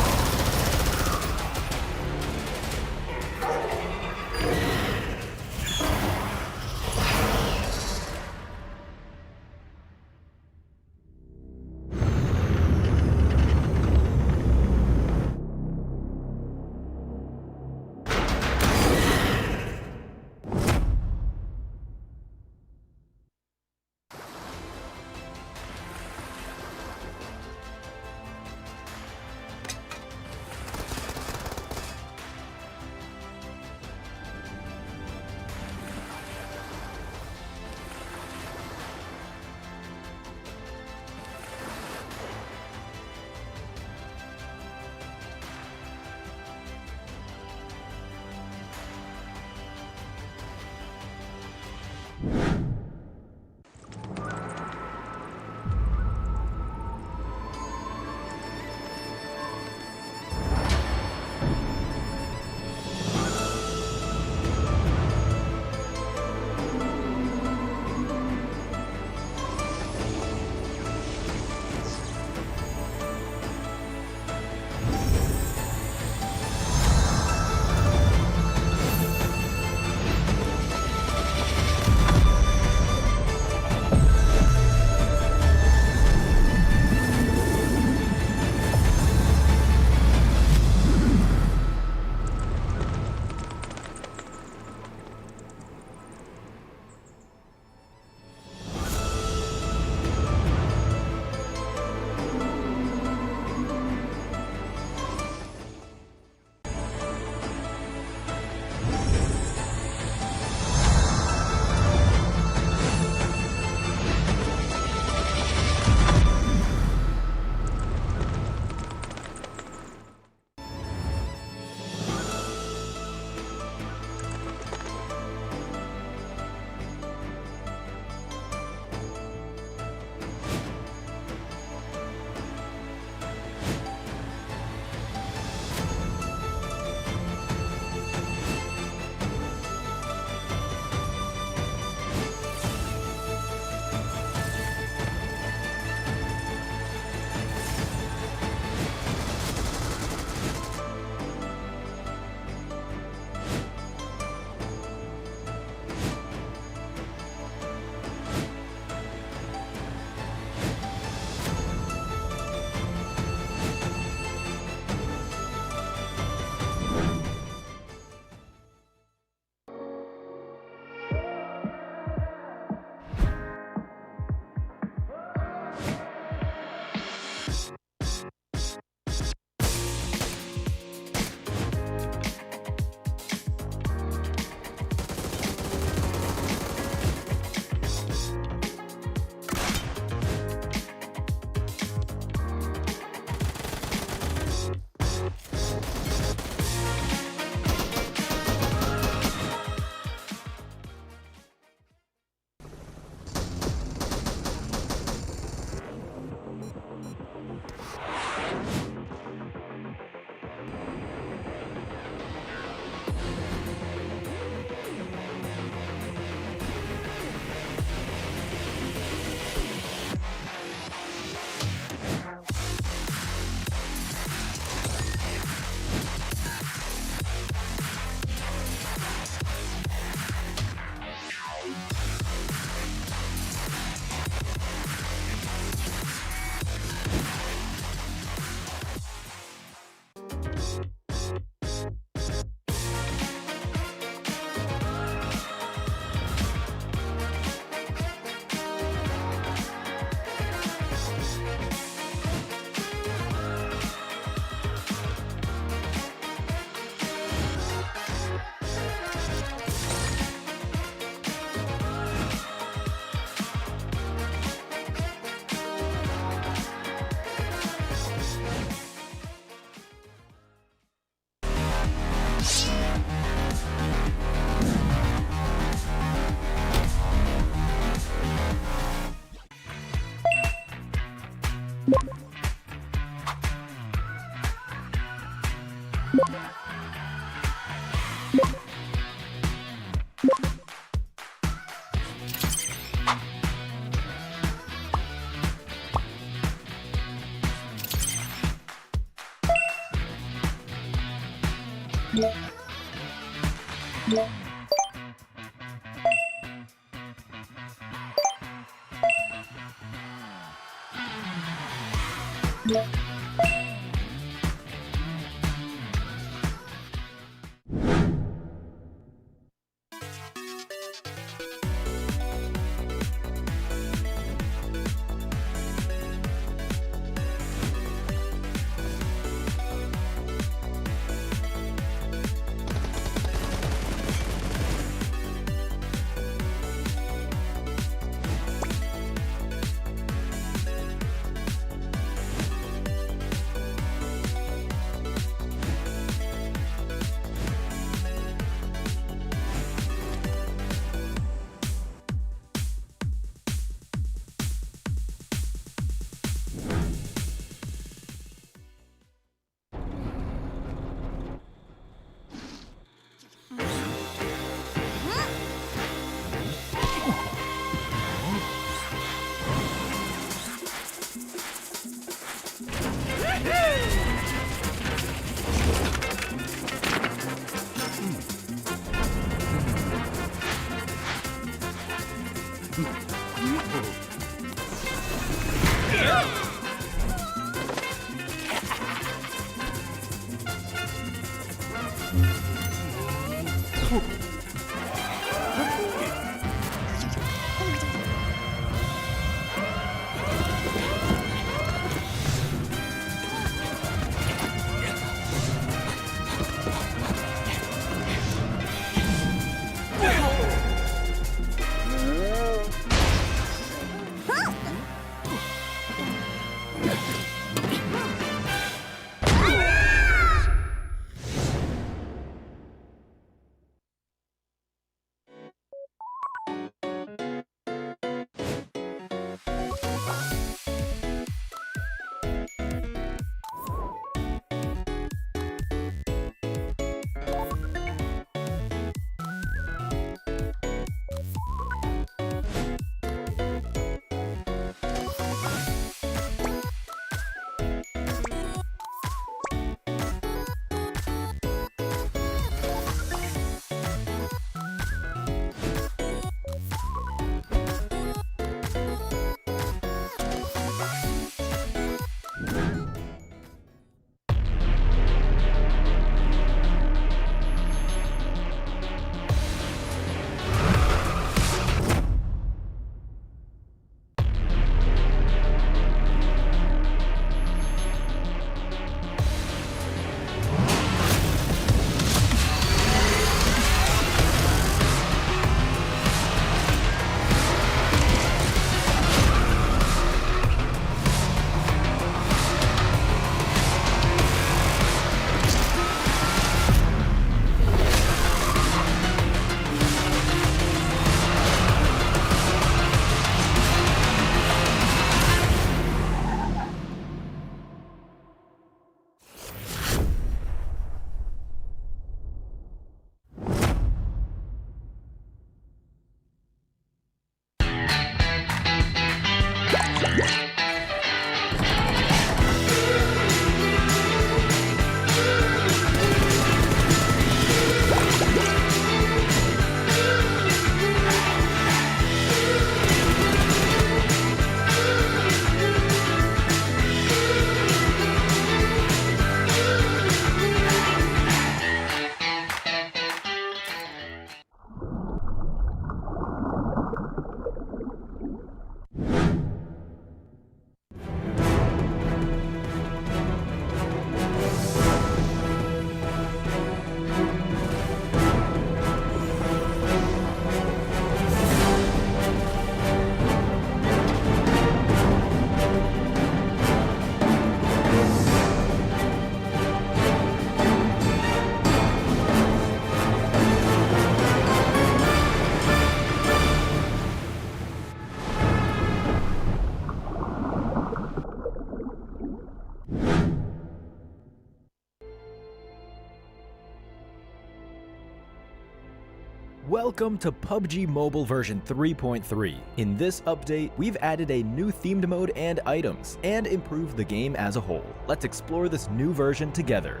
Welcome to PUBG Mobile version 3.3. In this update, we've added a new themed mode and items, and improved the game as a whole. Let's explore this new version together.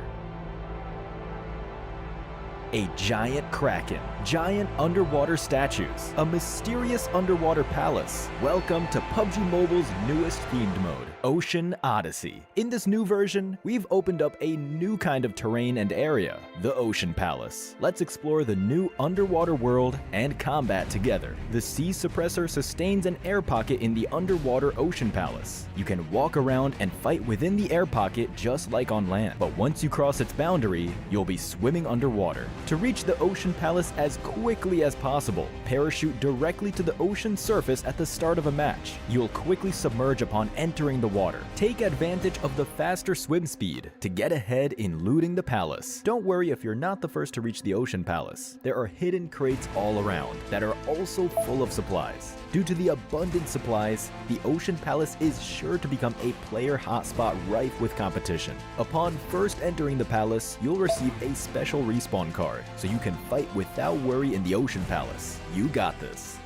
A giant kraken, giant underwater statues, a mysterious underwater palace. Welcome to PUBG Mobile's newest themed mode, Ocean Odyssey. In this new version, we've opened up a new kind of terrain and area, the Ocean Palace. Let's explore the new underwater world and combat together. The sea suppressor sustains an air pocket in the underwater Ocean Palace. You can walk around and fight within the air pocket just like on land, but once you cross its boundary, you'll be swimming underwater. To reach the Ocean Palace as quickly as possible, parachute directly to the ocean surface at the start of a match. You'll quickly submerge upon entering the water. Take advantage of the faster swim speed to get ahead in looting the palace. Don't worry if you're not the first to reach the Ocean Palace. There are hidden crates all around that are also full of supplies. Due to the abundant supplies, the Ocean Palace is sure to become a player hotspot rife with competition. Upon first entering the palace, you'll receive a special respawn card, so you can fight without worry in the Ocean Palace. You got this.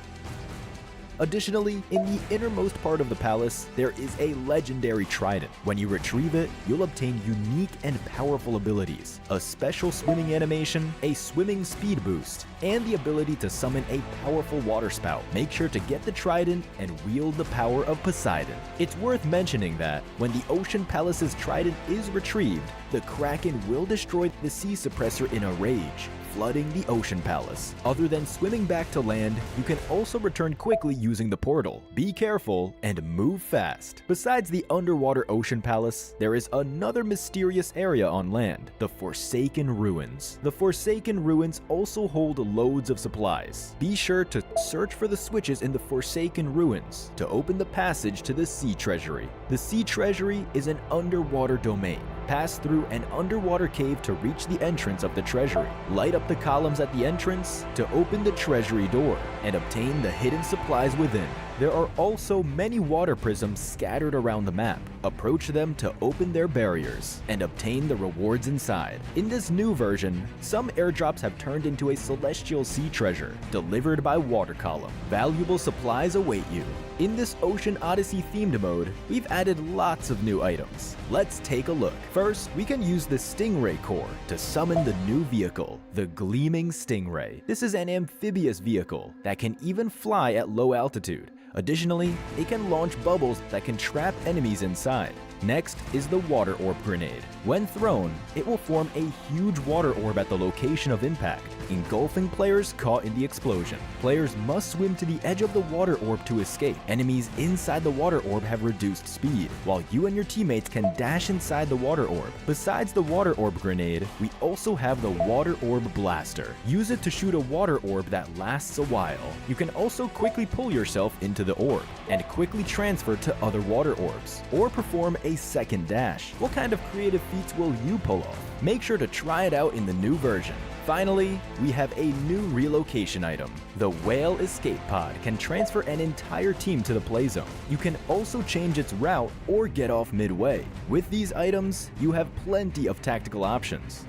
Additionally, in the innermost part of the palace, there is a legendary trident. When you retrieve it, you'll obtain unique and powerful abilities, a special swimming animation, a swimming speed boost, and the ability to summon a powerful water spout. Make sure to get the trident and wield the power of Poseidon. It's worth mentioning that when the Ocean Palace's trident is retrieved, the Kraken will destroy the sea suppressor in a rage, flooding the Ocean Palace. Other than swimming back to land, you can also return quickly using the portal. Be careful and move fast. Besides the underwater Ocean Palace, there is another mysterious area on land, the Forsaken Ruins. The Forsaken Ruins also hold loads of supplies. Be sure to search for the switches in the Forsaken Ruins to open the passage to the Sea Treasury. The Sea Treasury is an underwater domain. Pass through an underwater cave to reach the entrance of the treasury. Light up the columns at the entrance to open the treasury door and obtain the hidden supplies within. There are also many water prisms scattered around the map. Approach them to open their barriers and obtain the rewards inside. In this new version, some airdrops have turned into a celestial sea treasure delivered by water column. Valuable supplies await you. In this Ocean Odyssey themed mode, we've added lots of new items. Let's take a look. First, we can use the Stingray core to summon the new vehicle, the Gleaming Stingray. This is an amphibious vehicle that can even fly at low altitude. Additionally, it can launch bubbles that can trap enemies inside. Next is the Water Orb Grenade. When thrown, it will form a huge water orb at the location of impact, engulfing players caught in the explosion. Players must swim to the edge of the water orb to escape. Enemies inside the water orb have reduced speed, while you and your teammates can dash inside the water orb. Besides the Water Orb Grenade, we also have the Water Orb Blaster. Use it to shoot a water orb that lasts a while. You can also quickly pull yourself into the orb and quickly transfer to other water orbs, or perform a second dash. What kind of creative feats will you pull off? Make sure to try it out in the new version. Finally, we have a new relocation item. The Whale Escape Pod can transfer an entire team to the play zone. You can also change its route or get off midway. With these items, you have plenty of tactical options.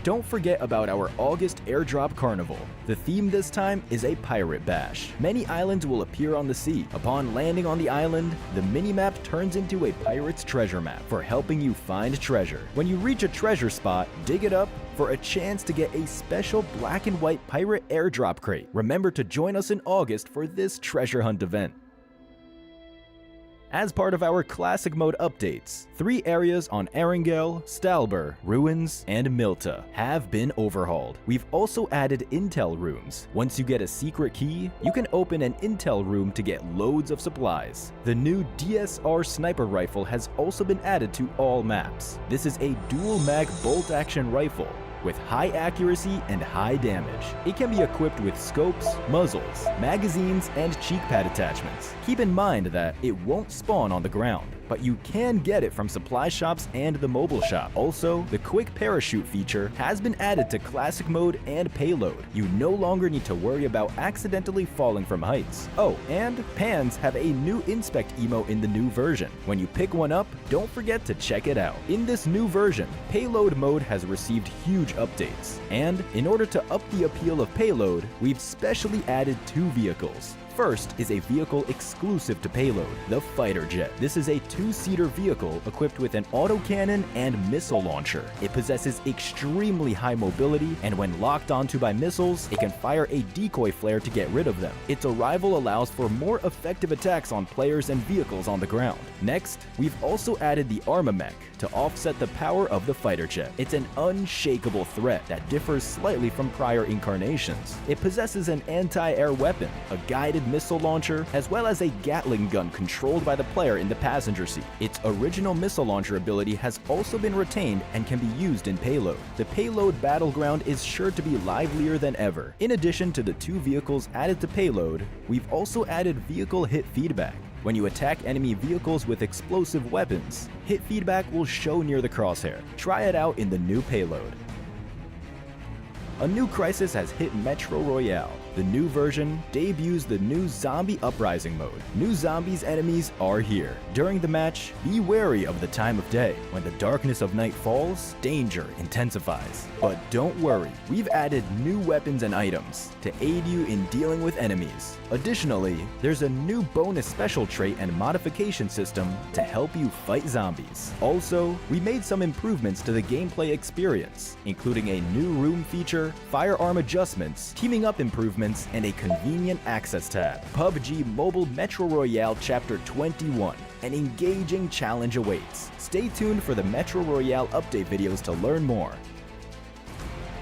Don't forget about our August Airdrop Carnival. The theme this time is a pirate bash. Many islands will appear on the sea. Upon landing on the island, the minimap turns into a pirate's treasure map for helping you find treasure. When you reach a treasure spot, dig it up for a chance to get a special black and white pirate airdrop crate. Remember to join us in August for this treasure hunt event. As part of our Classic Mode updates, 3 areas on Erangel, Stalber, Ruins, and Milta have been overhauled. We've also added intel rooms. Once you get a secret key, you can open an intel room to get loads of supplies. The new DSR sniper rifle has also been added to all maps. This is a dual mag bolt action rifle with high accuracy and high damage. It can be equipped with scopes, muzzles, magazines, and cheek pad attachments. Keep in mind that it won't spawn on the ground. but you can get it from supply shops and the mobile shop. Also, the quick parachute feature has been added to classic mode and payload. You no longer need to worry about accidentally falling from heights. Oh, and pans have a new inspect emote in the new version. When you pick one up, don't forget to check it out. In this new version, payload mode has received huge updates, and in order to up the appeal of payload, we've specially added 2 vehicles. First is a vehicle exclusive to Payload, the fighter jet. This is a 2-seater vehicle equipped with an autocannon and missile launcher. It possesses extremely high mobility, and when locked onto by missiles, it can fire a decoy flare to get rid of them. Its arrival allows for more effective attacks on players and vehicles on the ground. Next, we've also added the Armamech to offset the power of the fighter jet. It's an unshakable threat that differs slightly from prior incarnations. It possesses an anti-air weapon, a guided missile launcher, as well as a Gatling gun controlled by the player in the passenger seat. Its original missile launcher ability has also been retained and can be used in Payload. The Payload battleground is sure to be livelier than ever. In addition to the 2 vehicles added to Payload, we've also added vehicle hit feedback. When you attack enemy vehicles with explosive weapons, hit feedback will show near the crosshair. Try it out in the new Payload. A new crisis has hit Metro Royale. The new version debuts the new Zombie Uprising mode. New zombies enemies are here. During the match, be wary of the time of day. When the darkness of night falls, danger intensifies. But don't worry, we've added new weapons and items to aid you in dealing with enemies. Additionally, there's a new bonus special trait and modification system to help you fight zombies. Also, we made some improvements to the gameplay experience, including a new room feature, firearm adjustments, teaming up improvements, and a convenient access tab. PUBG Mobile Metro Royale Chapter 21. An engaging challenge awaits. Stay tuned for the Metro Royale update videos to learn more.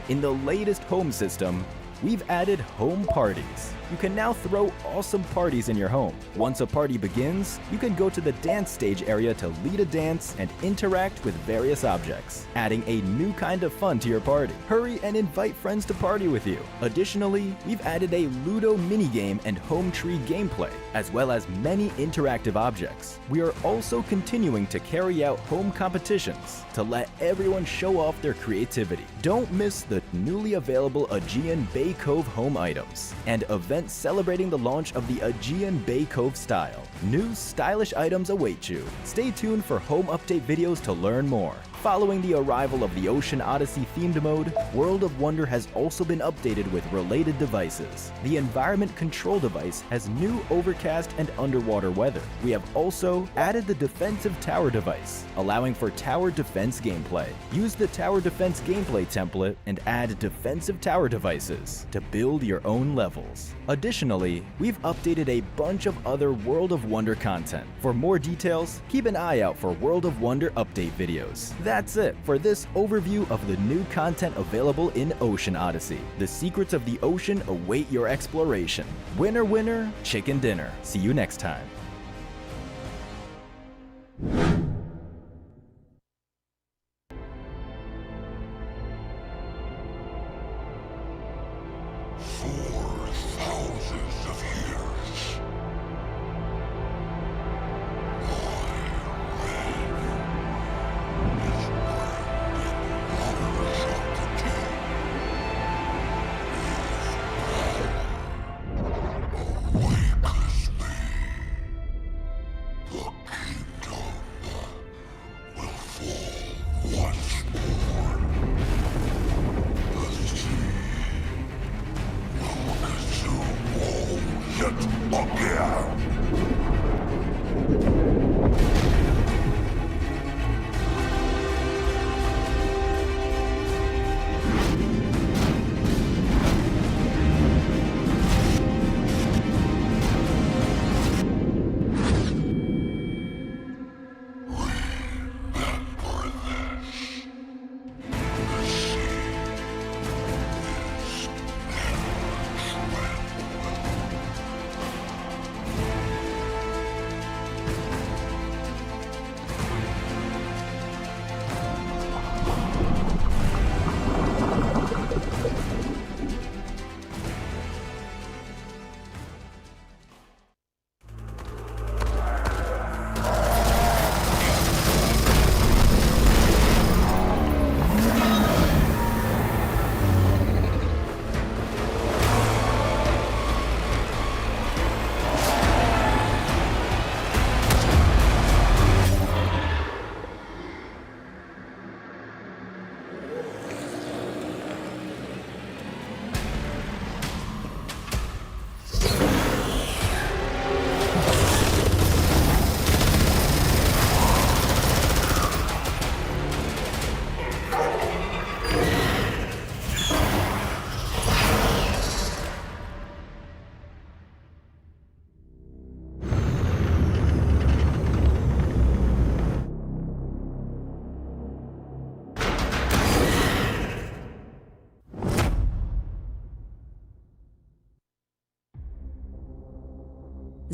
In the latest home system, we've added home parties. You can now throw awesome parties in your home. Once a party begins, you can go to the dance stage area to lead a dance and interact with various objects, adding a new kind of fun to your party. Hurry and invite friends to party with you. Additionally, we've added a Ludo minigame and home tree gameplay, as well as many interactive objects. We are also continuing to carry out home competitions to let everyone show off their creativity. Don't miss the newly available Aegean Bay Cove home items and events celebrating the launch of the Aegean Bay Cove style. New stylish items await you. Stay tuned for home update videos to learn more. Following the arrival of the Ocean Odyssey themed mode, World of Wonder has also been updated with related devices. The Environment Control device has new overcast and underwater weather. We have also added the Defensive Tower device, allowing for tower defense gameplay. Use the Tower Defense gameplay template and add defensive tower devices to build your own levels. Additionally, we've updated a bunch of other World of Wonder content. For more details, keep an eye out for World of Wonder update videos. That's it for this overview of the new content available in Ocean Odyssey. The secrets of the ocean await your exploration. Winner, winner, chicken dinner. See you next time.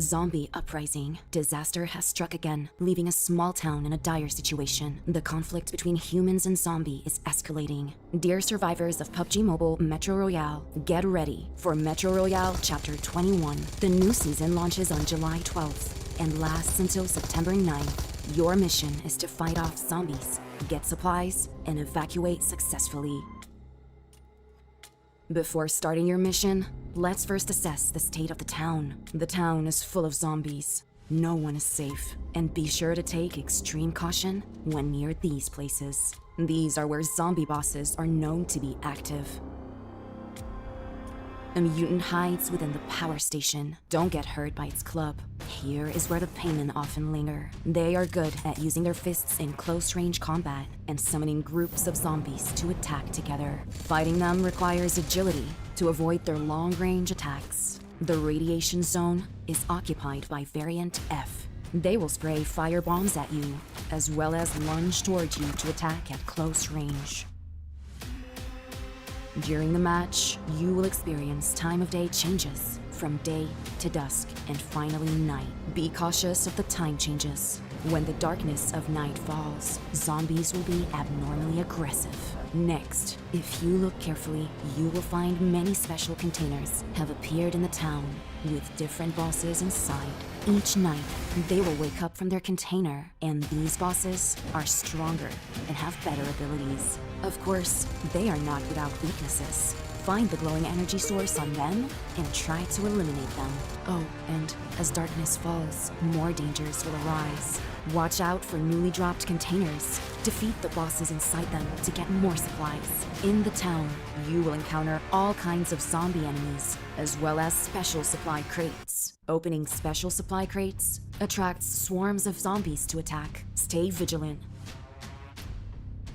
Zombie uprising. Disaster has struck again, leaving a small town in a dire situation. The conflict between humans and zombie is escalating. Dear survivors of PUBG Mobile Metro Royale, get ready for Metro Royale Chapter 21. The new season launches on July 12th and lasts until September 9th. Your mission is to fight off zombies, get supplies, and evacuate successfully. Before starting your mission, let's first assess the state of the town. The town is full of zombies. No one is safe, and be sure to take extreme caution when near these places. These are where zombie bosses are known to be active. A mutant hides within the power station. Don't get hurt by its club. Here is where the paymen often linger. They are good at using their fists in close-range combat and summoning groups of zombies to attack together. Fighting them requires agility to avoid their long-range attacks. The radiation zone is occupied by Variant F. They will spray fire bombs at you, as well as lunge towards you to attack at close range. During the match, you will experience time of day changes, from day to dusk and finally night. Be cautious of the time changes. When the darkness of night falls, zombies will be abnormally aggressive. Next, if you look carefully, you will find many special containers have appeared in the town with different bosses inside. Each night, they will wake up from their container, and these bosses are stronger and have better abilities. Of course, they are not without weaknesses. Find the glowing energy source on them and try to eliminate them. Oh, and as darkness falls, more dangers will arise. Watch out for newly dropped containers. Defeat the bosses inside them to get more supplies. In the town, you will encounter all kinds of zombie enemies, as well as special supply crates. Opening special supply crates attracts swarms of zombies to attack. Stay vigilant.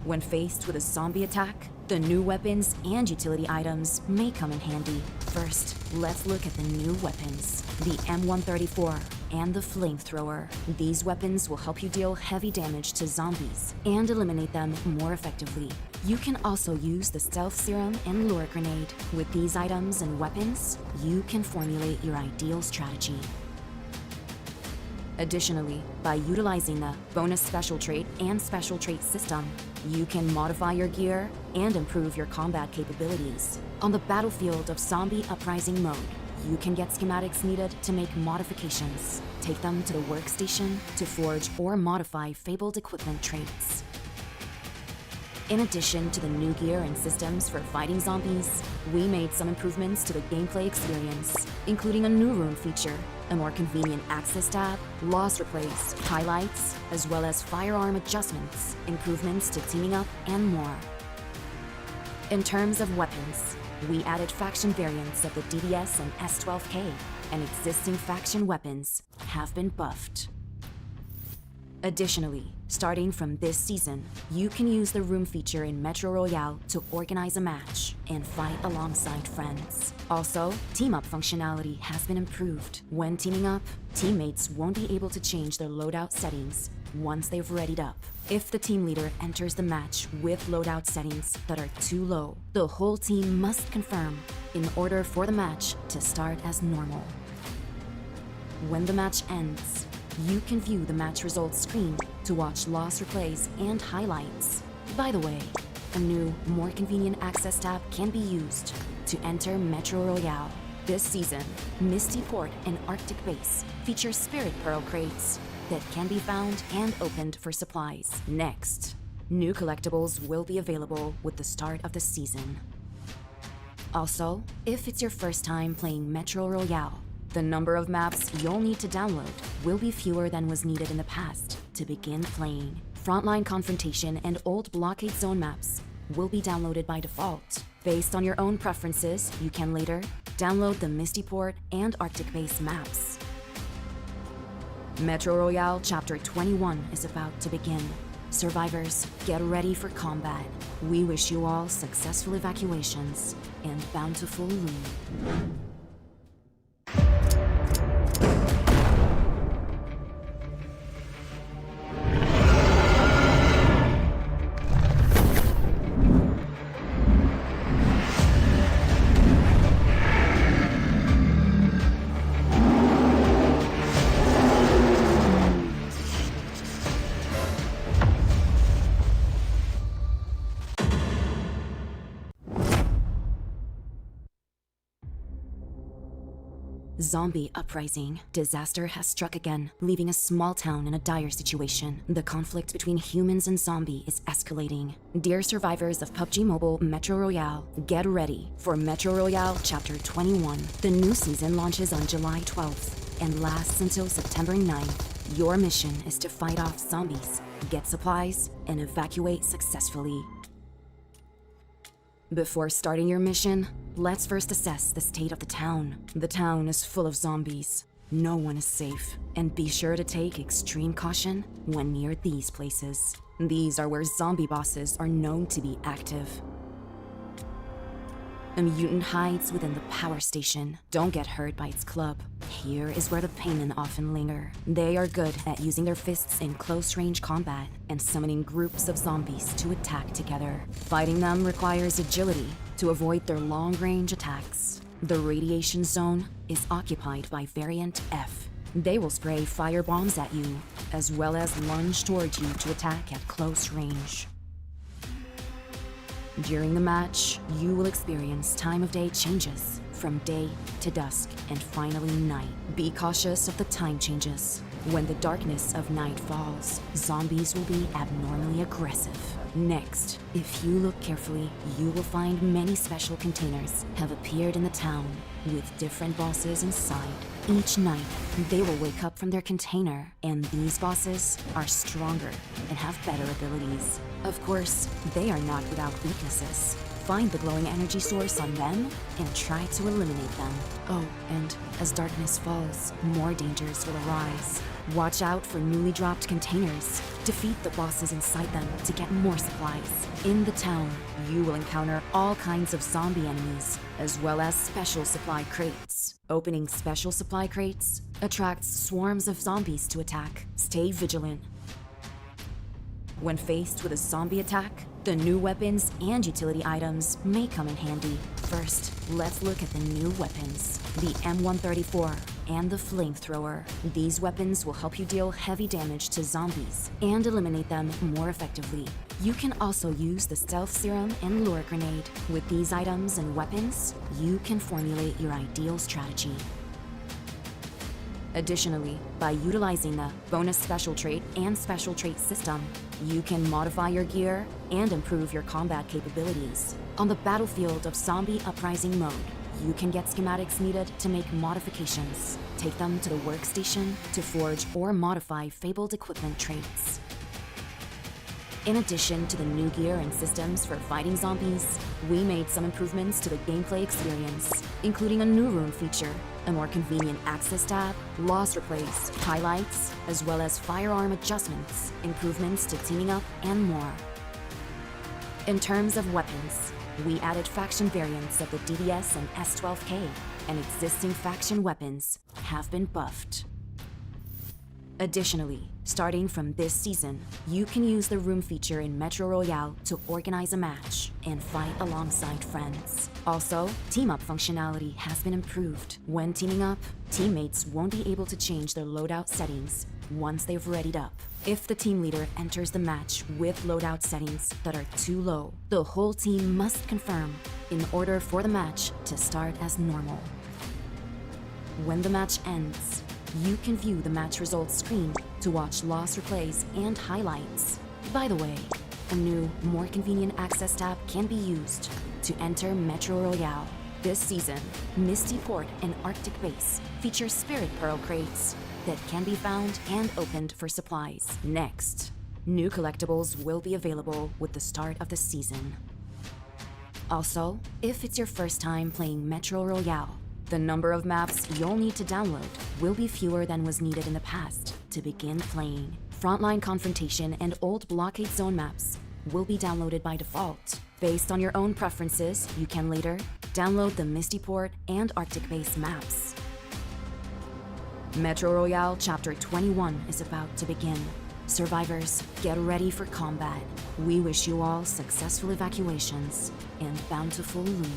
When faced with a zombie attack, the new weapons and utility items may come in handy. First, let's look at the new weapons. The M134 and the flamethrower. These weapons will help you deal heavy damage to zombies and eliminate them more effectively. You can also use the stealth serum and lure grenade. With these items and weapons, you can formulate your ideal strategy. Additionally, by utilizing the bonus special trait and special trait system, you can modify your gear and improve your combat capabilities. On the battlefield of Zombie Uprising mode, you can get schematics needed to make modifications. Take them to the workstation to forge or modify fabled equipment traits. In addition to the new gear and systems for fighting zombies, we made some improvements to the gameplay experience, including a new room feature, a more convenient access tab, loss replays, highlights, as well as firearm adjustments, improvements to teaming up, and more. In terms of weapons, we added faction variants of the DDS and S12K, and existing faction weapons have been buffed. Additionally, starting from this season, you can use the room feature in Metro Royale to organize a match and fight alongside friends. Also, team up functionality has been improved. When teaming up, teammates won't be able to change their loadout settings once they've readied up. If the team leader enters the match with loadout settings that are too low, the whole team must confirm in order for the match to start as normal. When the match ends, you can view the match results screen to watch loss replays and highlights. By the way, a new, more convenient access tab can be used to enter Metro Royale. This season, Misty Port and Arctic Base feature Spirit Pearl crates that can be found and opened for supplies. Next, new collectibles will be available with the start of the season. Also, if it's your first time playing Metro Royale, the number of maps you'll need to download will be fewer than was needed in the past to begin playing. Frontline Confrontation and Old Blockade Zone maps will be downloaded by default. Based on your own preferences, you can later download the Misty Port and Arctic Base maps. Metro Royale Chapter 21 is about to begin. Survivors, get ready for combat. We wish you all successful evacuations and bountiful loot. Zombie uprising. Disaster has struck again, leaving a small town in a dire situation. The conflict between humans and zombie is escalating. Dear survivors of PUBG Mobile Metro Royale, get ready for Metro Royale Chapter 21. The new season launches on July 12th and lasts until September 9th. Your mission is to fight off zombies, get supplies, and evacuate successfully. Before starting your mission, let's first assess the state of the town. The town is full of zombies. No one is safe, and be sure to take extreme caution when near these places. These are where zombie bosses are known to be active. A mutant hides within the power station. Don't get hurt by its club. Here is where the paymen often linger. They are good at using their fists in close-range combat and summoning groups of zombies to attack together. Fighting them requires agility to avoid their long-range attacks. The radiation zone is occupied by Variant F. They will spray fire bombs at you, as well as lunge towards you to attack at close range. During the match, you will experience time of day changes from day to dusk and finally night. Be cautious of the time changes. When the darkness of night falls, zombies will be abnormally aggressive. Next, if you look carefully, you will find many special containers have appeared in the town with different bosses inside. Each night, they will wake up from their container, and these bosses are stronger and have better abilities. Of course, they are not without weaknesses. Find the glowing energy source on them and try to eliminate them. Oh, and as darkness falls, more dangers will arise. Watch out for newly dropped containers. Defeat the bosses inside them to get more supplies. In the town, you will encounter all kinds of zombie enemies, as well as special supply crates. Opening special supply crates attracts swarms of zombies to attack. Stay vigilant. When faced with a zombie attack, the new weapons and utility items may come in handy. First, let's look at the new weapons. The M134 and the flamethrower. These weapons will help you deal heavy damage to zombies and eliminate them more effectively. You can also use the stealth serum and lure grenade. With these items and weapons, you can formulate your ideal strategy. Additionally, by utilizing the bonus special trait and special trait system, you can modify your gear and improve your combat capabilities. On the battlefield of Zombie Uprising mode, you can get schematics needed to make modifications. Take them to the workstation to forge or modify fabled equipment traits. In addition to the new gear and systems for fighting zombies, we made some improvements to the gameplay experience, including a new room feature, a more convenient access tab, loss replays, highlights, as well as firearm adjustments, improvements to teaming up, and more. In terms of weapons, we added faction variants of the DDS and S12K, and existing faction weapons have been buffed. Additionally, starting from this season, you can use the room feature in Metro Royale to organize a match and fight alongside friends. Also, team-up functionality has been improved. When teaming up, teammates won't be able to change their loadout settings once they've readied up. If the team leader enters the match with loadout settings that are too low, the whole team must confirm in order for the match to start as normal. When the match ends, you can view the match results screen to watch loss replays and highlights. By the way, a new, more convenient access tab can be used to enter Metro Royale. This season, Misty Port and Arctic Base feature Spirit Pearl crates that can be found and opened for supplies. Next, new collectibles will be available with the start of the season. Also, if it's your first time playing Metro Royale, the number of maps you'll need to download will be fewer than was needed in the past to begin playing. Frontline Confrontation and Old Blockade Zone maps will be downloaded by default. Based on your own preferences, you can later download the Misty Port and Arctic Base maps. Metro Royale Chapter 21 is about to begin. Survivors, get ready for combat. We wish you all successful evacuations and bountiful loot.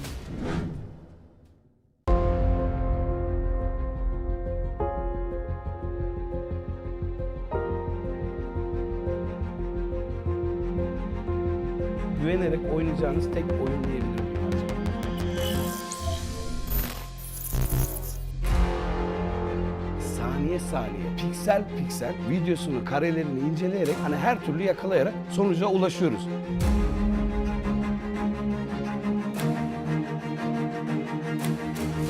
Güvenerek oynayacağınız tek oyun diyebilirim. saniye saniye, piksel piksel videosunu, karelerini inceleyerek hani her türlü yakalayarak sonuca ulaşıyoruz.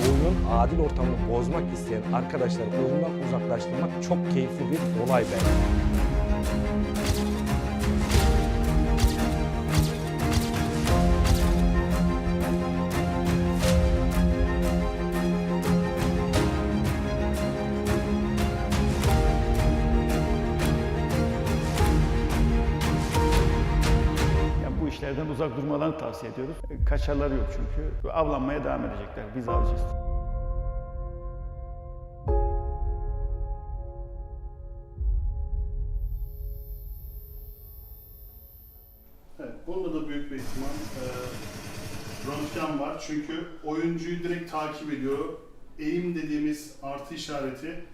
Oyunun adil ortamını bozmak isteyen arkadaşları oyundan uzaklaştırmak çok keyifli bir olay bence. Bu işlerden uzak durmalarını tavsiye ediyoruz. Kaçarları yok çünkü. Avlanmaya devam edecekler. Biz avcıyız. Evet, bunda da büyük bir ihtimal röntgen var. Çünkü oyuncuyu direkt takip ediyor. Eğim dediğimiz artı işareti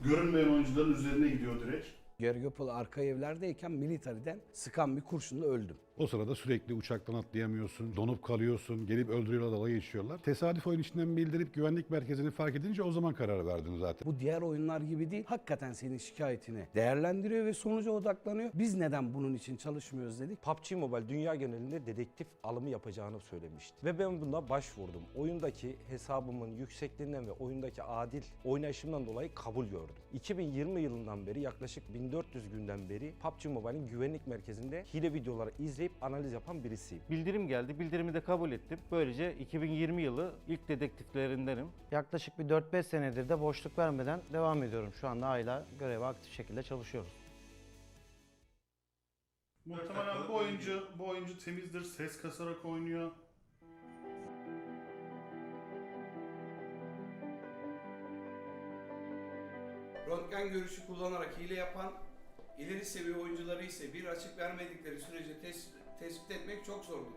görünmeyen oyuncuların üzerine gidiyor direkt. Gergopol arka evlerdeyken militariden sıkan bir kurşunla öldüm. O sırada sürekli uçaktan atlayamıyorsun, donup kalıyorsun, gelip öldürüyorlar, dalga geçiyorlar. Tesadüf oyun içinden bildirip güvenlik merkezini fark edince o zaman karar verdin zaten. Bu diğer oyunlar gibi değil, hakikaten senin şikayetini değerlendiriyor ve sonuca odaklanıyor. Biz neden bunun için çalışmıyoruz dedik. PUBG Mobile dünya genelinde dedektif alımı yapacağını söylemişti. Ve ben buna başvurdum. Oyundaki hesabımın yüksekliğinden ve oyundaki adil oynayışımdan dolayı kabul gördüm. 2020 yılından beri yaklaşık 1400 günden beri PUBG Mobile'in güvenlik merkezinde hile videoları izleyip analiz yapan birisiyim. Bildirim geldi. Bildirimi de kabul ettim. Böylece 2020 yılı ilk dedektiflerindenim. Yaklaşık bir 4-5 senedir de boşluk vermeden devam ediyorum. Şu anda hala göreve aktif şekilde çalışıyoruz. Muhtemelen bu oyuncu temizdir, ses kasarak oynuyor. Röntgen görüşü kullanarak hile yapan ileri seviye oyuncuları ise bir açık vermedikleri sürece tespit etmek çok zordur.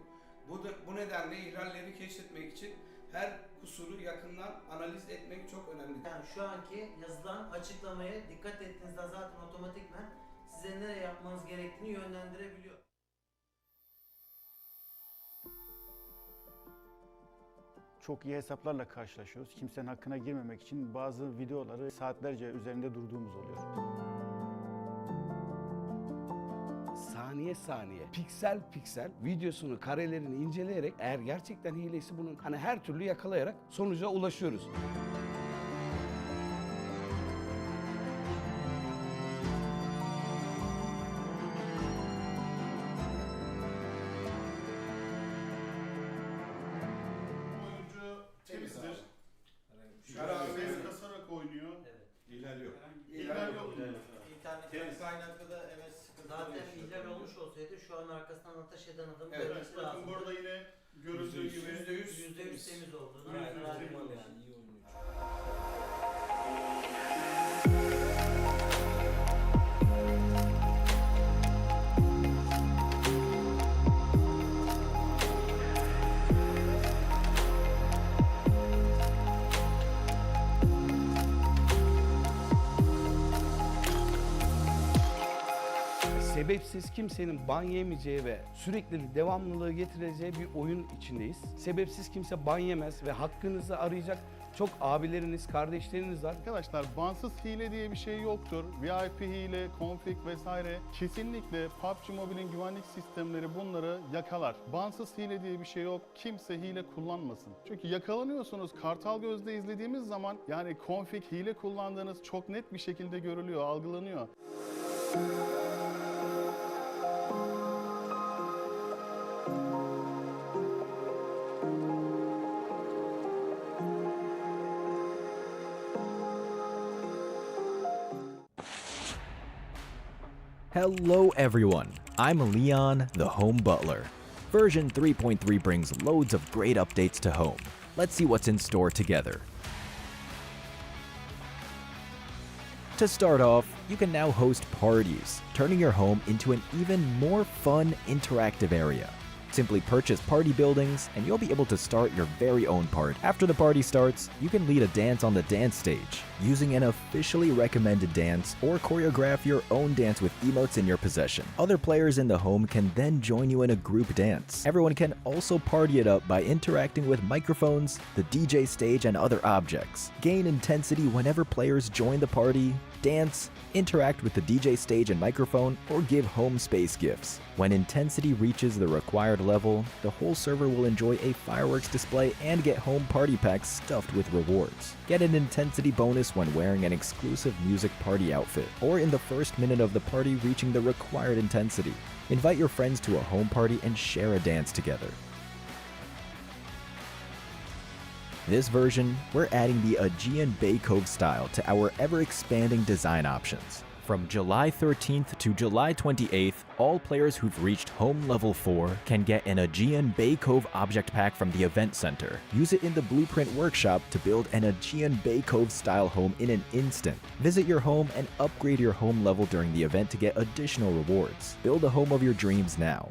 Bu nedenle ihlalleri keşfetmek için her kusuru yakından analiz etmek çok önemlidir. Yani şu anki yazılan açıklamaya dikkat ettiğinizde zaten otomatikman size nereye yapmanız gerektiğini yönlendirebiliyor. Çok iyi hesaplarla karşılaşıyoruz. Kimsenin hakkına girmemek için bazı videoları saatlerce üzerinde durduğumuz oluyor. Saniye saniye, piksel piksel videosunu, karelerini inceleyerek eğer gerçekten hilesi bunun hani her türlü yakalayarak sonuca ulaşıyoruz. Oyuncu temizdir. Ses kasarak oynuyor. İhlal yok. İhlal yok. İnternet kaynaklı da evet sıkıntı. Zaten ihlal olmuş olsaydı şu an arkasından ateş eden adamın görmesi lazım. Bakın burada yine görüldüğü gibi %100 temiz olduğunu. Sebepsiz kimsenin ban yemeyeceği ve sürekli devamlılığı getireceği bir oyun içindeyiz. Sebepsiz kimse ban yemez ve hakkınızı arayacak çok abileriniz, kardeşleriniz var. Arkadaşlar bansız hile diye bir şey yoktur. VIP hile, config vesaire. Kesinlikle PUBG Mobile'in güvenlik sistemleri bunları yakalar. Bansız hile diye bir şey yok. Kimse hile kullanmasın. Çünkü yakalanıyorsunuz. Kartal gözle izlediğimiz zaman yani config hile kullandığınız çok net bir şekilde görülüyor, algılanıyor. Hello everyone, I'm Leon, the Home Butler. Version 3.3 brings loads of great updates to home. Let's see what's in store together. To start off, you can now host parties, turning your home into an even more fun, interactive area. Simply purchase party buildings and you'll be able to start your very own party. After the party starts, you can lead a dance on the dance stage, using an officially recommended dance or choreograph your own dance with emotes in your possession. Other players in the home can then join you in a group dance. Everyone can also party it up by interacting with microphones, the DJ stage, and other objects. Gain intensity whenever players join the party, dance, interact with the DJ stage and microphone, or give home space gifts. When intensity reaches the required level, the whole server will enjoy a fireworks display and get home party packs stuffed with rewards. Get an intensity bonus when wearing an exclusive music party outfit, or in the first minute of the party reaching the required intensity. Invite your friends to a home party and share a dance together. This version, we're adding the Aegean Bay Cove style to our ever-expanding design options. From July 13th to July 28th, all players who've reached Home Level 4 can get an Aegean Bay Cove object pack from the Event Center. Use it in the Blueprint Workshop to build an Aegean Bay Cove style home in an instant. Visit your home and upgrade your home level during the event to get additional rewards. Build a home of your dreams now.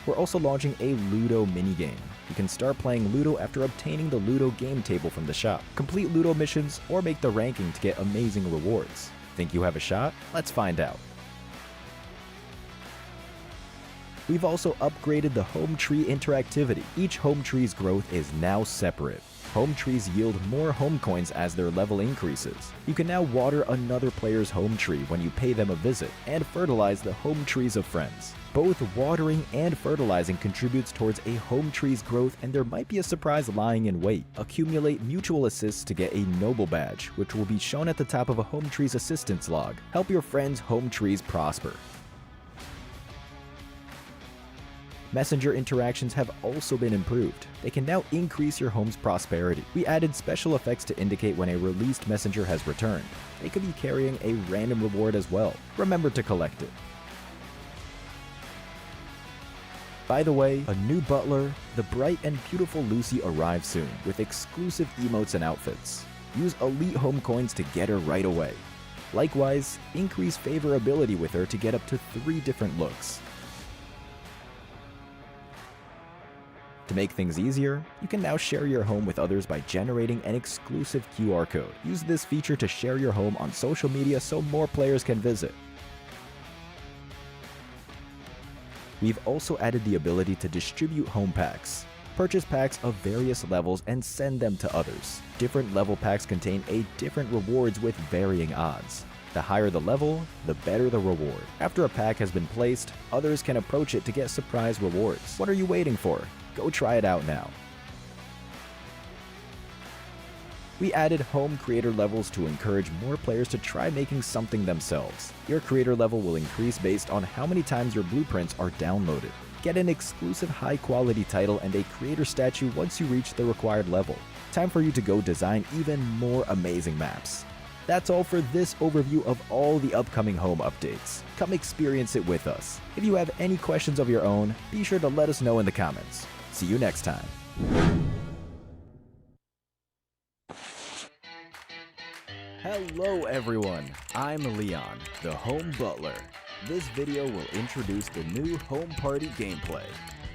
We're also launching a Ludo minigame. You can start playing Ludo after obtaining the Ludo game table from the shop. Complete Ludo missions or make the ranking to get amazing rewards. Think you have a shot? Let's find out. We've also upgraded the home tree interactivity. Each home tree's growth is now separate. Home trees yield more home coins as their level increases. You can now water another player's home tree when you pay them a visit, and fertilize the home trees of friends. Both watering and fertilizing contributes towards a home tree's growth, and there might be a surprise lying in wait. Accumulate mutual assists to get a noble badge, which will be shown at the top of a home tree's assistance log. Help your friends' home trees prosper. Messenger interactions have also been improved. They can now increase your home's prosperity. We added special effects to indicate when a released messenger has returned. They could be carrying a random reward as well. Remember to collect it. By the way, a new butler, the bright and beautiful Lucy, arrives soon with exclusive emotes and outfits. Use elite home coins to get her right away. Likewise, increase favorability with her to get up to 3 different looks. To make things easier, you can now share your home with others by generating an exclusive QR code. Use this feature to share your home on social media so more players can visit. We've also added the ability to distribute home packs. Purchase packs of various levels and send them to others. Different level packs contain different rewards with varying odds. The higher the level, the better the reward. After a pack has been placed, others can approach it to get surprise rewards. What are you waiting for? Go try it out now. We added home creator levels to encourage more players to try making something themselves. Your creator level will increase based on how many times your blueprints are downloaded. Get an exclusive high-quality title and a creator statue once you reach the required level. Time for you to go design even more amazing maps. That's all for this overview of all the upcoming home updates. Come experience it with us. If you have any questions of your own, be sure to let us know in the comments. See you next time. Hello everyone, I'm Leon, the Home Butler. This video will introduce the new home party gameplay.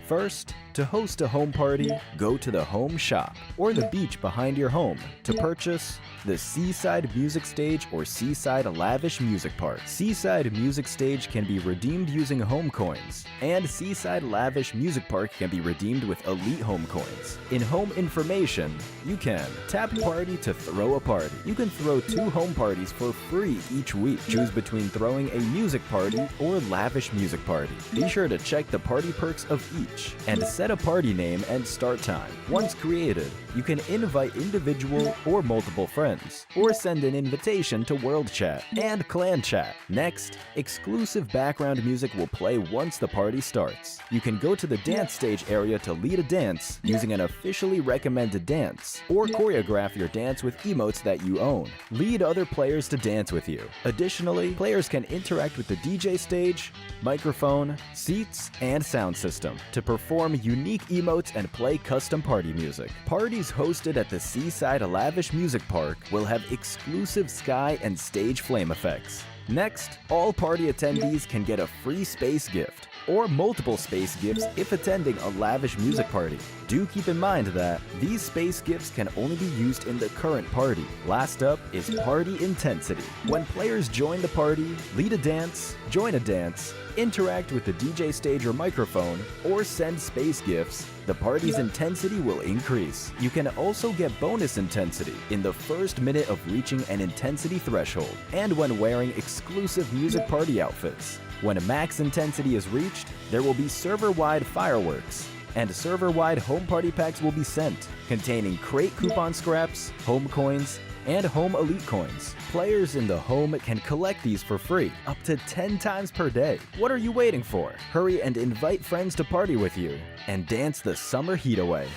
First, to host a home party, go to the home shop or the beach behind your home to purchase the Seaside Music Stage or Seaside Lavish Music Park. Seaside Music Stage can be redeemed using home coins, and Seaside Lavish Music Park can be redeemed with elite home coins. In home information, you can tap party to throw a party. You can throw 2 home parties for free each week. Choose between throwing a music party or lavish music party. Be sure to check the party perks of each and set a party name and start time. Once created, you can invite individual or multiple friends, or send an invitation to World Chat and Clan Chat. Next, exclusive background music will play once the party starts. You can go to the dance stage area to lead a dance using an officially recommended dance, or choreograph your dance with emotes that you own. Lead other players to dance with you. Additionally, players can interact with the DJ stage, microphone, seats, and sound system to perform unique emotes and play custom party music. Parties hosted at the Seaside Lavish Music Park will have exclusive sky and stage flame effects. Next, all party attendees can get a free space gift, or multiple space gifts if attending a lavish music party. Do keep in mind that these space gifts can only be used in the current party. Last up is party intensity. When players join the party, lead a dance, join a dance, interact with the DJ stage or microphone, or send space gifts, the party's intensity will increase. You can also get bonus intensity in the first minute of reaching an intensity threshold, and when wearing exclusive music party outfits. When a max intensity is reached, there will be server-wide fireworks, and server-wide home party packs will be sent, containing crate coupon scraps, home coins, and home elite coins. Players in the home can collect these for free, up to 10 times per day. What are you waiting for? Hurry and invite friends to party with you, and dance the summer heat away.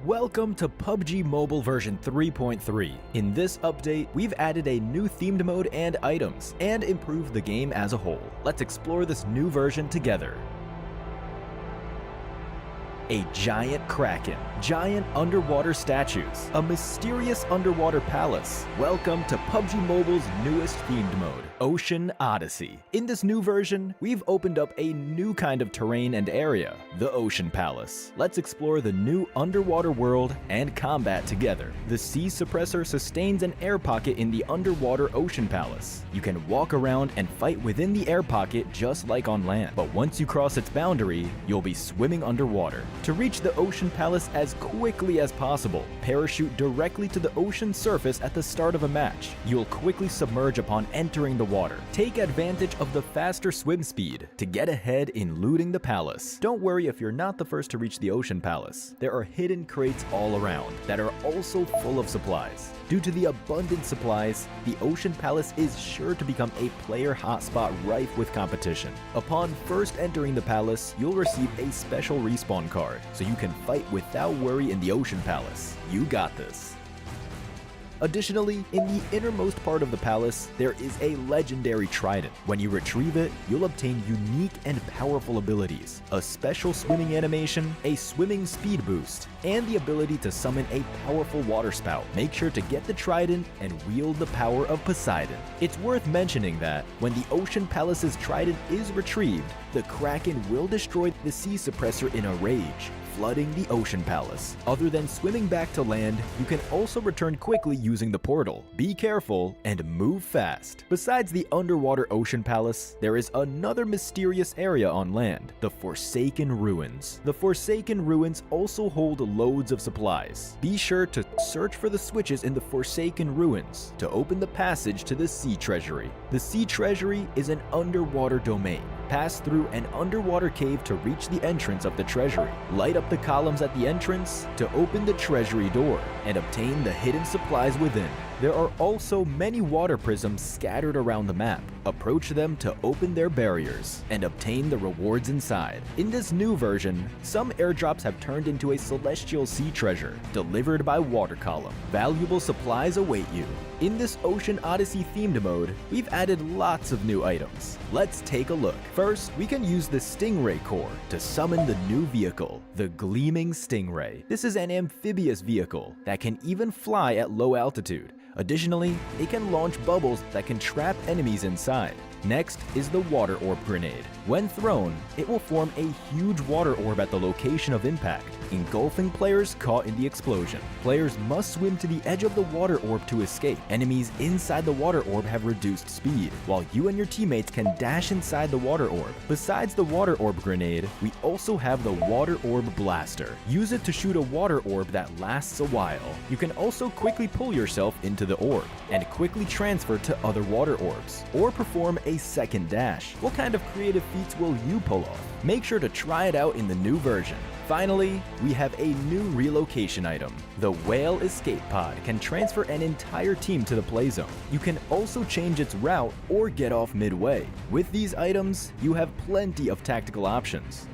Welcome to PUBG Mobile version 3.3. In this update, we've added a new themed mode and items, and improved the game as a whole. Let's explore this new version together. A giant kraken, giant underwater statues, a mysterious underwater palace. Welcome to PUBG Mobile's newest themed mode, Ocean Odyssey. In this new version, we've opened up a new kind of terrain and area, the Ocean Palace. Let's explore the new underwater world and combat together. The sea suppressor sustains an air pocket in the underwater Ocean Palace. You can walk around and fight within the air pocket just like on land, but once you cross its boundary, you'll be swimming underwater. To reach the Ocean Palace as quickly as possible, parachute directly to the ocean surface at the start of a match. You'll quickly submerge upon entering the water. Take advantage of the faster swim speed to get ahead in looting the palace. Don't worry if you're not the first to reach the Ocean Palace. There are hidden crates all around that are also full of supplies. Due to the abundant supplies, the Ocean Palace is sure to become a player hotspot rife with competition. Upon first entering the palace, you'll receive a special respawn card, so you can fight without worry in the Ocean Palace. You got this. Additionally, in the innermost part of the palace, there is a legendary trident. When you retrieve it, you'll obtain unique and powerful abilities, a special swimming animation, a swimming speed boost, and the ability to summon a powerful water spout. Make sure to get the trident and wield the power of Poseidon. It's worth mentioning that when the Ocean Palace's trident is retrieved, the Kraken will destroy the sea suppressor in a rage, flooding the Ocean Palace. Other than swimming back to land, you can also return quickly using the portal. Be careful and move fast. Besides the underwater Ocean Palace, there is another mysterious area on land, the Forsaken Ruins. The Forsaken Ruins also hold loads of supplies. Be sure to search for the switches in the Forsaken Ruins to open the passage to the Sea Treasury. The Sea Treasury is an underwater domain. Pass through an underwater cave to reach the entrance of the treasury. Light up the columns at the entrance to open the treasury door and obtain the hidden supplies within. There are also many water prisms scattered around the map. Approach them to open their barriers and obtain the rewards inside. In this new version, some airdrops have turned into a celestial sea treasure delivered by water column. Valuable supplies await you. In this Ocean Odyssey themed mode, we've added lots of new items. Let's take a look. First, we can use the Stingray core to summon the new vehicle, the Gleaming Stingray. This is an amphibious vehicle that can even fly at low altitude. Additionally, it can launch bubbles that can trap enemies inside. Next is the Water Orb Grenade. When thrown, it will form a huge water orb at the location of impact, engulfing players caught in the explosion. Players must swim to the edge of the water orb to escape. Enemies inside the water orb have reduced speed, while you and your teammates can dash inside the water orb. Besides the Water Orb Grenade, we also have the Water Orb Blaster. Use it to shoot a water orb that lasts a while. You can also quickly pull yourself into the orb and quickly transfer to other water orbs, or perform a second dash. What kind of creative feats will you pull off? Make sure to try it out in the new version. Finally, we have a new relocation item. The Whale Escape Pod can transfer an entire team to the play zone. You can also change its route or get off midway. With these items, you have plenty of tactical options.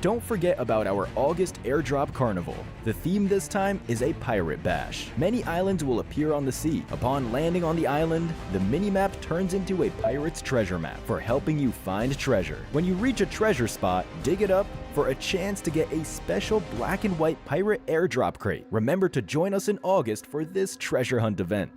Don't forget about our August Airdrop Carnival. The theme this time is a pirate bash. Many islands will appear on the sea. Upon landing on the island, the minimap turns into a pirate's treasure map for helping you find treasure. When you reach a treasure spot, dig it up for a chance to get a special black and white pirate airdrop crate. Remember to join us in August for this treasure hunt event.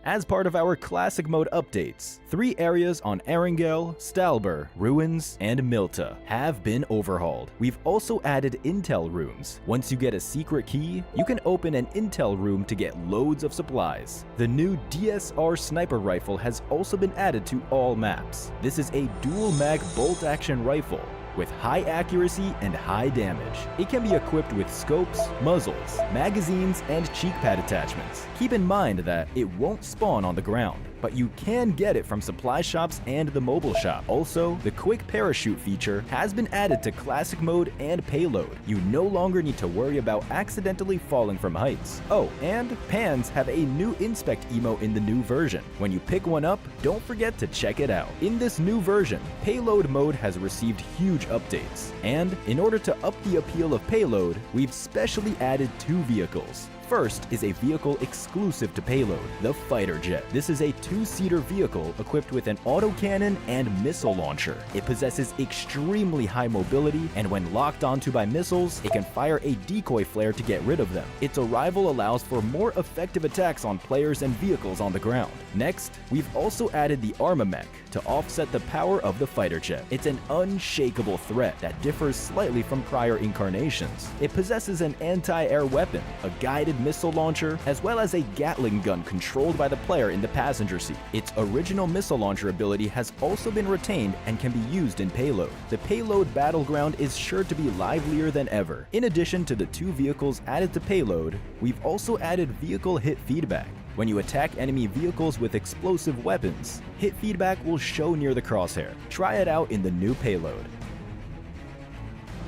As part of our Classic Mode updates, 3 areas on Erangel, Stalber, Ruins, and Milta have been overhauled. We've also added intel rooms. Once you get a secret key, you can open an intel room to get loads of supplies. The new DSR sniper rifle has also been added to all maps. This is a dual mag bolt action rifle with high accuracy and high damage. It can be equipped with scopes, muzzles, magazines, and cheek pad attachments. Keep in mind that it won't spawn on the ground, but you can get it from supply shops and the mobile shop. Also, the quick parachute feature has been added to Classic Mode and Payload. You no longer need to worry about accidentally falling from heights. Oh, and pans have a new inspect emo in the new version. When you pick one up, don't forget to check it out. In this new version, Payload mode has received huge updates, and in order to up the appeal of Payload, we've specially added 2 vehicles. First is a vehicle exclusive to Payload, the fighter jet. This is a two-seater vehicle equipped with an autocannon and missile launcher. It possesses extremely high mobility, and when locked onto by missiles, it can fire a decoy flare to get rid of them. Its arrival allows for more effective attacks on players and vehicles on the ground. Next, we've also added the Armamech to offset the power of the fighter jet. It's an unshakable threat that differs slightly from prior incarnations. It possesses an anti-air weapon, a guided missile launcher, as well as a Gatling gun controlled by the player in the passenger seat. Its original missile launcher ability has also been retained and can be used in Payload. The Payload battleground is sure to be livelier than ever. In addition to the two vehicles added to Payload, we've also added vehicle hit feedback. When you attack enemy vehicles with explosive weapons, hit feedback will show near the crosshair. Try it out in the new Payload.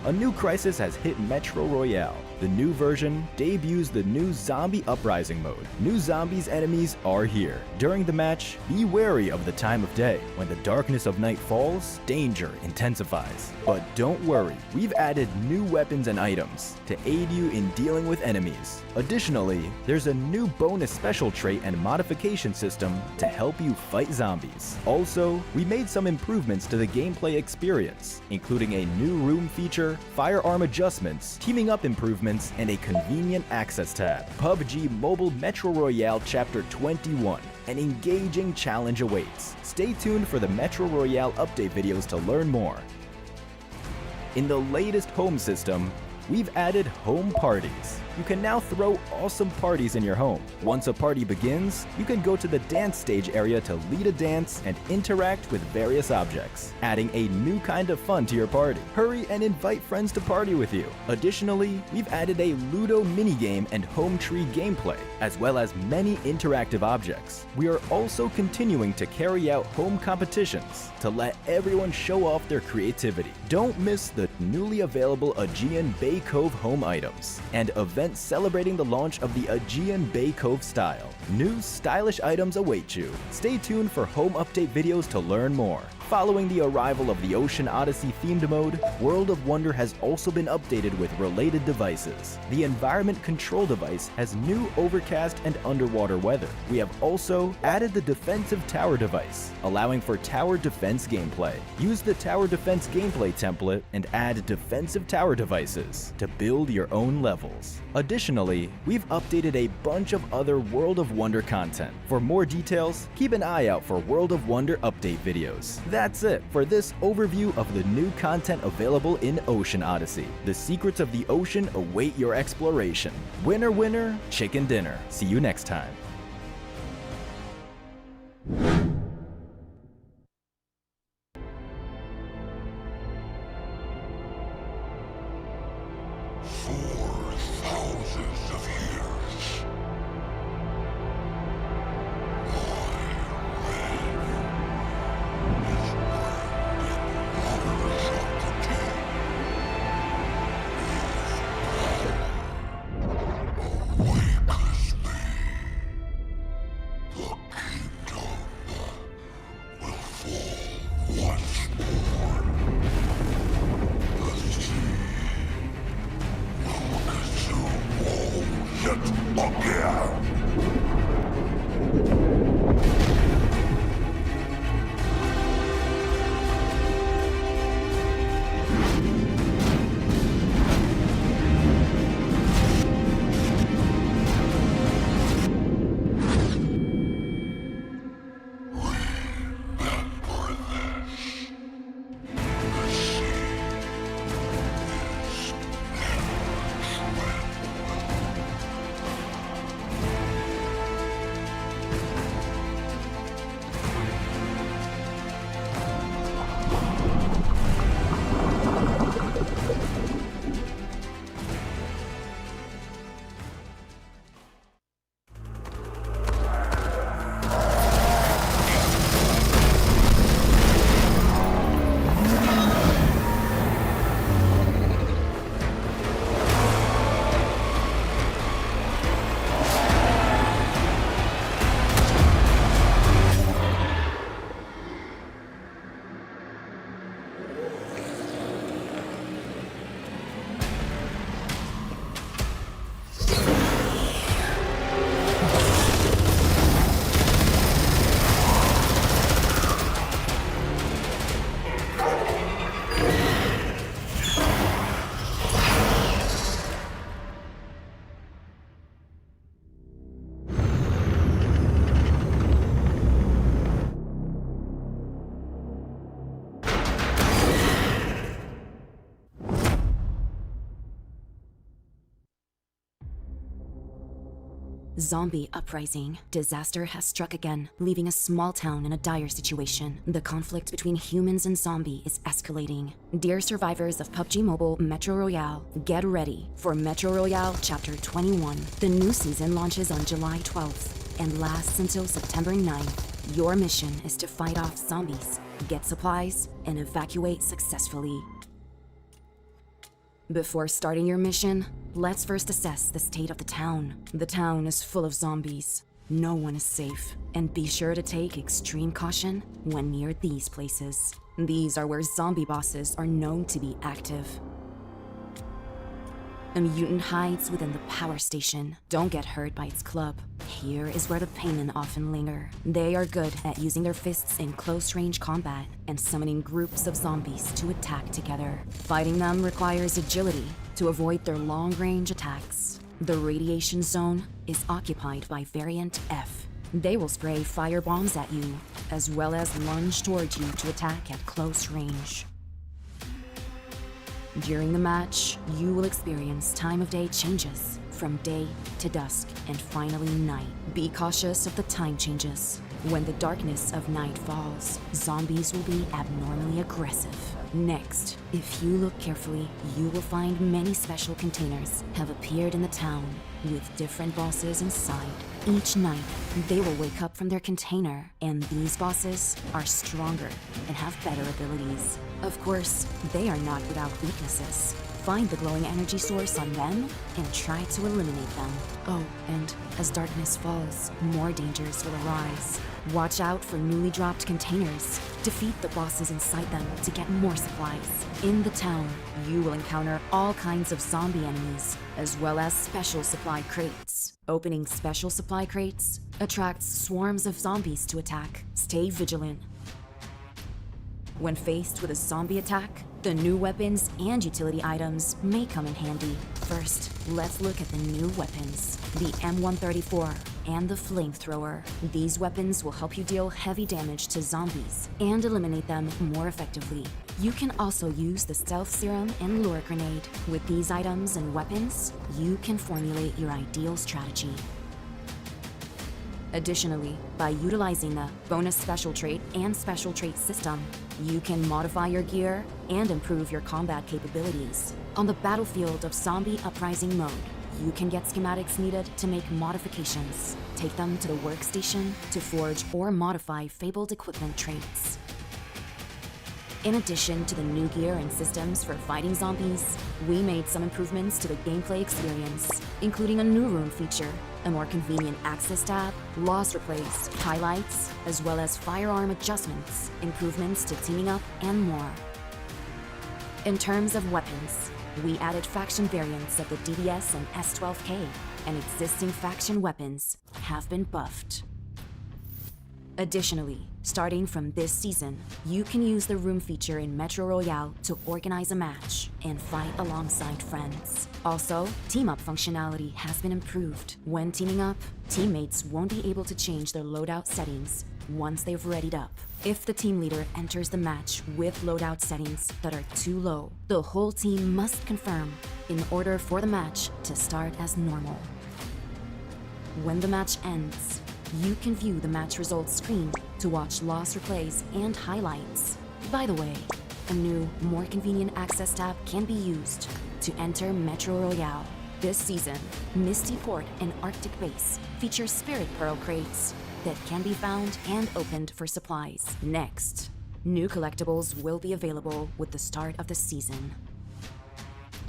A new crisis has hit Metro Royale. The new version debuts the new Zombie Uprising mode. New zombies enemies are here. During the match, be wary of the time of day. When the darkness of night falls, danger intensifies. But don't worry, we've added new weapons and items to aid you in dealing with enemies. Additionally, there's a new bonus special trait and modification system to help you fight zombies. Also, we made some improvements to the gameplay experience, including a new room feature, firearm adjustments, teaming up improvements, and a convenient access tab. PUBG Mobile Metro Royale Chapter 21. An engaging challenge awaits. Stay tuned for the Metro Royale update videos to learn more. In the latest home system, we've added home parties. You can now throw awesome parties in your home. Once a party begins, you can go to the dance stage area to lead a dance and interact with various objects, adding a new kind of fun to your party. Hurry and invite friends to party with you. Additionally, we've added a Ludo minigame and home tree gameplay, as well as many interactive objects. We are also continuing to carry out home competitions to let everyone show off their creativity. Don't miss the newly available Aegean Bay Cove home items and events celebrating the launch of the Aegean Bay Cove style. New stylish items await you. Stay tuned for home update videos to learn more. Following the arrival of the Ocean Odyssey themed mode, World of Wonder has also been updated with related devices. The environment control device has new overcast and underwater weather. We have also added the defensive tower device, allowing for tower defense gameplay. Use the tower defense gameplay template and add defensive tower devices to build your own levels. Additionally, we've updated a bunch of other World of Wonder content. For more details, keep an eye out for World of Wonder update videos. That's it for this overview of the new content available in Ocean Odyssey. The secrets of the ocean await your exploration. Winner, winner, chicken dinner. See you next time. Zombie uprising. Disaster has struck again, leaving a small town in a dire situation. The conflict between humans and zombie is escalating. Dear survivors of PUBG Mobile Metro Royale, get ready for Metro Royale Chapter 21. The new season launches on July 12th and lasts until September 9th. Your mission is to fight off zombies, get supplies, and evacuate successfully. Before starting your mission, let's first assess the state of the town. The town is full of zombies. No one is safe, and be sure to take extreme caution when near these places. These are where zombie bosses are known to be active. A mutant hides within the power station. Don't get hurt by its club. Here is where the paymen often linger. They are good at using their fists in close-range combat and summoning groups of zombies to attack together. Fighting them requires agility to avoid their long-range attacks. The radiation zone is occupied by Variant F. They will spray fire bombs at you, as well as lunge towards you to attack at close range. During the match, you will experience time of day changes from day to dusk and finally night. Be cautious of the time changes. When the darkness of night falls, zombies will be abnormally aggressive. Next, if you look carefully, you will find many special containers have appeared in the town with different bosses inside. Each night, they will wake up from their container, and these bosses are stronger and have better abilities. Of course, they are not without weaknesses. Find the glowing energy source on them and try to eliminate them. Oh, and as darkness falls, more dangers will arise. Watch out for newly dropped containers. Defeat the bosses inside them to get more supplies. In the town, you will encounter all kinds of zombie enemies, as well as special supply crates. Opening special supply crates attracts swarms of zombies to attack. Stay vigilant. When faced with a zombie attack, the new weapons and utility items may come in handy. First, let's look at the new weapons. The M134 and the flamethrower. These weapons will help you deal heavy damage to zombies and eliminate them more effectively. You can also use the stealth serum and lure grenade. With these items and weapons, you can formulate your ideal strategy. Additionally, by utilizing the bonus special trait and special trait system, you can modify your gear and improve your combat capabilities. On the battlefield of Zombie Uprising mode, you can get schematics needed to make modifications. Take them to the workstation to forge or modify fabled equipment traits. In addition to the new gear and systems for fighting zombies, we made some improvements to the gameplay experience, including a new room feature, a more convenient access tab, loss replays, highlights, as well as firearm adjustments, improvements to teaming up, and more. In terms of weapons, we added faction variants of the DDS and S12K, and existing faction weapons have been buffed. Additionally, starting from this season, you can use the room feature in Metro Royale to organize a match and fight alongside friends. Also, team up functionality has been improved. When teaming up, teammates won't be able to change their loadout settings once they've readied up. If the team leader enters the match with loadout settings that are too low, the whole team must confirm in order for the match to start as normal. When the match ends, you can view the match results screen to watch loss replays and highlights. By the way, a new, more convenient access tab can be used to enter Metro Royale. This season, Misty Port and Arctic Base feature Spirit Pearl crates that can be found and opened for supplies. Next, new collectibles will be available with the start of the season.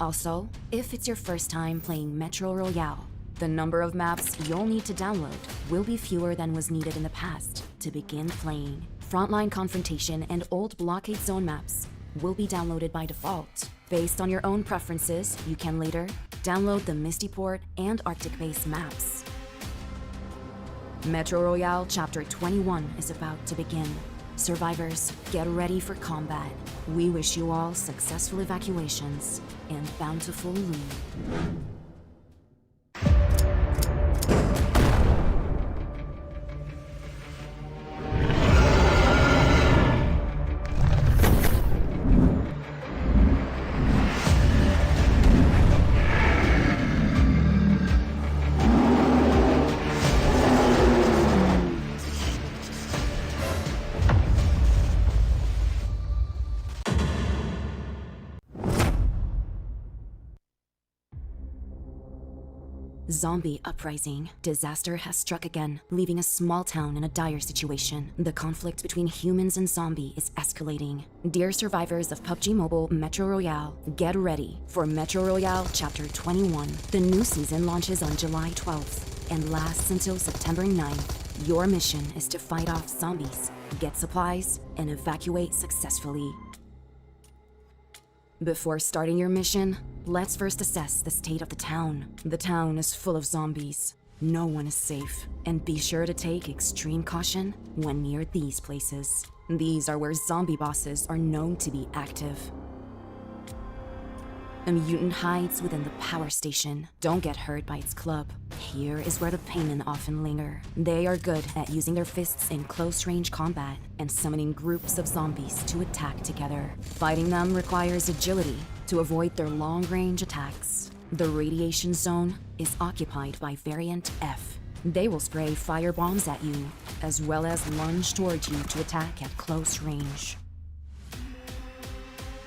Also, if it's your first time playing Metro Royale, the number of maps you'll need to download will be fewer than was needed in the past to begin playing. Frontline Confrontation and Old Blockade Zone maps will be downloaded by default. Based on your own preferences, you can later download the Misty Port and Arctic Base maps. Metro Royale Chapter 21 is about to begin. Survivors, get ready for combat. We wish you all successful evacuations and bountiful loot. Zombie uprising. Disaster has struck again, leaving a small town in a dire situation. The conflict between humans and zombie is escalating. Dear survivors of PUBG Mobile Metro Royale, get ready for Metro Royale Chapter 21. The new season launches on July 12th and lasts until September 9th. Your mission is to fight off zombies, get supplies, and evacuate successfully. Before starting your mission, let's first assess the state of the town. The town is full of zombies. No one is safe, and be sure to take extreme caution when near these places. These are where zombie bosses are known to be active. A mutant hides within the power station. Don't get hurt by its club. Here is where the paymen often linger. They are good at using their fists in close-range combat and summoning groups of zombies to attack together. Fighting them requires agility to avoid their long-range attacks. The radiation zone is occupied by Variant F. They will spray fire bombs at you, as well as lunge towards you to attack at close range.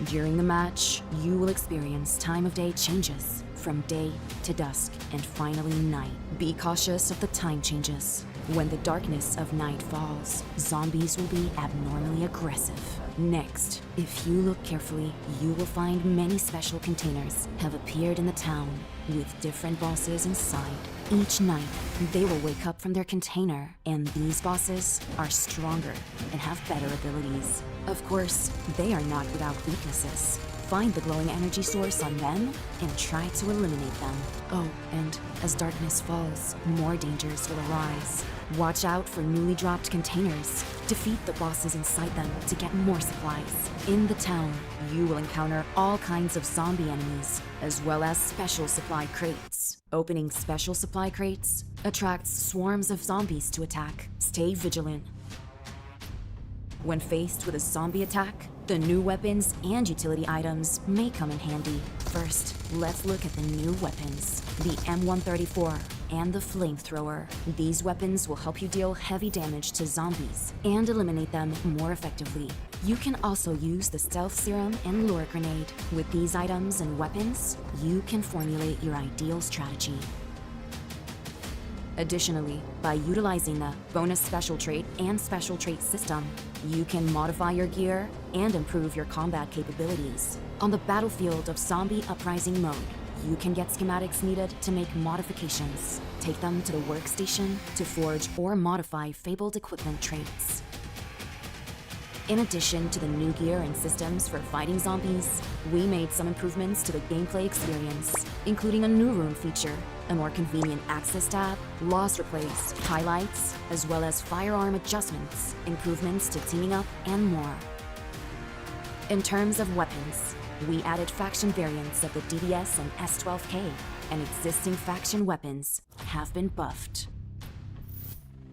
During the match, you will experience time of day changes from day to dusk and finally night. Be cautious of the time changes. When the darkness of night falls, zombies will be abnormally aggressive. Next, if you look carefully, you will find many special containers have appeared in the town with different bosses inside. Each night, they will wake up from their container, and these bosses are stronger and have better abilities. Of course, they are not without weaknesses. Find the glowing energy source on them and try to eliminate them. Oh, and as darkness falls, more dangers will arise. Watch out for newly dropped containers. Defeat the bosses inside them to get more supplies. In the town, you will encounter all kinds of zombie enemies, as well as special supply crates. Opening special supply crates attracts swarms of zombies to attack. Stay vigilant. When faced with a zombie attack, the new weapons and utility items may come in handy. First, let's look at the new weapons. The M134 and the flamethrower. These weapons will help you deal heavy damage to zombies and eliminate them more effectively. You can also use the stealth serum and lure grenade. With these items and weapons, you can formulate your ideal strategy. Additionally, by utilizing the bonus special trait and special trait system, you can modify your gear and improve your combat capabilities. On the battlefield of Zombie Uprising mode, you can get schematics needed to make modifications. Take them to the workstation to forge or modify fabled equipment traits. In addition to the new gear and systems for fighting zombies, we made some improvements to the gameplay experience, including a new room feature, a more convenient access tab, loss replays, highlights, as well as firearm adjustments, improvements to teaming up, and more. In terms of weapons, we added faction variants of the DDS and S12K, and existing faction weapons have been buffed.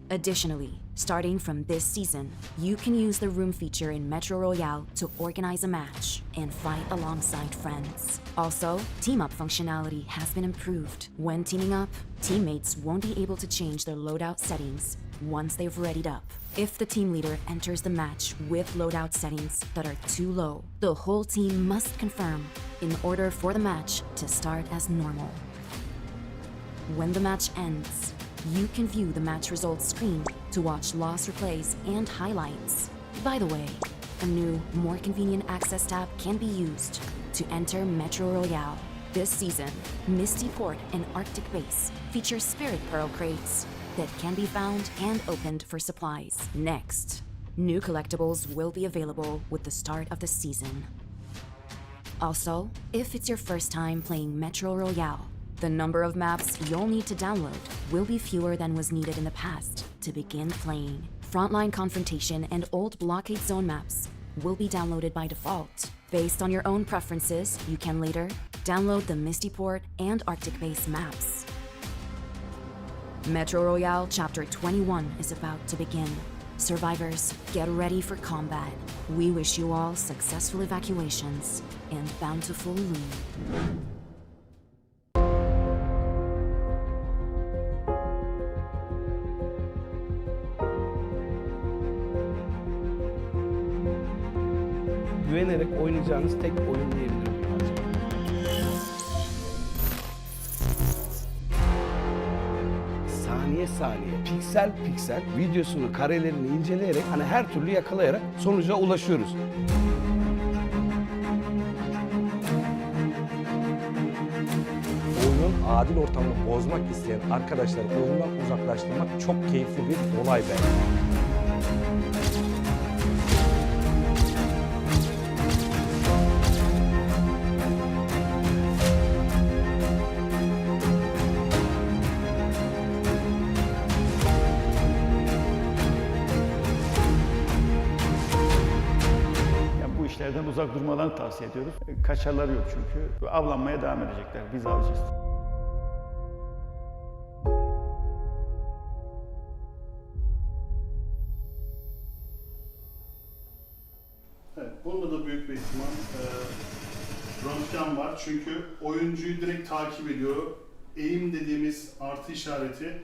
Additionally, starting from this season, you can use the room feature in Metro Royale to organize a match and fight alongside friends. Also, team-up functionality has been improved. When teaming up, teammates won't be able to change their loadout settings once they've readied up. If the team leader enters the match with loadout settings that are too low, the whole team must confirm in order for the match to start as normal. When the match ends, you can view the match results screen to watch loss replays and highlights. By the way, a new, more convenient access tab can be used to enter Metro Royale. This season, Misty Port and Arctic Base feature Spirit Pearl crates that can be found and opened for supplies. Next, new collectibles will be available with the start of the season. Also, if it's your first time playing Metro Royale, the number of maps you'll need to download will be fewer than was needed in the past to begin playing. Frontline Confrontation and Old Blockade Zone maps will be downloaded by default. Based on your own preferences, you can later download the Misty Port and Arctic Base maps. Metro Royale Chapter 21 is about to begin. Survivors, get ready for combat. We wish you all successful evacuations and bountiful loot. Güvenerek oynayacağınız tek oyun diyebilirim. saniye saniye, piksel piksel videosunu, karelerini inceleyerek hani her türlü yakalayarak sonuca ulaşıyoruz. Oyunun adil ortamını bozmak isteyen arkadaşları oyundan uzaklaştırmak çok keyifli bir olay bence. Bu işlerden uzak durmalarını tavsiye ediyoruz. Kaçarları yok çünkü. Avlanmaya devam edecekler. Biz avcıyız. Evet, bunda da büyük bir ihtimal röntgen var. Çünkü oyuncuyu direkt takip ediyor. Eğim dediğimiz artı işareti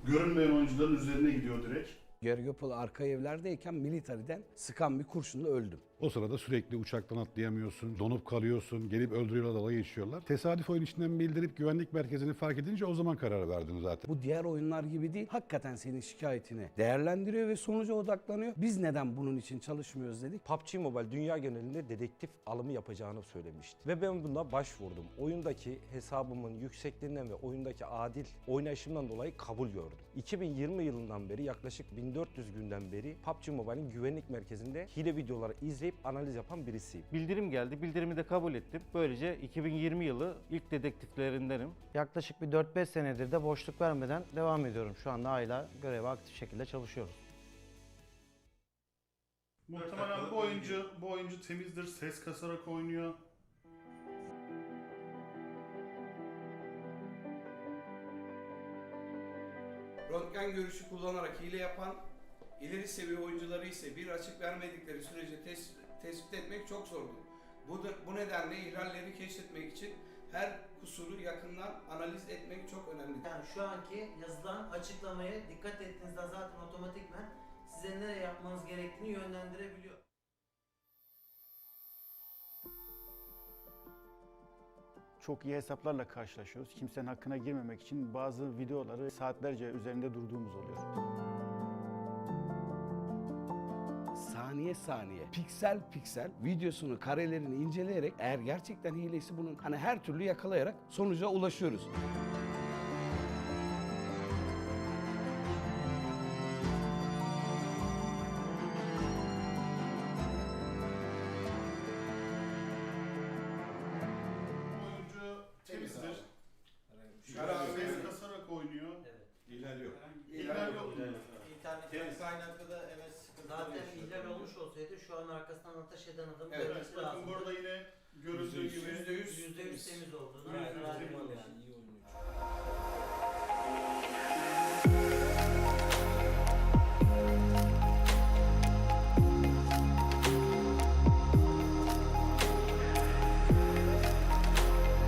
görünmeyen oyuncuların üzerine gidiyor direkt. Gergopol arka evlerdeyken militariden sıkan bir kurşunla öldüm. O sırada sürekli uçaktan atlayamıyorsun, donup kalıyorsun, gelip öldürüyorlar, dalga geçiyorlar. Tesadüf oyun içinden bildirip güvenlik merkezini fark edince o zaman karar verdim zaten. Bu diğer oyunlar gibi değil. Hakikaten senin şikayetini değerlendiriyor ve sonuca odaklanıyor. Biz neden bunun için çalışmıyoruz dedik. PUBG Mobile dünya genelinde dedektif alımı yapacağını söylemişti. Ve ben buna başvurdum. Oyundaki hesabımın yüksekliğinden ve oyundaki adil oynayışımdan dolayı kabul gördüm. 2020 yılından beri yaklaşık 1400 günden beri PUBG Mobile'in güvenlik merkezinde hile videoları izleyip analiz yapan birisiyim. Bildirim geldi. Bildirimi de kabul ettim. Böylece 2020 yılı ilk dedektiflerindenim. Yaklaşık bir 4-5 senedir de boşluk vermeden devam ediyorum. Şu anda hala göreve aktif şekilde çalışıyoruz. Muhtemelen bu oyuncu temizdir, ses kasarak oynuyor. Röntgen görüşü kullanarak hile yapan ileri seviye oyuncuları ise bir açık vermedikleri sürece tespit etmek çok zordur. Bu nedenle ihlalleri keşfetmek için her kusuru yakından analiz etmek çok önemlidir. Yani şu anki yazılan açıklamaya dikkat ettiğinizde zaten otomatikman size nereye yapmanız gerektiğini yönlendirebiliyor. Çok iyi hesaplarla karşılaşıyoruz. Kimsenin hakkına girmemek için bazı videoları saatlerce üzerinde durduğumuz oluyor. Saniye saniye, piksel piksel videosunu, karelerini inceleyerek eğer gerçekten hilesi bunun hani her türlü yakalayarak sonuca ulaşıyoruz. Oyuncu temizdir. Karar Ses kasarak oynuyor. Evet. İhlal yok. İhlal yok. İnternet kaynaklı da evet sıkıntı. Zaten ihlal olmuş olsaydı şu an arkasından ateş eden adamı Evet, görmesi bakın lazım. burada yine görüldüğü gibi %100 temiz olduğunu. %100 yani temiz. iyi oynuyor.